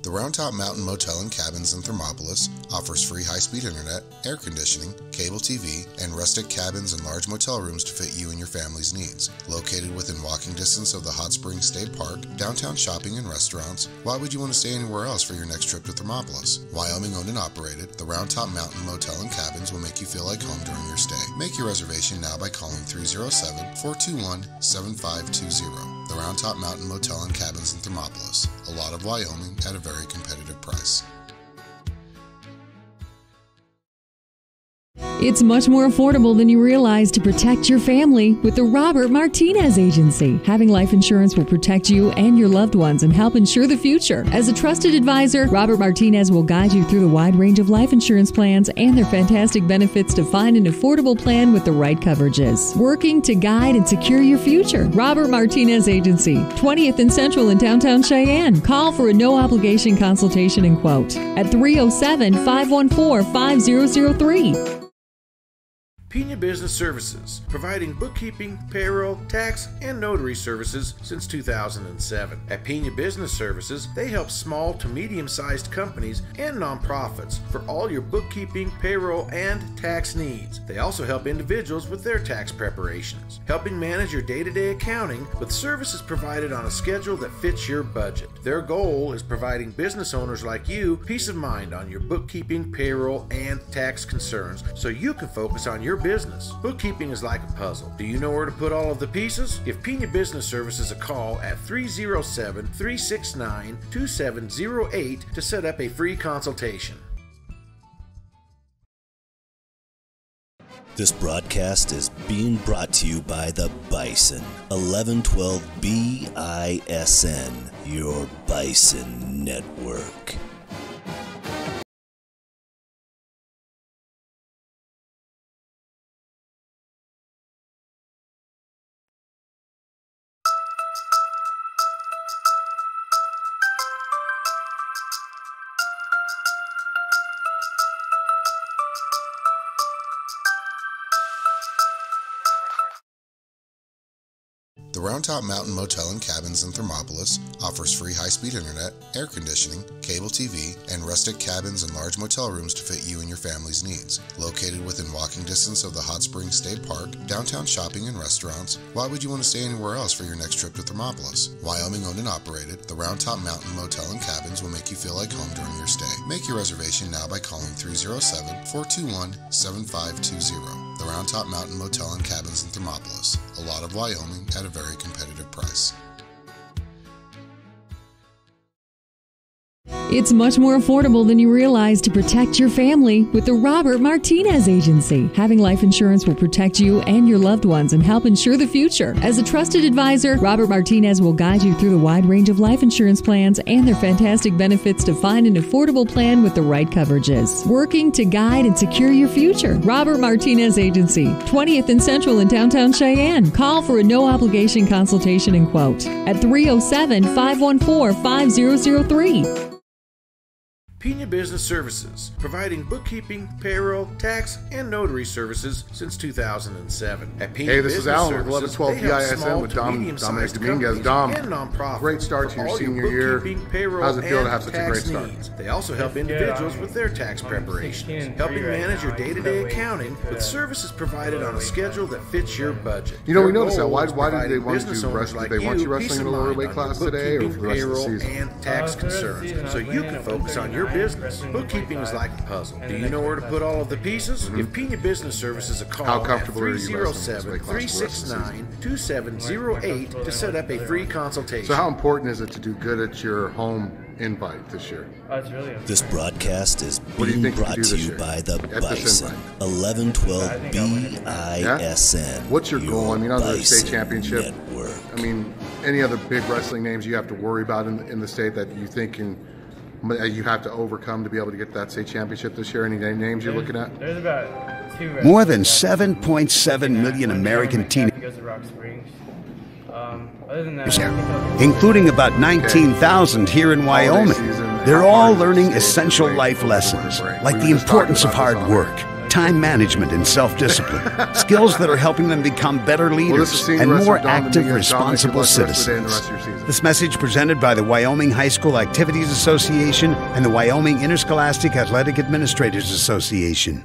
The Round Top Mountain Motel and Cabins in Thermopolis offers free high-speed internet, air conditioning, cable TV, and rustic cabins and large motel rooms to fit you and your family's needs. Located within walking distance of the Hot Springs State Park, downtown shopping and restaurants, why would you want to stay anywhere else for your next trip to Thermopolis? Wyoming owned and operated, the Round Top Mountain Motel and Cabins will make you feel like home during your stay. Make your reservation now by calling 307-421-7520. The Round Top Mountain Motel and Cabins in Thermopolis. A lot of Wyoming at a very competitive price. It's much more affordable than you realize to protect your family with the Robert Martinez Agency. Having life insurance will protect you and your loved ones and help ensure the future. As a trusted advisor, Robert Martinez will guide you through the wide range of life insurance plans and their fantastic benefits to find an affordable plan with the right coverages. Working to guide and secure your future. Robert Martinez Agency, 20th and Central in downtown Cheyenne. Call for a no-obligation consultation and quote at 307-514-5003. Pena Business Services, providing bookkeeping, payroll, tax, and notary services since 2007. At Pena Business Services, they help small to medium-sized companies and nonprofits for all your bookkeeping, payroll, and tax needs. They also help individuals with their tax preparations, helping manage your day-to-day accounting with services provided on a schedule that fits your budget. Their goal is providing business owners like you peace of mind on your bookkeeping, payroll, and tax concerns so you can focus on your business. Bookkeeping is like a puzzle. Do you know where to put all of the pieces? Give Pina Business Services a call at 307-369-2708 to set up a free consultation. This broadcast is being brought to you by the Bison, 1112 BISN, your Bison network. The Round Top Mountain Motel and Cabins in Thermopolis offers free high-speed internet, air conditioning, cable TV, and rustic cabins and large motel rooms to fit you and your family's needs. Located within walking distance of the Hot Springs State Park, downtown shopping and restaurants, why would you want to stay anywhere else for your next trip to Thermopolis? Wyoming owned and operated, the Round Top Mountain Motel and Cabins will make you feel like home during your stay. Make your reservation now by calling 307-421-7520. The Round Top Mountain Motel and Cabins in Thermopolis. A lot of Wyoming at a very competitive price. It's much more affordable than you realize to protect your family with the Robert Martinez Agency. Having life insurance will protect you and your loved ones and help ensure the future. As a trusted advisor, Robert Martinez will guide you through the wide range of life insurance plans and their fantastic benefits to find an affordable plan with the right coverages. Working to guide and secure your future. Robert Martinez Agency, 20th and Central in downtown Cheyenne. Call for a no-obligation consultation and quote at 307-514-5003. Pina Business Services, providing bookkeeping, payroll, tax, and notary services since 2007. At Pina Hey, this Business is Alan with Services, 1112 they help BISN small with to Dominic medium-sized Dominguez. companies Dom, and nonprofits great start to for your all senior year. bookkeeping, payroll, How's it feel to and have such a great tax start? needs. They also help individuals with their tax preparations, helping manage your day-to-day accounting with services provided on a schedule that fits your budget. You know, we Their noticed that. goal Why is did providing they want business you owners wrestling? like They want you peace wrestling in of a lower mind weight on class your today or for the rest of the payroll, season? and tax concerns, so you can focus on your business. Bookkeeping is like a puzzle. Do you know where to put all of the pieces? Give Pina Business Services a call How at comfortable are you wrestling in this weight class for the rest of the season? 367-369-2708 to set up a free consultation. So how important is it to do good at your home invite this year? This broadcast is What do you being think you brought do to this you year by the at this Bison, invite? 1112 BISN. What's your goal? I mean, other than state Bison championship, network. I mean, any other big wrestling names you have to worry about in the state that you think you have to overcome to be able to get that state championship this year? Any names you're looking at? There's about 2 More than 7.7 million American teenagers, goes to Rock Springs. Other than that, including about 19,000 here in Wyoming. They're all learning essential life lessons, like the importance of hard work, time management, and self-discipline, skills that are helping them become better leaders and more active, responsible citizens. This message presented by the Wyoming High School Activities Association and the Wyoming Interscholastic Athletic Administrators Association.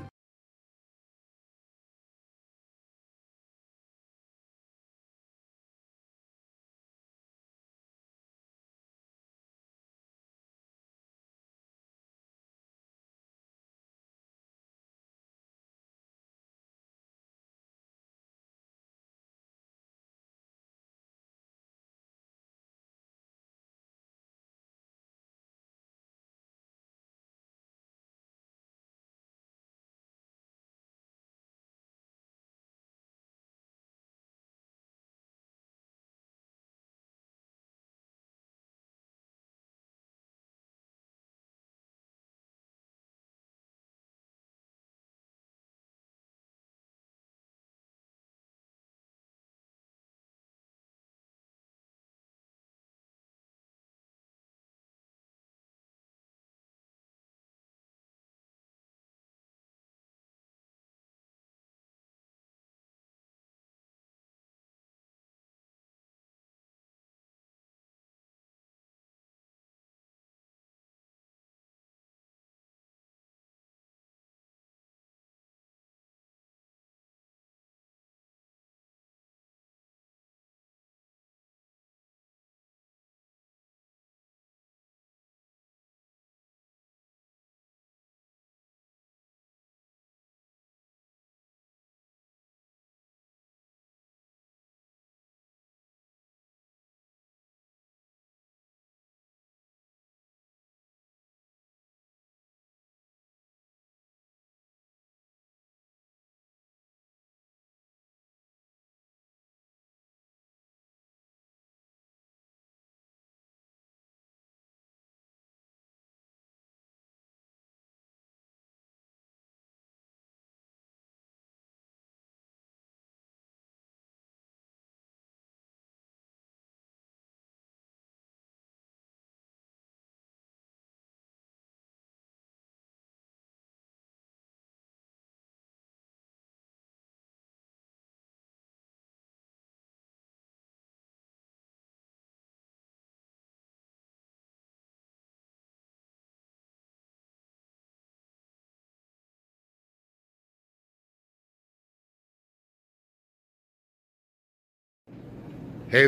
Hey,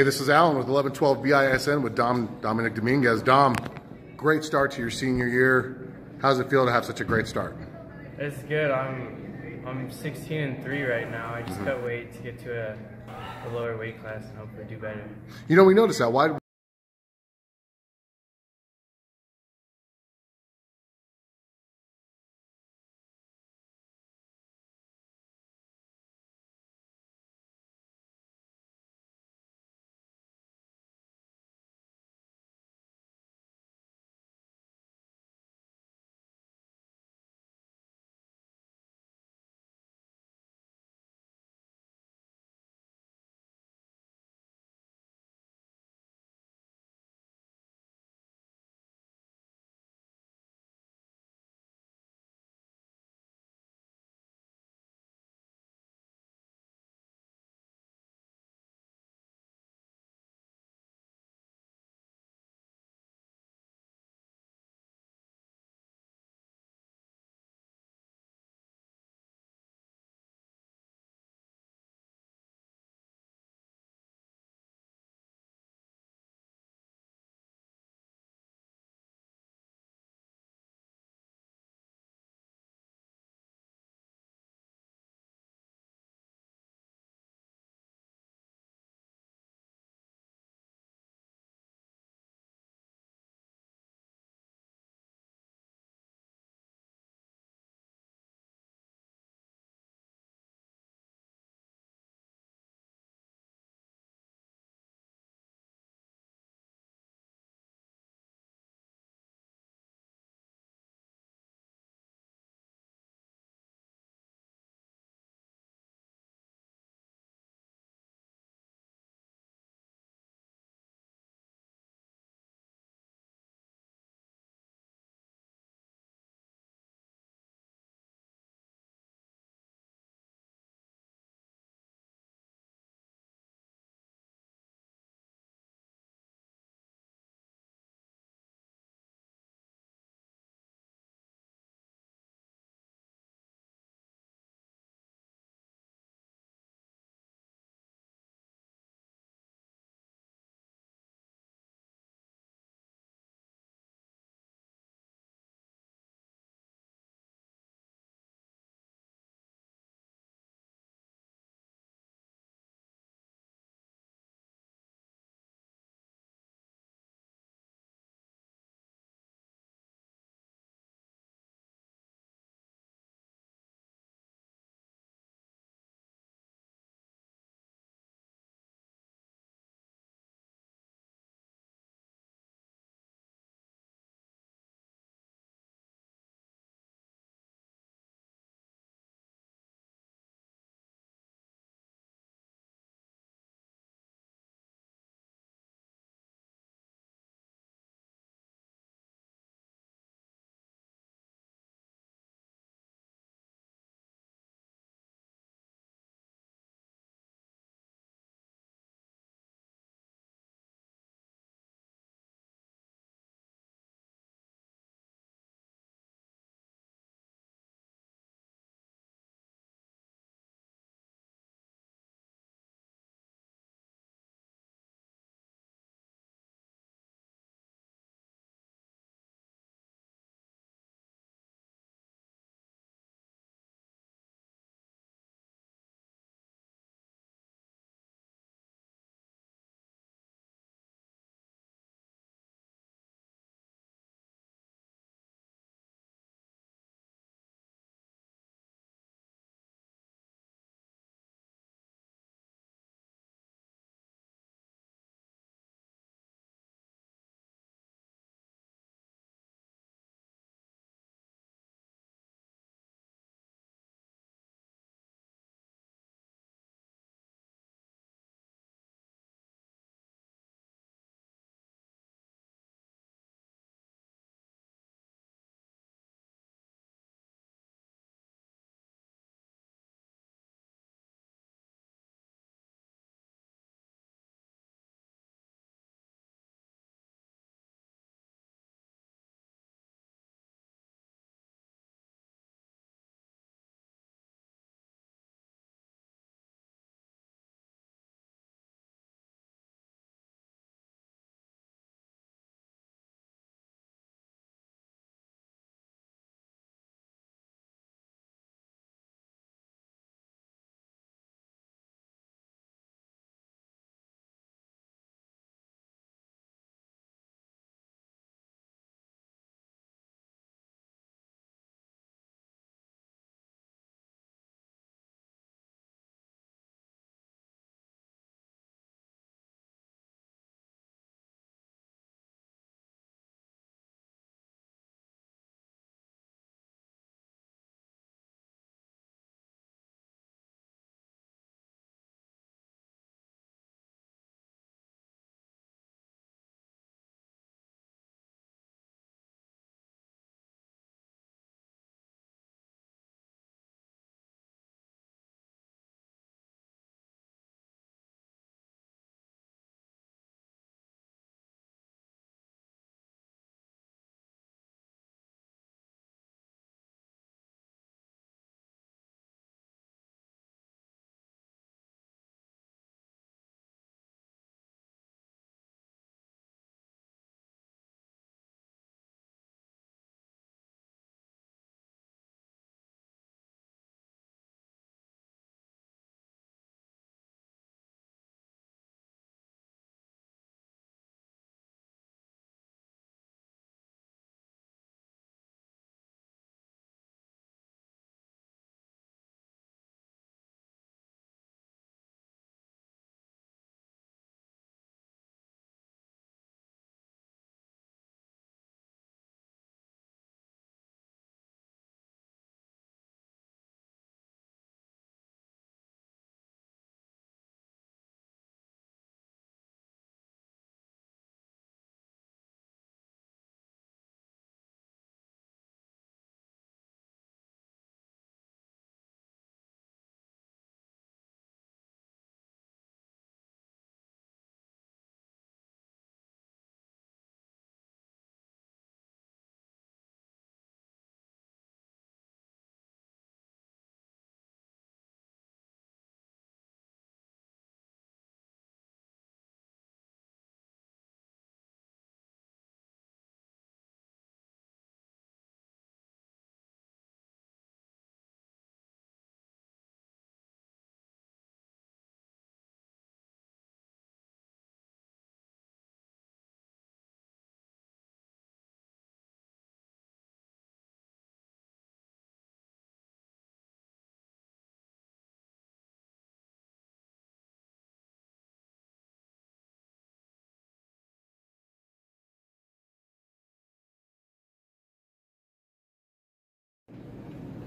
this is Alan with 1112 BISN with Dominic Dominguez. Dom, great start to your senior year. How's it feel to have such a great start? It's good. I'm 16-3 right now. I just cut weight to get to a lower weight class and hopefully do better. You know, we noticed that. Why?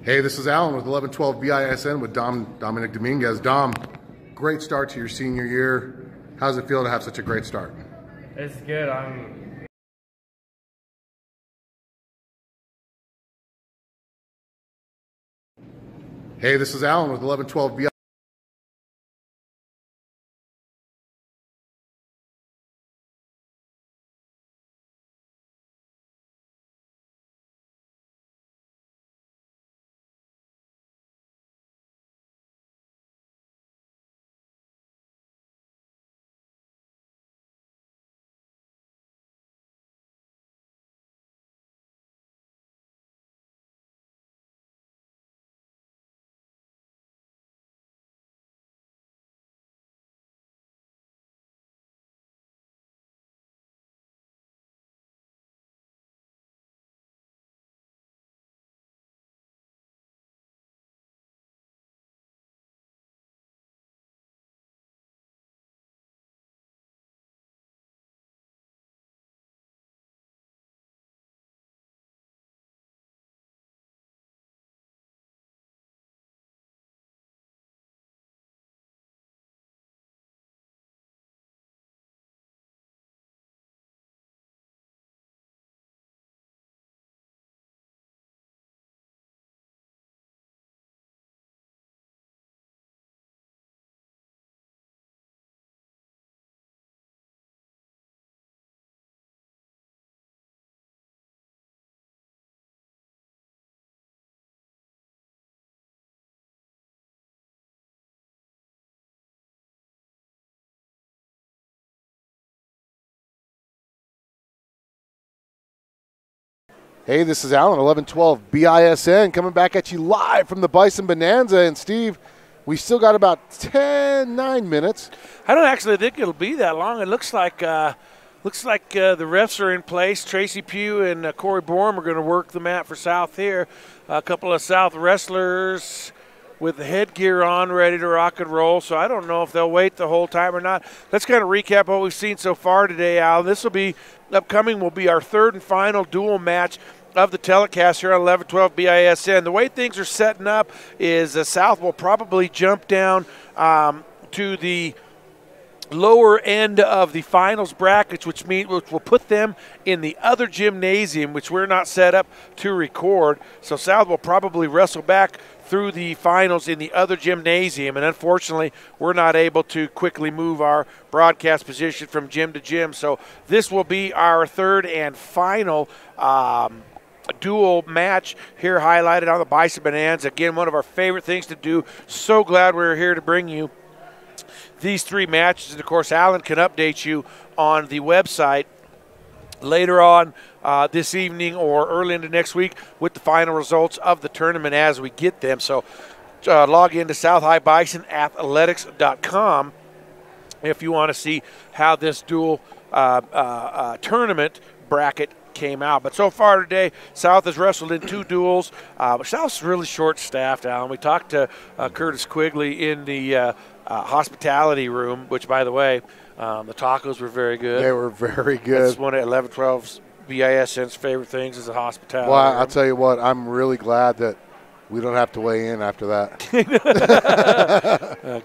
Hey, this is Alan with 1112 BISN with Dominic Dominguez. Dom, great start to your senior year. How does it feel to have such a great start? It's good. Hey, this is Alan with 1112 BISN. Hey, this is Alan, 1112 BISN, coming back at you live from the Bison Bonanza. And Steve, we still got about 9 minutes. I don't actually think it'll be that long. It looks like the refs are in place. Tracy Pugh and Corey Borm are going to work the mat for South here. A couple of South wrestlers with the headgear on, ready to rock and roll. So I don't know if they'll wait the whole time or not. Let's kind of recap what we've seen so far today, Al. This will be upcoming. Will be our third and final dual match of the telecast here on 1112 BISN. The way things are setting up is South will probably jump down to the lower end of the finals brackets, which will put them in the other gymnasium, which we're not set up to record. So South will probably wrestle back through the finals in the other gymnasium, and unfortunately we're not able to quickly move our broadcast position from gym to gym. So this will be our third and final dual match here, highlighted on the Bison Bonanza. Again, one of our favorite things to do. So glad we're here to bring you these three matches. And of course, Alan can update you on the website later on this evening or early into next week with the final results of the tournament as we get them. So log into South High Bison athletics.com if you want to see how this dual tournament bracket came out. But so far today, South has wrestled in 2 duels. South's really short-staffed, Alan. We talked to Curtis Quigley in the hospitality room, which, by the way, the tacos were very good. They were very good. That's one of 1112's BISN's favorite things is the hospitality Well, room. I'll tell you what, I'm really glad that we don't have to weigh in after that.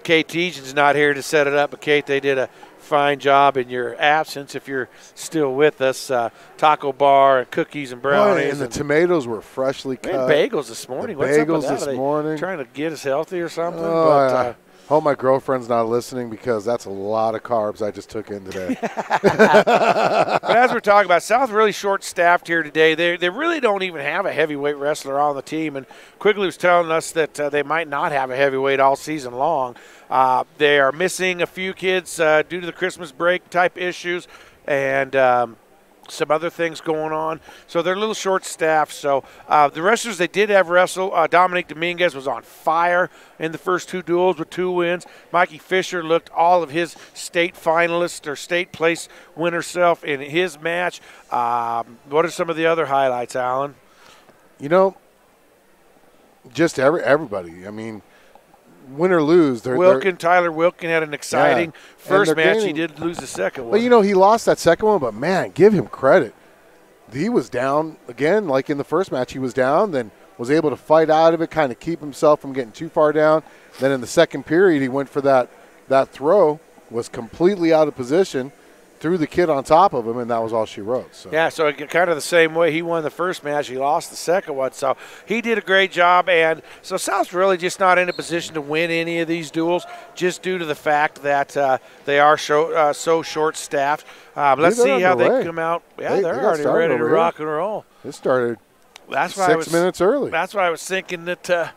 Kate Tejan's not here to set it up, but Kate, they did a fine job in your absence if you're still with us. Taco bar and cookies and brownies. Boy, and the tomatoes were freshly cut. And bagels this morning. The What's bagels up with that? this morning. Trying to get us healthy or something? Oh, I hope my girlfriend's not listening because that's a lot of carbs I just took in today. But as we're talking about, South really short-staffed here today. They really don't even have a heavyweight wrestler on the team. And Quigley was telling us that they might not have a heavyweight all season long. They are missing a few kids due to the Christmas break type issues and some other things going on. So they're a little short-staffed. So the wrestlers they did have wrestle, Dominic Dominguez was on fire in the first 2 duels with 2 wins. Mikey Fisher looked all of his state finalist or state place winner self in his match. What are some of the other highlights, Alan? You know, just everybody. I mean, win or lose. Tyler Wilkin had an exciting first match. He did lose the second one. Well, you know, he lost that second one, but, man, give him credit. He was down again, like in the first match he was down, then was able to fight out of it, kind of keep himself from getting too far down. Then in the second period, he went for that throw, was completely out of position, threw the kid on top of him, and that was all she wrote. So. Yeah, so kind of the same way he won the first match, he lost the second one. So he did a great job, and so South's really just not in a position to win any of these duels just due to the fact that they are so short-staffed. Let's see how they come out. Yeah, they're already ready to rock and roll. It started 6 minutes early. That's why I was thinking that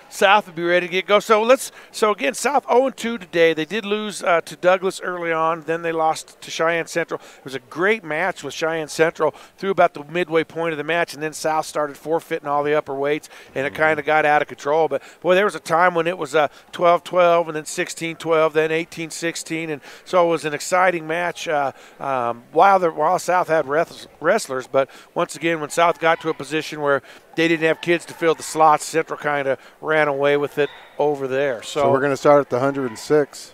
South would be ready to get go. So again, South 0-2 today. They did lose to Douglas early on. Then they lost to Cheyenne Central. It was a great match with Cheyenne Central through about the midway point of the match, and then South started forfeiting all the upper weights, and it kind of got out of control. But, boy, there was a time when it was 12-12 and then 16-12, then 18-16, and so it was an exciting match while South had wrestlers. But once again, when South got to a position where they didn't have kids to fill the slots, Central kind of ran away with it over there. So we're going to start at the 106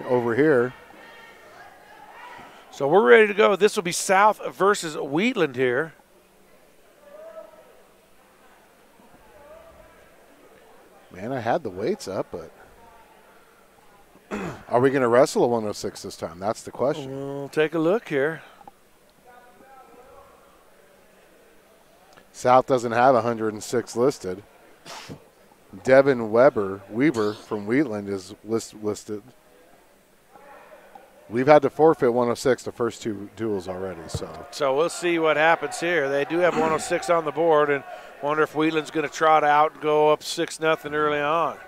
over here. So we're ready to go. This will be South versus Wheatland here. Man, I had the weights up, but are we going to wrestle a 106 this time? That's the question. We'll take a look here. South doesn't have 106 listed. Devin Weaver from Wheatland is listed. We've had to forfeit 106 the first two duels already. So we'll see what happens here. They do have 106 on the board, and wonder if Wheatland's going to trot out and go up 6-0 early on.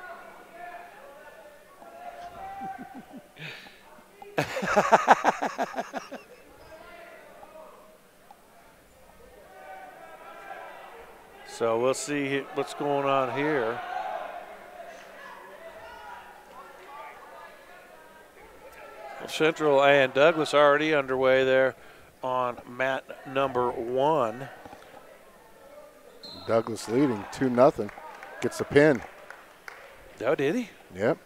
So we'll see what's going on here. Central and Douglas already underway there on mat number 1. Douglas leading 2-0. Gets the pin. Oh, did he? Yep.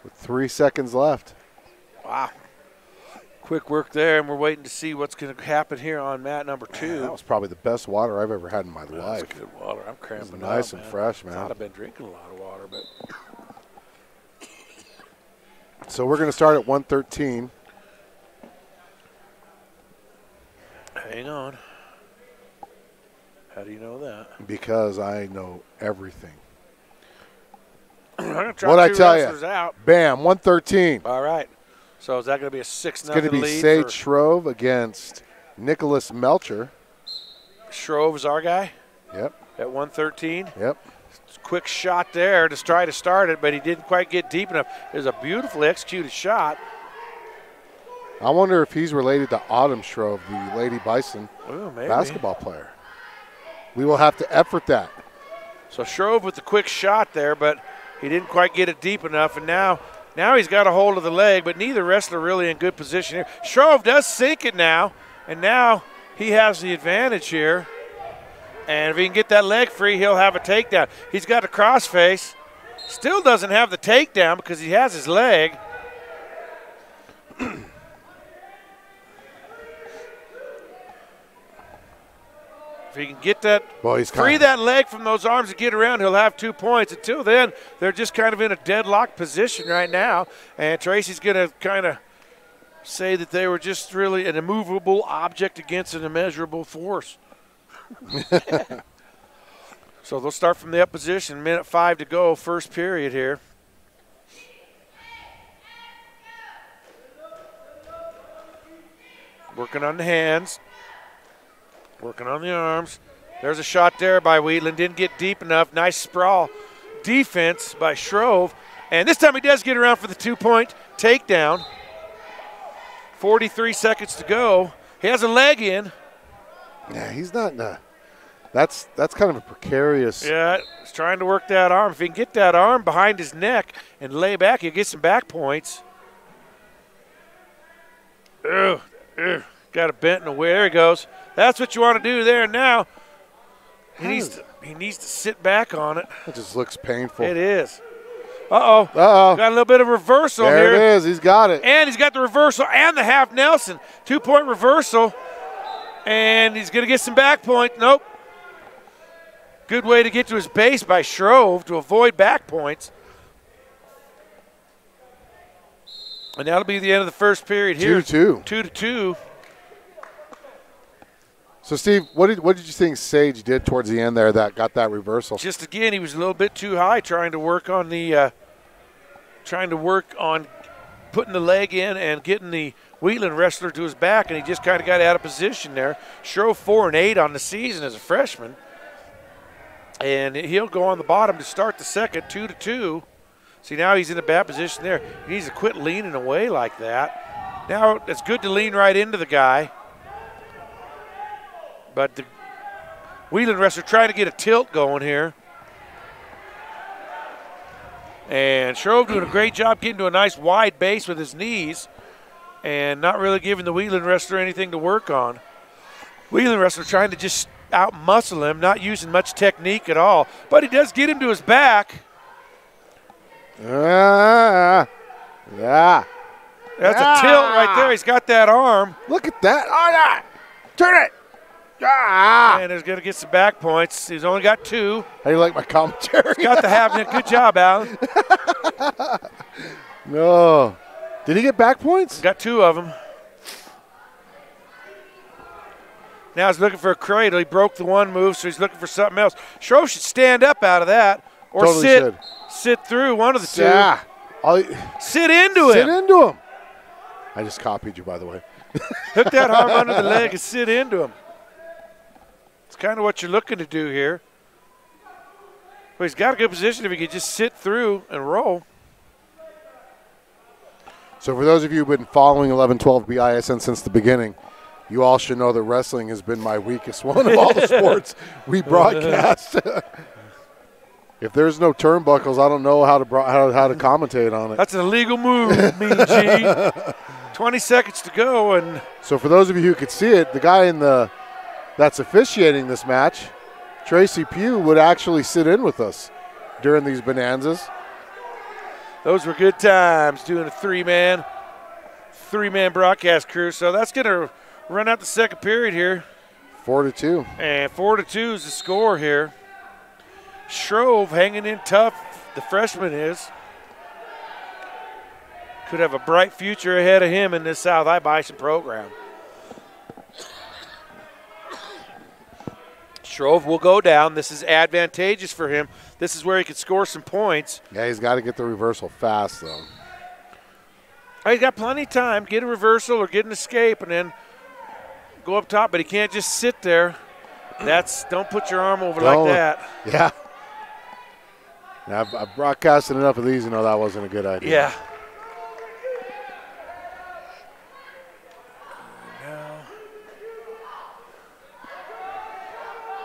With 3 seconds left. Wow. Quick work there, and we're waiting to see what's going to happen here on mat number 2. Man, that was probably the best water I've ever had in my life. That's good water. I'm cramping up. Nice and fresh, man. I thought I've been drinking a lot of water, but. So we're going to start at 113. Hang on. How do you know that? Because I know everything. What I tell you? Out. Bam, 113. All right. So is that going to be a 6-0 lead? It's going to be Sage Shrove against Nicholas Melcher. Shrove is our guy? Yep. At 113? Yep. Quick shot there to try to start it, but he didn't quite get deep enough. It was a beautifully executed shot. I wonder if he's related to Autumn Shrove, the Lady Bison basketball player. We will have to effort that. So Shrove with the quick shot there, but he didn't quite get it deep enough, and now he's got a hold of the leg, but neither wrestler really in good position here. Shrove does sink it now, and now he has the advantage here. And if he can get that leg free, he'll have a takedown. He's got a crossface. Still doesn't have the takedown because he has his leg. If he can get that, free that leg from those arms and get around, he'll have 2 points. Until then, they're just kind of in a deadlock position right now. And Tracy's going to kind of say that they were just really an immovable object against an immeasurable force. So they'll start from the up position. 1:05 to go, first period here. Working on the hands. Working on the arms. There's a shot there by Wheatland. Didn't get deep enough. Nice sprawl defense by Shrove. And this time he does get around for the 2-point takedown. 43 seconds to go. He has a leg in. Yeah, he's not in a – that's kind of a precarious – Yeah, he's trying to work that arm. If he can get that arm behind his neck and lay back, he'll get some back points. Ugh, got it bent in the way. There he goes. That's what you want to do there and now. He needs to sit back on it. It just looks painful. It is. Uh-oh. Got a little bit of reversal here. There it is. He's got it. And he's got the reversal and the half Nelson. 2-point reversal. And he's going to get some back point. Nope. Good way to get to his base by Shrove to avoid back points. And that'll be the end of the first period here. 2-2. 2-2. So, Steve, what did you think Sage did towards the end there that got that reversal? Just again, he was a little bit too high, trying to work on putting the leg in and getting the Wheatland wrestler to his back, and he just kind of got out of position there. Shrove 4-8 on the season as a freshman, and he'll go on the bottom to start the second, 2-2. See, now he's in a bad position there. He needs to quit leaning away like that. Now it's good to lean right into the guy. But the Wheatland wrestler trying to get a tilt going here. And Shrove doing a great job getting to a nice wide base with his knees and not really giving the Wheatland wrestler anything to work on. Wheatland wrestler trying to just out-muscle him, not using much technique at all. But he does get him to his back. Yeah. That's a tilt right there. He's got that arm. Look at that. Oh, yeah. Turn it. Ah. And he's going to get some back points. He's only got 2. How do you like my commentary? He's got the half. Good job, Alan. No. Did he get back points? Got 2 of them. Now he's looking for a cradle. He broke the one move, so he's looking for something else. Shrove should stand up out of that or totally sit through, one of the two. Yeah. Sit into him. Sit into him. I just copied you, by the way. Hook that arm under the leg and sit into him. It's kind of what you're looking to do here. But he's got a good position if he could just sit through and roll. So for those of you who've been following 11-12 BISN since the beginning, you all should know that wrestling has been my weakest one of all the sports we broadcast. If there's no turnbuckles, I don't know how to commentate on it. That's an illegal move, Mean G. 20 seconds to go. And so for those of you who could see it, the guy that's officiating this match, Tracy Pugh, would actually sit in with us during these bonanzas. Those were good times doing a three-man broadcast crew. So that's going to run out the second period here. 4-2. And 4-2 is the score here. Shrove hanging in tough, the freshman is. Could have a bright future ahead of him in this South High Bison program. Shrove will go down. This is advantageous for him. This is where he could score some points. Yeah, he's got to get the reversal fast, though. He's got plenty of time. Get a reversal or get an escape and then go up top, but he can't just sit there. Don't put your arm over like that. Yeah. Now, I've broadcasted enough of these to know that wasn't a good idea. Yeah.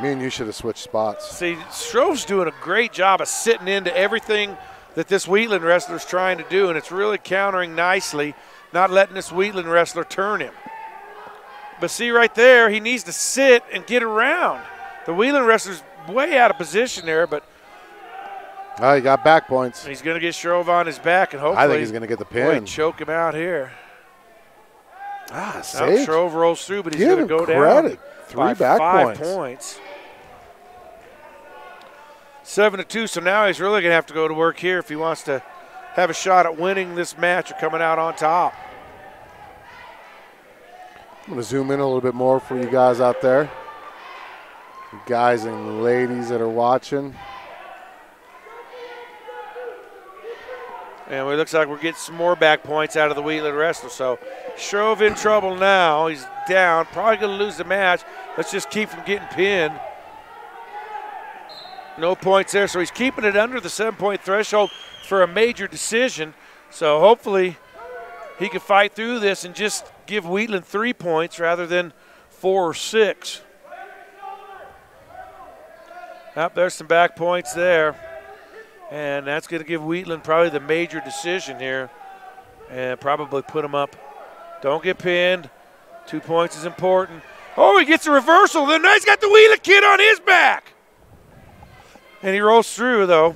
Me and you should have switched spots. See, Shrove's doing a great job of sitting into everything that this Wheatland wrestler's trying to do, and it's really countering nicely, not letting this Wheatland wrestler turn him. But see right there, he needs to sit and get around. The Wheatland wrestler's way out of position there, but oh, he got back points. He's going to get Shrove on his back, and hopefully I think he's going to get the pin. Choke him out here. Sage. Shrove rolls through, but he's going to go down. 3 back 5 points. 7-2, so now he's really going to have to go to work here if he wants to have a shot at winning this match or coming out on top. I'm going to zoom in a little bit more for you guys out there. You guys and ladies that are watching. And it looks like we're getting some more back points out of the Wheatland wrestler. So Shrove in trouble now. He's down. Probably going to lose the match. Let's just keep him getting pinned. No points there. So he's keeping it under the 7-point threshold for a major decision. So hopefully he can fight through this and just give Wheatland 3 points rather than 4 or 6. There's some back points there. And that's going to give Wheatland probably the major decision here and probably put him up. Don't get pinned. 2 points is important. Oh, he gets a reversal. Then he's got the Wheatland kid on his back. And he rolls through, though.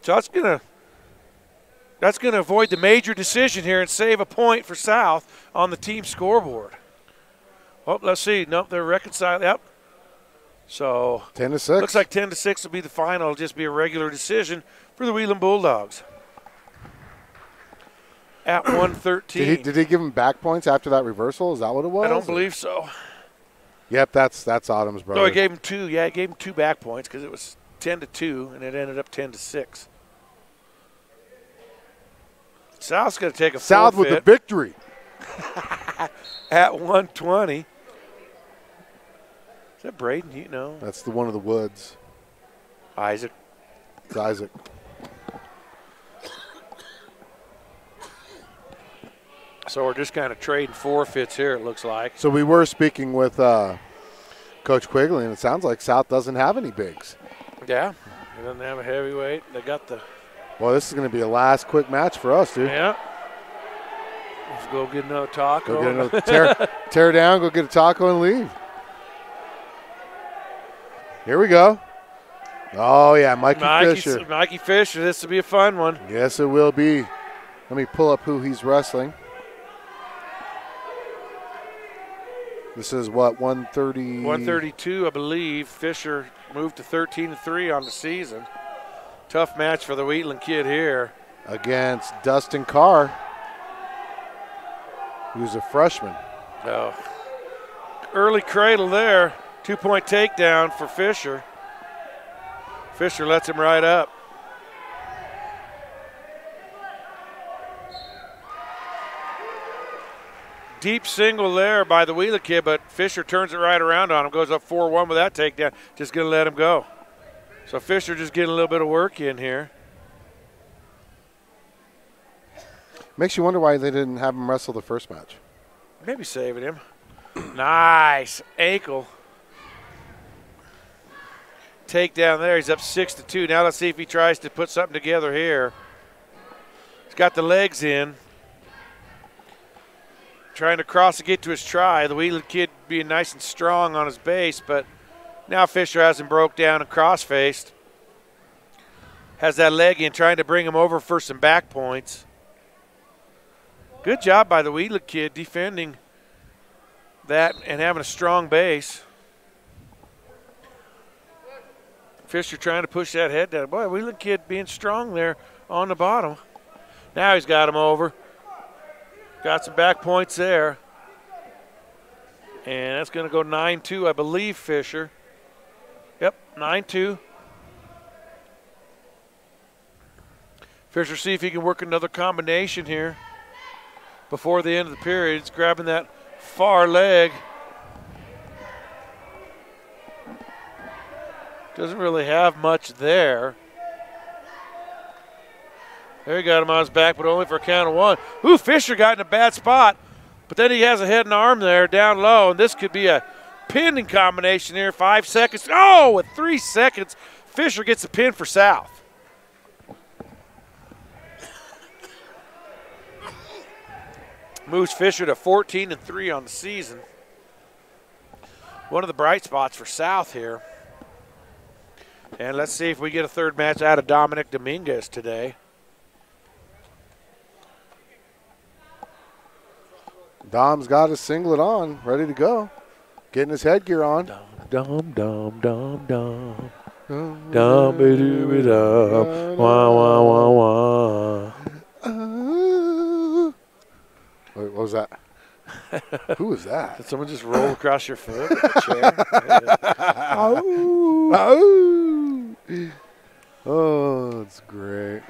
So that's going to avoid the major decision here and save a point for South on the team scoreboard. Oh, let's see. Nope, they're reconciling. Yep. So 10-6. Looks like 10-6 will be the final. It'll just be a regular decision for the Wheatland Bulldogs. At 113. Did he give him back points after that reversal? Is that what it was? I don't believe so. Yep, that's Autumn's brother. No, he gave him 2. Yeah, he gave him 2 back points because it was 10-2, and it ended up 10-6. South's going to take a South forfeit. with the victory. At 120. Is that Braden? You know. That's the one of the Woods. Isaac. It's Isaac. So we're just kind of trading forfeits here, it looks like. So we were speaking with Coach Quigley, and it sounds like South doesn't have any bigs. Yeah, he doesn't have a heavyweight. They got the. Well, this is going to be a last quick match for us, dude. Yeah. Let's go get another taco. Go get another tear down, go get a taco and leave. Here we go. Oh, yeah, Mikey Fisher. Mikey Fisher, this will be a fun one. Yes, it will be. Let me pull up who he's wrestling. This is what, 130? 132, I believe. Fisher moved to 13-3 on the season. Tough match for the Wheatland kid here. Against Dustin Carr, who's a freshman. Oh. Early cradle there. 2-point takedown for Fisher. Fisher lets him right up. Deep single there by the Wheeler kid, but Fisher turns it right around on him, goes up 4-1 with that takedown. Just going to let him go. So Fisher just getting a little bit of work in here. Makes you wonder why they didn't have him wrestle the first match. Maybe saving him. Nice ankle. Takedown there. He's up 6-2. Now let's see if he tries to put something together here. He's got the legs in. Trying to cross to get to his try. The Wheatland kid being nice and strong on his base, but now Fisher has him broke down and cross-faced. Has that leg in, trying to bring him over for some back points. Good job by the Wheatland kid defending that and having a strong base. Fisher trying to push that head down. Boy, Wheatland kid being strong there on the bottom. Now he's got him over. Got some back points there. And that's going to go 9-2, I believe, Fisher. Yep, 9-2. Fisher see if he can work another combination here before the end of the period. He's grabbing that far leg. Doesn't really have much there. There he got him on his back, but only for a count of 1. Ooh, Fisher got in a bad spot, but then he has a head and arm there down low, and this could be a pinning combination here. 5 seconds. Oh, with 3 seconds, Fisher gets a pin for South. Moves Fisher to 14-3 on the season. One of the bright spots for South here. And let's see if we get a third match out of Dominic Dominguez today. Dom's got his singlet on, ready to go. Getting his headgear on. Dum, dum, dum, dum. Dum, ba-doo, dum. Wah, wah, wah, wah. What was that? Who was that? Did someone just roll across your foot with a chair? Oh, that's great.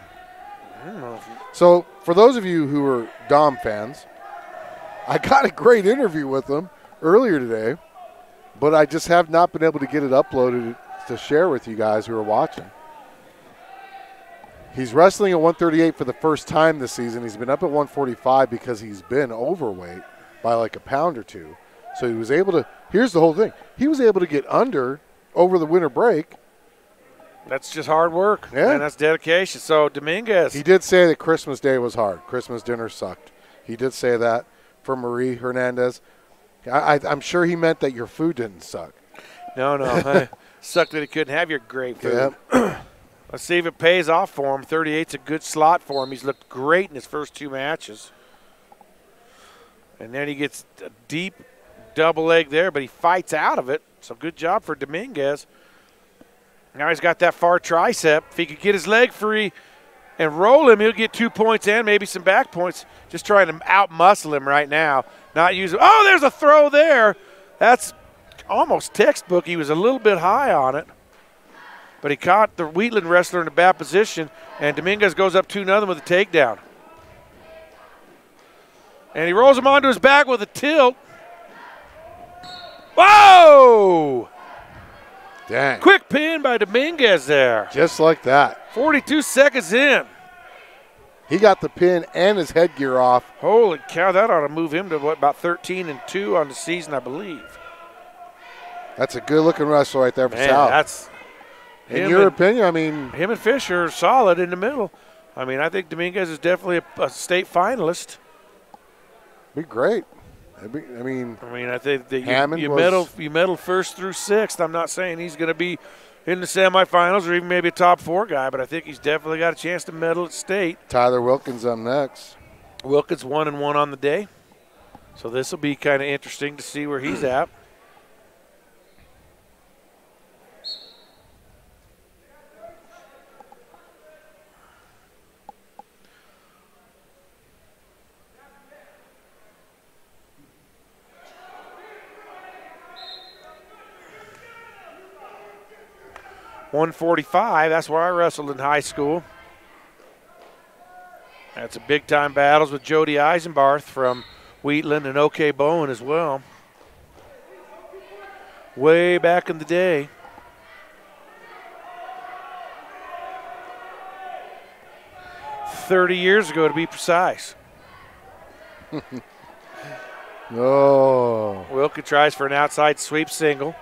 So, for those of you who are Dom fans, I got a great interview with him earlier today, but I just have not been able to get it uploaded to share with you guys who are watching. He's wrestling at 138 for the first time this season. He's been up at 145 because he's been overweight by like a pound or two. So he was able to, here's the whole thing. He was able to get under over the winter break. That's just hard work. Yeah. And that's dedication. So Dominguez. He did say that Christmas Day was hard. Christmas dinner sucked. He did say that for Marie Hernandez. I'm sure he meant that your food didn't suck. No. Sucked that he couldn't have your great food. Yeah. Let's see if it pays off for him. 38's a good slot for him. He's looked great in his first 2 matches. And then he gets a deep double leg there, but he fights out of it. So good job for Dominguez. Now he's got that far tricep. If he could get his leg free and roll him, he'll get 2 points and maybe some back points. Just trying to out-muscle him right now. Not using – oh, there's a throw there. That's almost textbook. He was a little bit high on it. But he caught the Wheatland wrestler in a bad position, and Dominguez goes up 2-0 with a takedown. And he rolls him onto his back with a tilt. Whoa! Dang. Quick pin by Dominguez there. Just like that. 42 seconds in. He got the pin and his headgear off. Holy cow, that ought to move him to what, about 13-2 on the season, I believe. That's a good-looking wrestler right there for Man, South. that's in your opinion, I mean, him and Fisher are solid in the middle. I mean, I think Dominguez is definitely a state finalist. Be great. I think that you medal first through sixth. I'm not saying he's going to be in the semifinals or even maybe a top 4 guy, but I think he's definitely got a chance to medal at state. Tyler Wilkins up next. Wilkins 1-1 on the day, so this will be kind of interesting to see where he's at. .145, that's where I wrestled in high school. That's a big-time battles with Jody Eisenbarth from Wheatland and OK Bowen as well. Way back in the day. $30 years ago, to be precise. Oh. Wilkin tries for an outside sweep single.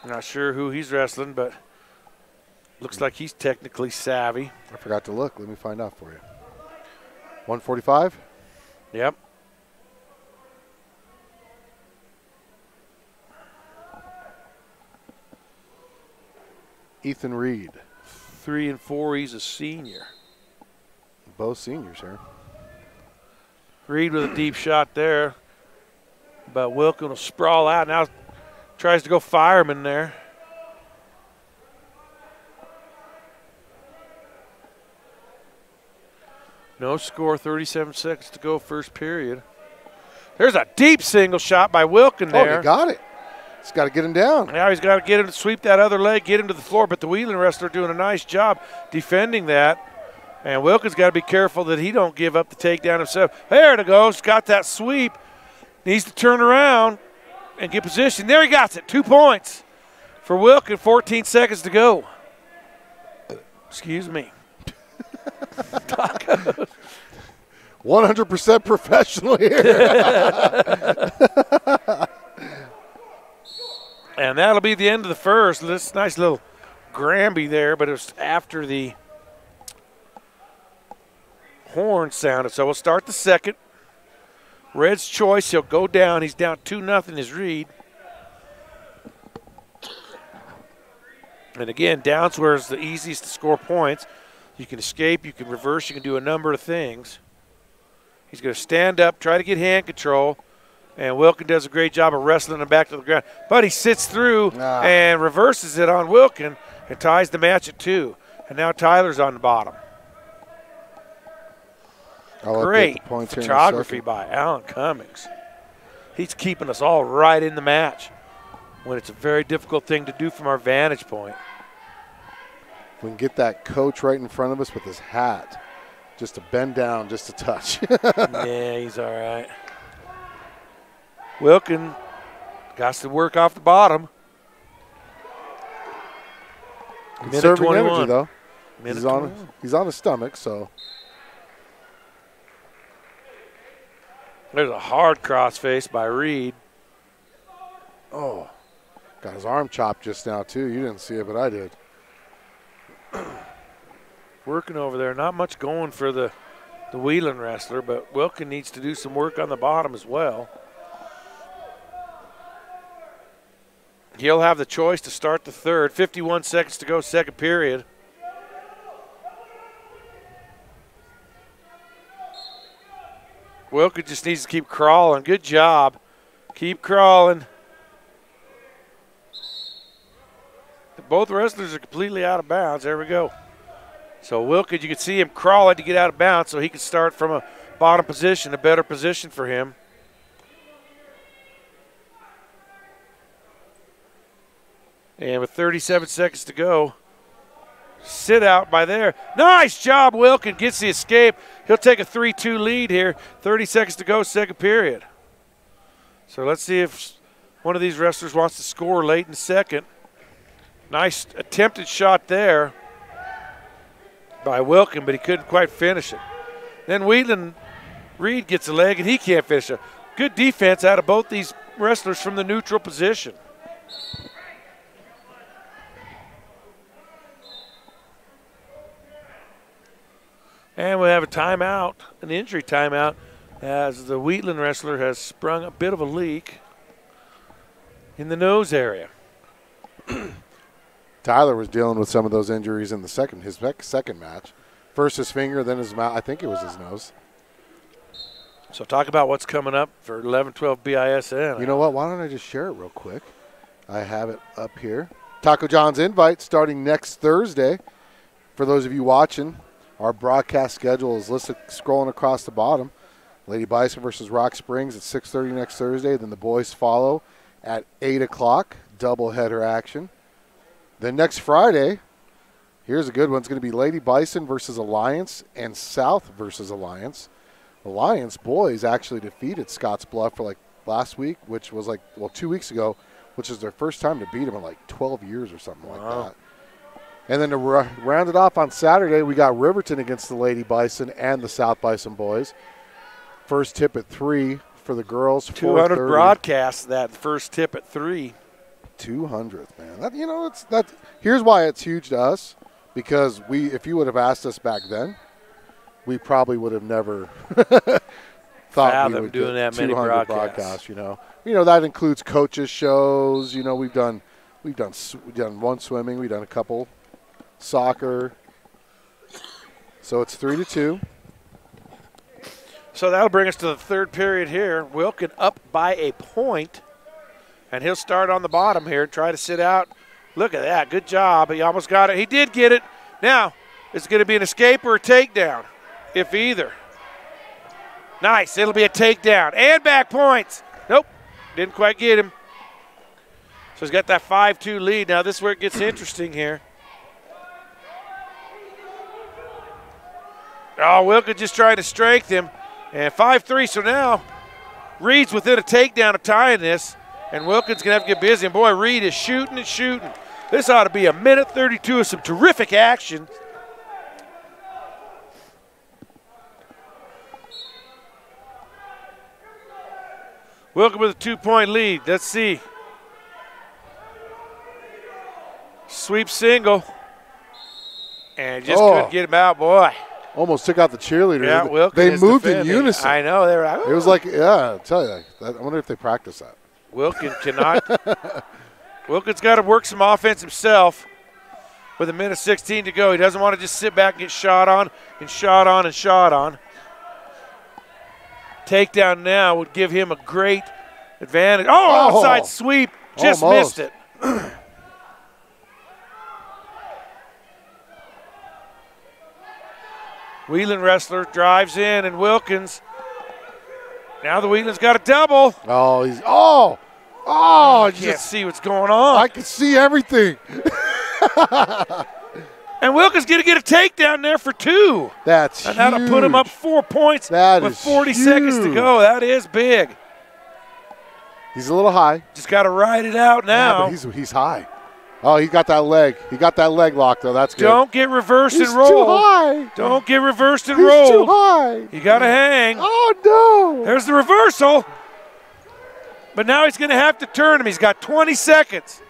Not sure who he's wrestling, but looks like he's technically savvy. I forgot to look. Let me find out for you. 145? Yep. Ethan Reed. 3-4, he's a senior. Both seniors here. Reed with a deep shot there, but Wilkin will sprawl out. Now tries to go fireman there. No score, 37 seconds to go, first period. There's a deep single shot by Wilkin there. Oh, he got it. He's got to get him down. Now he's got to get him to sweep that other leg, get him to the floor, but the Wheatland wrestler doing a nice job defending that. And Wilkin's got to be careful that he don't give up the takedown himself. There it goes, got that sweep. Needs to turn around and get position. There he got it, 2 points for Wilkin, 14 seconds to go. Excuse me. 100% professional here. And that'll be the end of the first. This nice little Granby there, but it was after the horn sounded. So we'll start the second. Red's choice, he'll go down. He's down 2-0 is Reed. And again, down's where it's the easiest to score points. You can escape, you can reverse, you can do a number of things. He's going to stand up, try to get hand control, and Wilkin does a great job of wrestling him back to the ground. But he sits through and reverses it on Wilkin and ties the match at 2. And now Tyler's on the bottom. Great photography by Alan Cummings. He's keeping us all right in the match when it's a very difficult thing to do from our vantage point. We can get that coach right in front of us with his hat, just to bend down just a touch. Yeah, he's all right. Wilkin got to work off the bottom. Conserving energy, though. He's on his stomach, so. There's a hard crossface by Reed. Oh, got his arm chopped just now, too. You didn't see it, but I did. Working over there. Not much going for the Wheatland wrestler, but Wilkin needs to do some work on the bottom as well. He'll have the choice to start the third. 51 seconds to go, second period. Wilkin just needs to keep crawling. Good job Keep crawling. Both wrestlers are completely out of bounds. There we go. So Wilkins, you can see him crawling to get out of bounds so he can start from a bottom position, a better position for him. And with 37 seconds to go, sit out by there. Nice job, Wilkins gets the escape. He'll take a 3-2 lead here. 30 seconds to go, second period. So let's see if one of these wrestlers wants to score late in the second. Nice attempted shot there by Wilkins, but he couldn't quite finish it. Then Wheatland Reed gets a leg, and he can't finish it. Good defense out of both these wrestlers from the neutral position. And we have a timeout, an injury timeout, as the Wheatland wrestler has sprung a bit of a leak in the nose area. Tyler was dealing with some of those injuries in his second match. First his finger, then his mouth. I think it was his nose. So talk about what's coming up for 11-12 BISN. You know what? Why don't I just share it real quick? I have it up here. Taco John's Invite starting next Thursday. For those of you watching, our broadcast schedule is listed scrolling across the bottom. Lady Bison versus Rock Springs at 6:30 next Thursday. Then the boys follow at 8 o'clock, doubleheader action. Then next Friday, here's a good one. It's going to be Lady Bison versus Alliance and South versus Alliance. Alliance boys actually defeated Scotts Bluff for last week, which was 2 weeks ago, which is their first time to beat them in 12 years or something like that. And then to round it off on Saturday, we got Riverton against the Lady Bison and the South Bison boys. First tip at 3 for the girls. 200 broadcasts, that first tip at 3. 200th, man. Here's why it's huge to us, because if you would have asked us back then, we probably would have never thought we would doing that 200 many broadcasts. That includes coaches shows. We've done one swimming, we've done a couple soccer. So it's 3-2. So that'll bring us to the third period here. Wilkin up by a point. And he'll start on the bottom here, try to sit out. Look at that, good job. He almost got it. He did get it. Now, it's going to be an escape or a takedown, if either. Nice, it'll be a takedown. And back points. Nope, didn't quite get him. So he's got that 5-2 lead. Now this is where it gets interesting here. Oh, Wilkin just trying to strengthen him. And 5-3, so now Reed's within a takedown of tying this. And Wilkins going to have to get busy. And, boy, Reed is shooting and shooting. This ought to be a minute 32 of some terrific action. Wilkins with a 2-point lead. Let's see. Sweep single. And just couldn't get him out, boy. Almost took out the cheerleader. Yeah, Wilkins they moved defending. in unison. I know. They were like, it was like, I'll tell you. I wonder if they practice that. Wilkins cannot. Wilkins got to work some offense himself with a minute 16 to go. He doesn't want to just sit back and get shot on and shot on and shot on. Takedown now would give him a great advantage. Oh, outside sweep. Just missed it. Wheatland wrestler drives in, and Wilkins. Now the Wheatland's got a double. Oh, he's I can't see what's going on. I can see everything. And Wilkins going to get a takedown there for 2. That's and huge. that'll put him up 4 points with 40 seconds to go. That is big. He's a little high. Just got to ride it out now. Yeah, but he's high. Oh, he got that leg. He got that leg lock, though. That's good. Don't get reversed and rolled. Too high. Don't get reversed and He's rolled. too high. You got to hang. Oh, no. There's the reversal. But now he's going to have to turn him. He's got 20 seconds.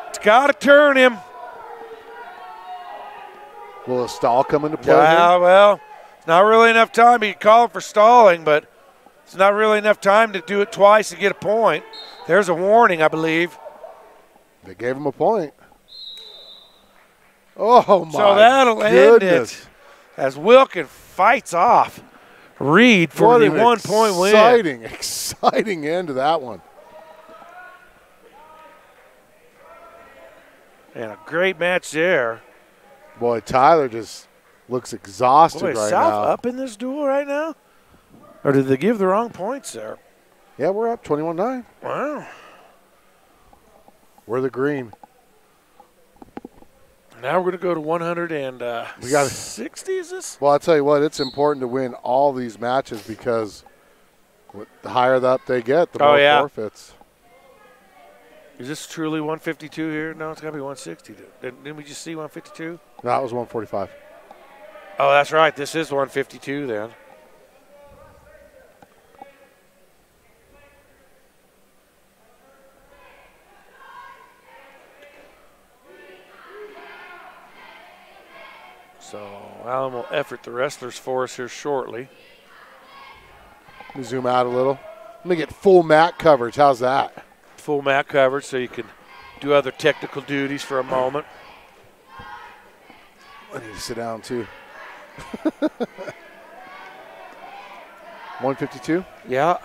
He's got to turn him. Will a stall come into play? Yeah, well, it's not really enough time. You can call him for stalling, but it's not really enough time to do it twice and get a point. There's a warning, I believe. They gave him a point. Oh, my So that'll goodness. end it as Wilkin fights off Reed for the 1-point win. Exciting end to that one. And a great match there. Boy, Tyler just looks exhausted right South now. Up in this duel right now? Or did they give the wrong points there? Yeah, we're up 21-9. Wow. We're the green. Now we're going to go to 160, is this? Well, I'll tell you what, it's important to win all these matches because the higher up they get, the more forfeits. Is this truly 152 here? No, it's got to be 160. Didn't we just see 152? No, that was 145. Oh, that's right. This is 152 then. So Alan will effort the wrestlers for us here shortly. Let me zoom out a little. Let me get full mat coverage. How's that? Full mat coverage so you can do other technical duties for a moment. I need to sit down too. 152? Yeah.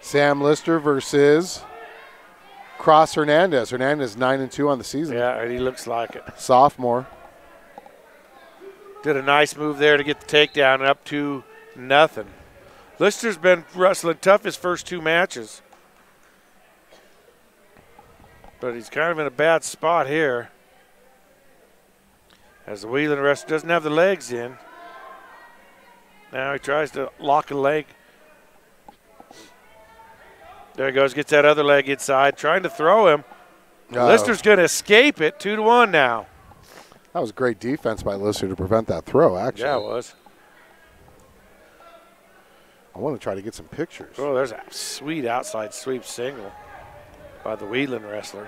Sam Lister versus Cross Hernandez. Hernandez 9-2 on the season. Yeah, and he looks like it. Sophomore. Did a nice move there to get the takedown up to nothing. Lister's been wrestling tough his first two matches. But he's kind of in a bad spot here. As the Wheatland wrestler doesn't have the legs in. Now he tries to lock a leg. There he goes, gets that other leg inside, trying to throw him. Lister's going to escape it, 2-1 now. That was great defense by Lister to prevent that throw, actually. Yeah, it was. I want to try to get some pictures. Oh, there's a sweet outside sweep single by the Wheatland wrestler.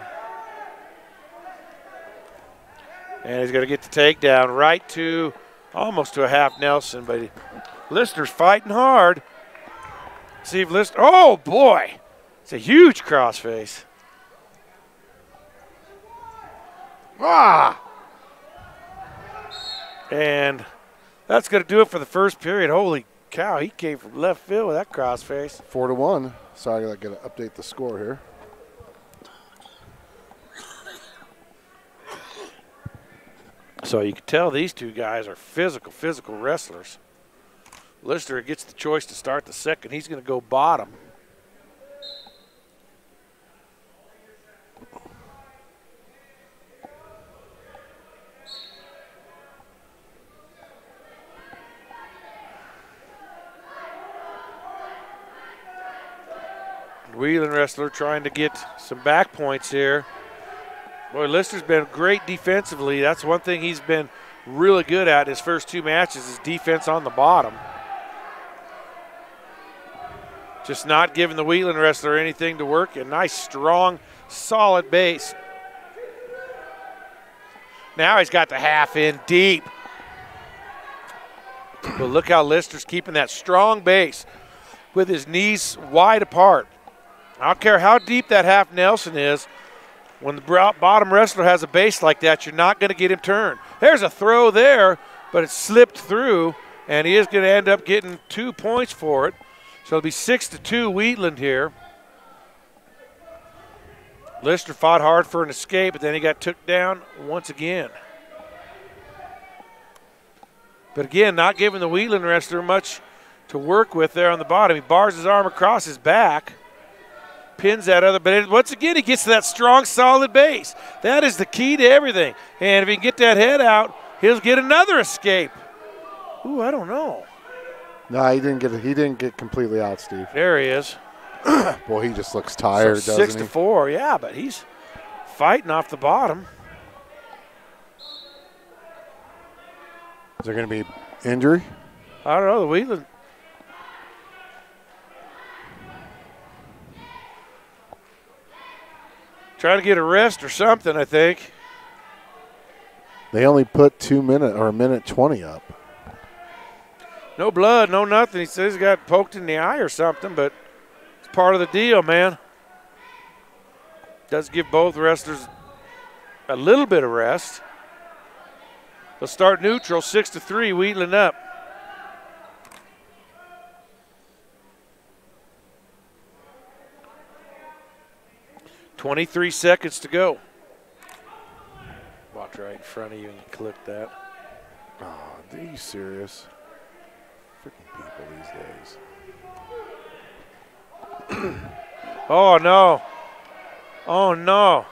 And he's going to get the takedown right to almost to a half Nelson, but Lister's fighting hard. See if Lister, oh boy, it's a huge crossface. And that's going to do it for the first period. Holy cow, he came from left field with that crossface. 4-1. Sorry, I got to update the score here. So you can tell these two guys are physical wrestlers. Lister gets the choice to start the second. He's going to go bottom. Wheatland wrestler trying to get some back points here. Boy, Lister's been great defensively. That's one thing he's been really good at in his first two matches is defense on the bottom. Just not giving the Wheatland wrestler anything to work. A nice, strong, solid base. Now he's got the half in deep. But look how Lister's keeping that strong base with his knees wide apart. I don't care how deep that half Nelson is. When the bottom wrestler has a base like that, you're not going to get him turned. There's a throw there, but it slipped through, and he is going to end up getting 2 points for it. So it'll be 6-2 Wheatland here. Lister fought hard for an escape, but then he got took down once again. But again, not giving the Wheatland wrestler much to work with there on the bottom. He bars his arm across his back. Pins that other, but once again he gets to that strong, solid base. That is the key to everything. And if he can get that head out, he'll get another escape. Ooh, I don't know. No, he didn't get completely out, Steve. There he is. Boy, he just looks tired, so doesn't he? 6-4, yeah, but he's fighting off the bottom. Is there going to be injury? I don't know. The Wheatland. Trying to get a rest or something, I think. They only put 2 minutes or 1:20 up. No blood, no nothing. He says he got poked in the eye or something, but it's part of the deal, man. Does give both wrestlers a little bit of rest. They'll start neutral, 6-3, Wheatland up. .23 seconds to go. Watch right in front of you and you click that. Oh, are you serious? Freaking people these days. Oh, no. Oh, no.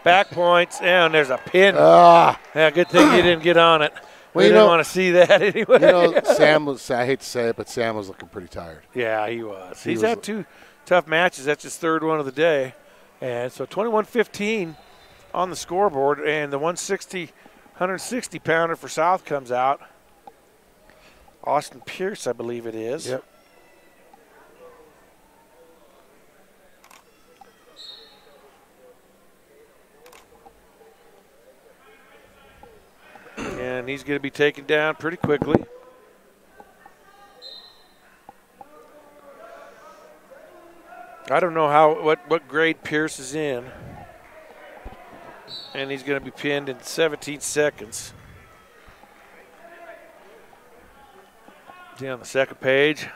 Back points, and there's a pin. Ah. Yeah, good thing you didn't get on it. Well, We didn't want to see that anyway. You know, Sam was, I hate to say it, but Sam was looking pretty tired. Yeah, he was. He's had 2 tough matches. That's his 3rd one of the day. And so 21-15 on the scoreboard, and the 160 pounder for South comes out. Austin Pierce, I believe it is. Yep. And he's going to be taken down pretty quickly. I don't know what grade Pierce is in. And he's going to be pinned in 17 seconds. See on the second page.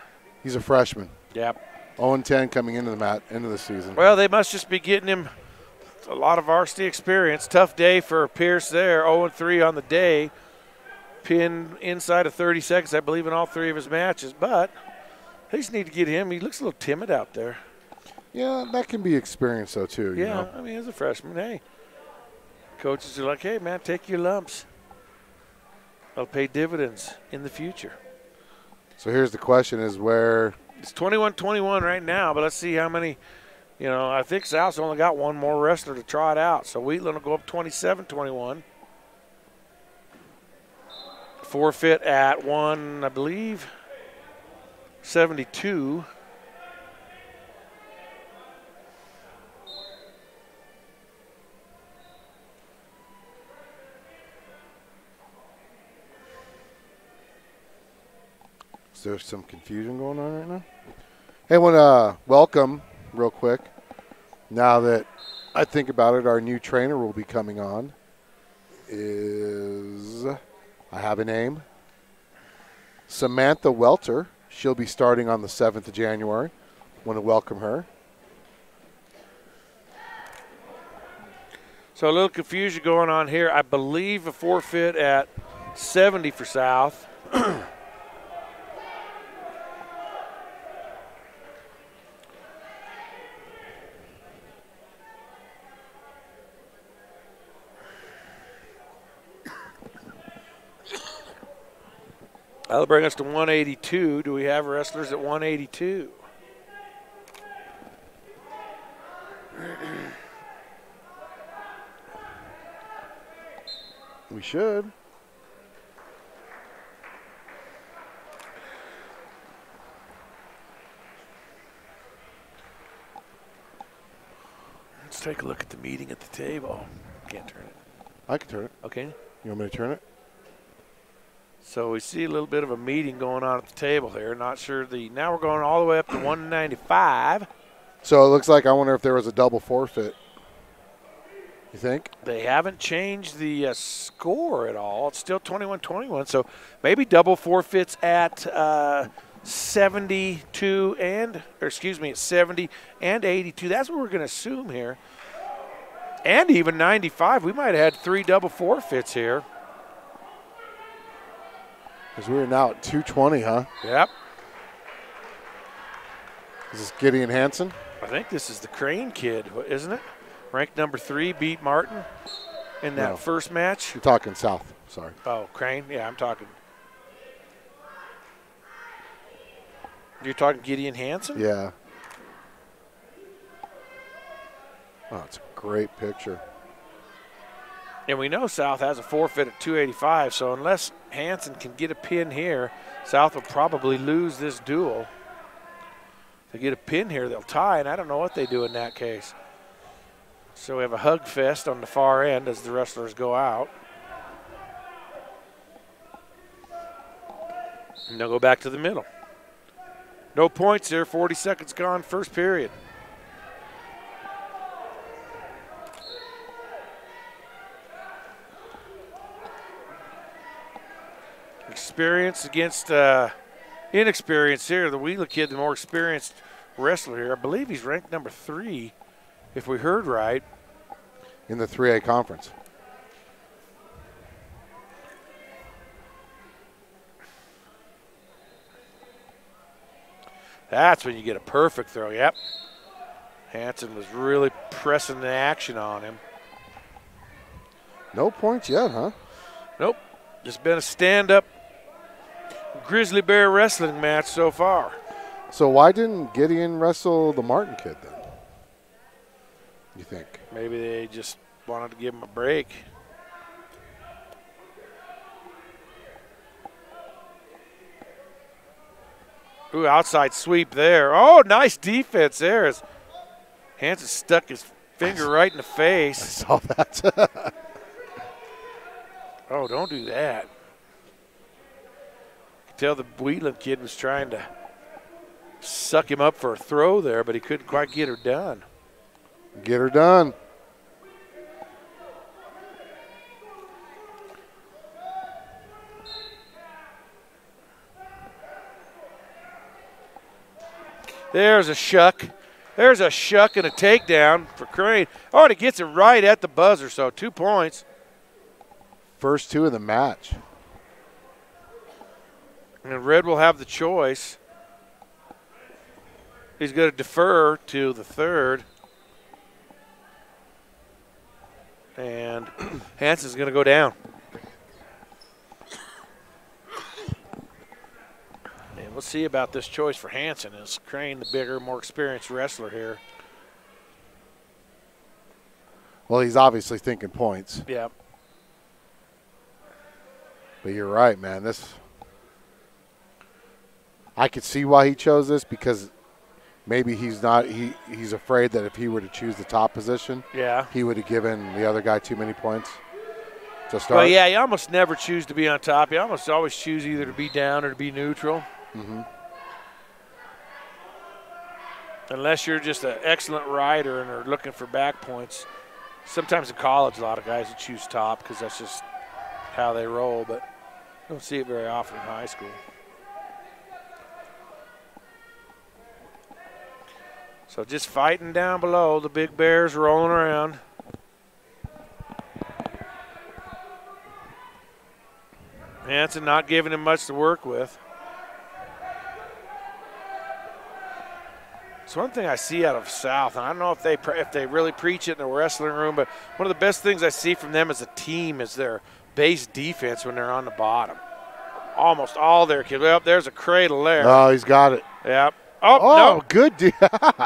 He's a freshman. Yep. 0-10 coming into the season. Well, they must just be getting him a lot of varsity experience. Tough day for Pierce there. 0-3 on the day. Pinned inside of 30 seconds, I believe, in all 3 of his matches. But they just need to get him. He looks a little timid out there. Yeah, that can be experience, though, too. Yeah, you know? I mean, as a freshman, hey. Coaches are like, hey, man, take your lumps. They'll pay dividends in the future. So here's the question is where – It's 21-21 right now, but let's see how many – I think South's only got one more wrestler to try it out. So Wheatland will go up 27-21. Forfeit at 72. Is there some confusion going on right now? Hey, I want to welcome real quick. Now that I think about it, our new trainer will be coming on. I have a name. Samantha Welter. She'll be starting on the 7th of January. Want to welcome her. So a little confusion going on here. I believe a forfeit at 70 for South. That'll bring us to 182. Do we have wrestlers at 182? We should. Let's take a look at the meeting at the table. Can't turn it. I can turn it. Okay. You want me to turn it? So we see a little bit of a meeting going on at the table here. Not sure now we're going all the way up to 195. So it looks like I wonder if there was a double forfeit. You think? They haven't changed the score at all. It's still 21-21. So maybe double forfeits at 70 and 82. That's what we're going to assume here. And even 95. We might have had 3 double forfeits here. Because we're now at 220, huh? Yep. Is this Gideon Hansen? I think this is the Crane kid, isn't it? Ranked number 3, beat Martin in that first match. You're talking South, sorry. Oh, Crane? Yeah, I'm talking. You're talking Gideon Hansen? Yeah. Oh, it's a great picture. And we know South has a forfeit at 285, so unless Hansen can get a pin here, South will probably lose this duel. If they get a pin here, they'll tie, and I don't know what they do in that case. So we have a hug fest on the far end as the wrestlers go out. And they'll go back to the middle. No points here, 40 seconds gone, first period. experience against inexperience here. The Wheatland kid, the more experienced wrestler here. I believe he's ranked number 3, if we heard right. In the 3A conference. That's when you get a perfect throw. Yep. Hansen was really pressing the action on him. No points yet, huh? Nope. Just been a stand-up grizzly bear wrestling match so far. So why didn't Gideon wrestle the Martin kid then? You think? Maybe they just wanted to give him a break. Ooh, outside sweep there. Oh, nice defense there as Hansen stuck his finger right in the face. I saw that. Oh, don't do that. You could tell the Wheatland kid was trying to suck him up for a throw there, but he couldn't quite get her done. Get her done. There's a shuck. There's a shuck and a takedown for Crane. Oh, and he gets it right at the buzzer, so 2 points. First 2 of the match. And Red will have the choice. He's going to defer to the third. And Hansen's going to go down. And we'll see about this choice for Hansen. Is Crane the bigger, more experienced wrestler here? Well, he's obviously thinking points. Yeah. But you're right, man. I could see why he chose this, because maybe he's afraid that if he were to choose the top position, yeah, he would have given the other guy too many points to start. Well, yeah, you almost never choose to be on top. You almost always choose either to be down or to be neutral. Mm-hmm. Unless you're just an excellent rider and are looking for back points. Sometimes in college, a lot of guys would choose top because that's just how they roll, but I don't see it very often in high school. So just fighting down below, the big bears rolling around. Hansen not giving him much to work with. It's one thing I see out of South, and I don't know if they really preach it in the wrestling room, but one of the best things I see from them as a team is their base defense when they're on the bottom. Almost all their kids. Well, there's a cradle there. Oh, he's got it. Yep. Oh, no. Good.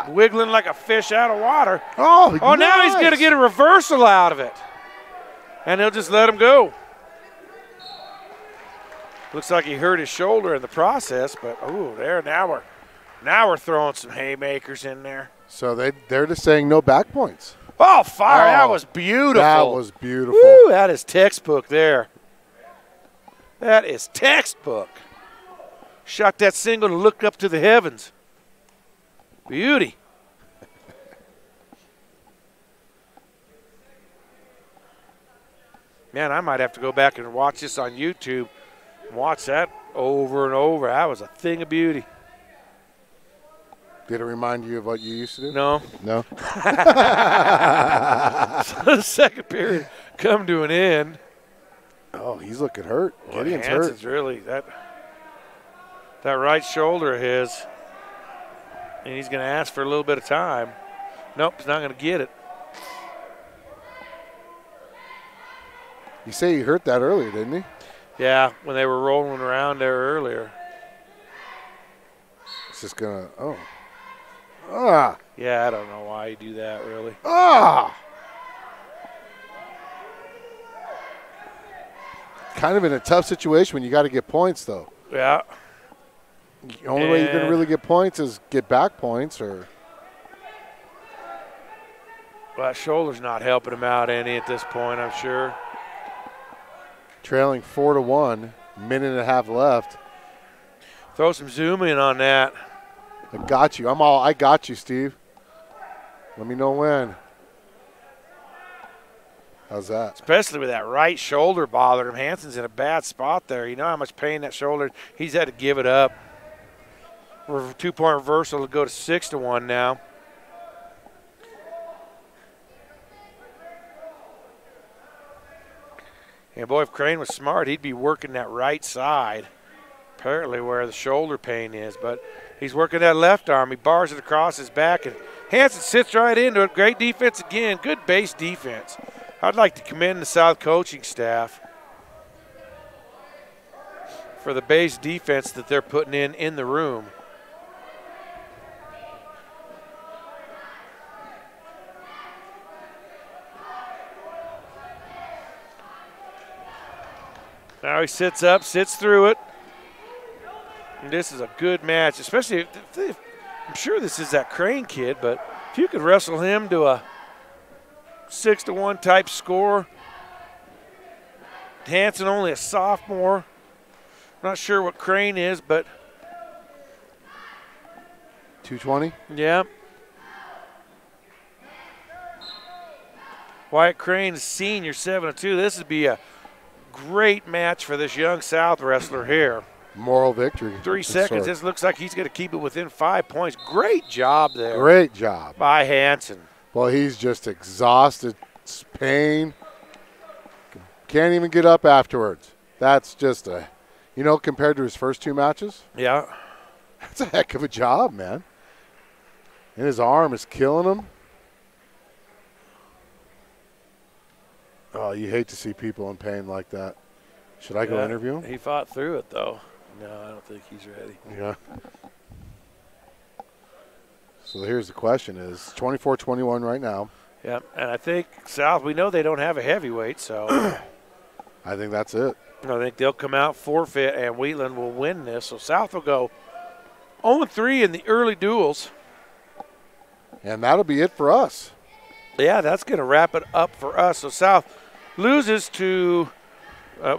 Wiggling like a fish out of water. Oh, nice. Now he's going to get a reversal out of it. And he'll just let him go. Looks like he hurt his shoulder in the process, but now we're throwing some haymakers in there. So they're just saying no back points. Oh, fire. That was beautiful. That was beautiful. Woo, that is textbook there. That is textbook. Shot that single and looked up to the heavens. Beauty. Man, I might have to go back and watch this on YouTube and watch that over and over. That was a thing of beauty. Did it remind you of what you used to do? No. No? So the second period come to an end. Oh, he's looking hurt. Well, Gideon's Hansen's hurt. really that right shoulder of his. And he's going to ask for a little bit of time. Nope, he's not going to get it. You say he hurt that earlier, didn't he? Yeah, when they were rolling around there earlier. It's just going to, Yeah, I don't know why you do that, really. Kind of in a tough situation when you got to get points, though. Yeah. The only way you're going to really get points is get back points, or. Well, that shoulder's not helping him out any at this point, I'm sure. Trailing 4-1, minute and a half left. Throw some zoom in on that. I got you. I got you, Steve. Let me know when. How's that? Especially with that right shoulder bothering him. Hansen's in a bad spot there. You know how much pain that shoulder, he's had to give it up. 2-point reversal to go to 6-1 now. And boy, if Crane was smart, he'd be working that right side, apparently where the shoulder pain is. But he's working that left arm. He bars it across his back, and Hansen sits right into it. Great defense again. Good base defense. I'd like to commend the South coaching staff for the base defense that they're putting in the room. Now he sits up, sits through it. And this is a good match, especially if I'm sure this is that Crane kid, but if you could wrestle him to a 6-1 type score. Hansen only a sophomore. Not sure what Crane is, but 220? Yeah. Wyatt Crane is senior, 7-2. This would be a great match for this young South wrestler here. Moral victory. 3 seconds. This looks like he's going to keep it within 5 points. Great job there. Great job. By Hansen. Well, he's just exhausted. It's pain. Can't even get up afterwards. That's just compared to his first 2 matches. Yeah. That's a heck of a job, man. And his arm is killing him. Oh, you hate to see people in pain like that. Should I go interview him? He fought through it, though. No, I don't think he's ready. Yeah. So here's the question is 24-21 right now. Yeah, and I think South, we know they don't have a heavyweight, so. I think that's it. I think they'll come out forfeit, and Wheatland will win this. So South will go 0-3 in the early duels. And that'll be it for us. Yeah, that's going to wrap it up for us. So South loses to,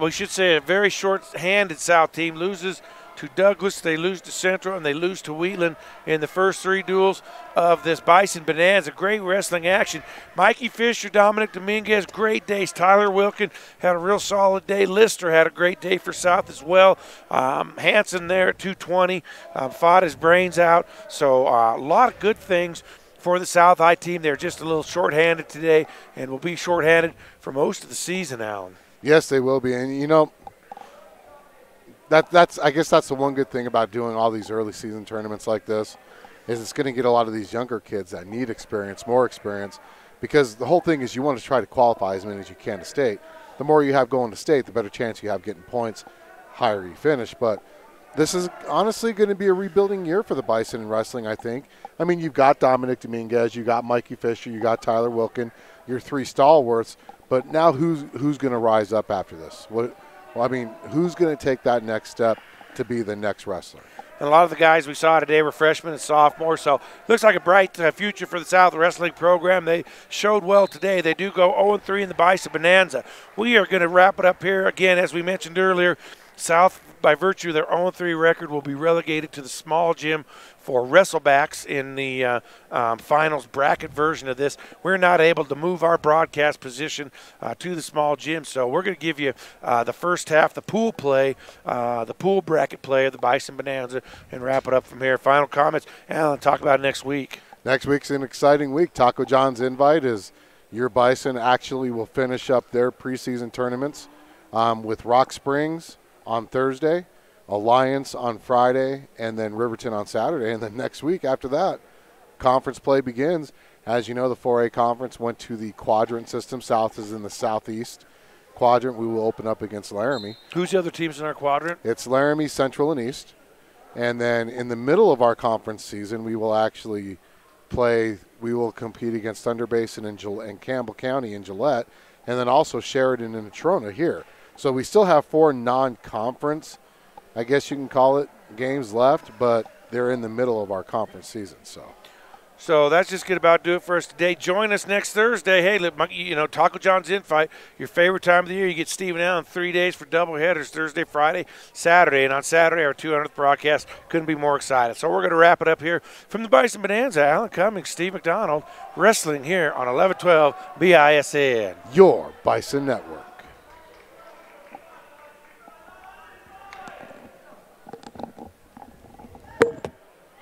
we should say a very short-handed South team, loses to Douglas, they lose to Central, and they lose to Wheatland in the first 3 duels of this Bison Bonanza. Great wrestling action. Mikey Fisher, Dominic Dominguez, great days. Tyler Wilkin had a real solid day. Lister had a great day for South as well. Hansen there at 220, fought his brains out. So a lot of good things for the South High team. They're just a little short-handed today and will be short-handed for most of the season, Alan. Yes, they will be. And, you know, I guess that's the one good thing about doing all these early season tournaments like this is it's going to get a lot of these younger kids that need experience, more experience, because the whole thing is you want to try to qualify as many as you can to state. The more you have going to state, the better chance you have getting points, higher you finish. But this is honestly going to be a rebuilding year for the Bison in wrestling, I think. I mean, you've got Dominic Dominguez, you got Mikey Fisher, you got Tyler Wilkin, your 3 stalwarts, but now who's going to rise up after this? Who's going to take that next step to be the next wrestler? And a lot of the guys we saw today were freshmen and sophomores, so looks like a bright future for the South Wrestling program. They showed well today. They do go 0-3 in the Bison Bonanza. We are going to wrap it up here again, as we mentioned earlier. South, by virtue of their 0-3 record, will be relegated to the small gym for wrestlebacks in the finals bracket version of this. We're not able to move our broadcast position to the small gym, so we're going to give you the first half, the pool play, the pool bracket play of the Bison Bonanza, and wrap it up from here. Final comments, Alan, talk about next week. Next week's an exciting week. Taco John's invite is your Bison actually will finish up their preseason tournaments with Rock Springs on Thursday, Alliance on Friday, and then Riverton on Saturday. And then next week after that, conference play begins. As you know, the 4A conference went to the quadrant system. South is in the southeast quadrant. We will open up against Laramie. Who's the other teams in our quadrant? It's Laramie, Central, and East. And then in the middle of our conference season, we will actually compete against Thunder Basin and Campbell County in Gillette, and then also Sheridan and Natrona here. So we still have 4 non-conference, I guess you can call it, games left, but they're in the middle of our conference season. So So that's just going to about do it for us today. Join us next Thursday. Hey, Taco John's Infight, your favorite time of the year. You get Stephen Allen 3 days for double headers, Thursday, Friday, Saturday. And on Saturday, our 200th broadcast. Couldn't be more excited. So we're going to wrap it up here from the Bison Bonanza. Alan Cummings, Steve McDonald, wrestling here on 1112 BISN. Your Bison Network.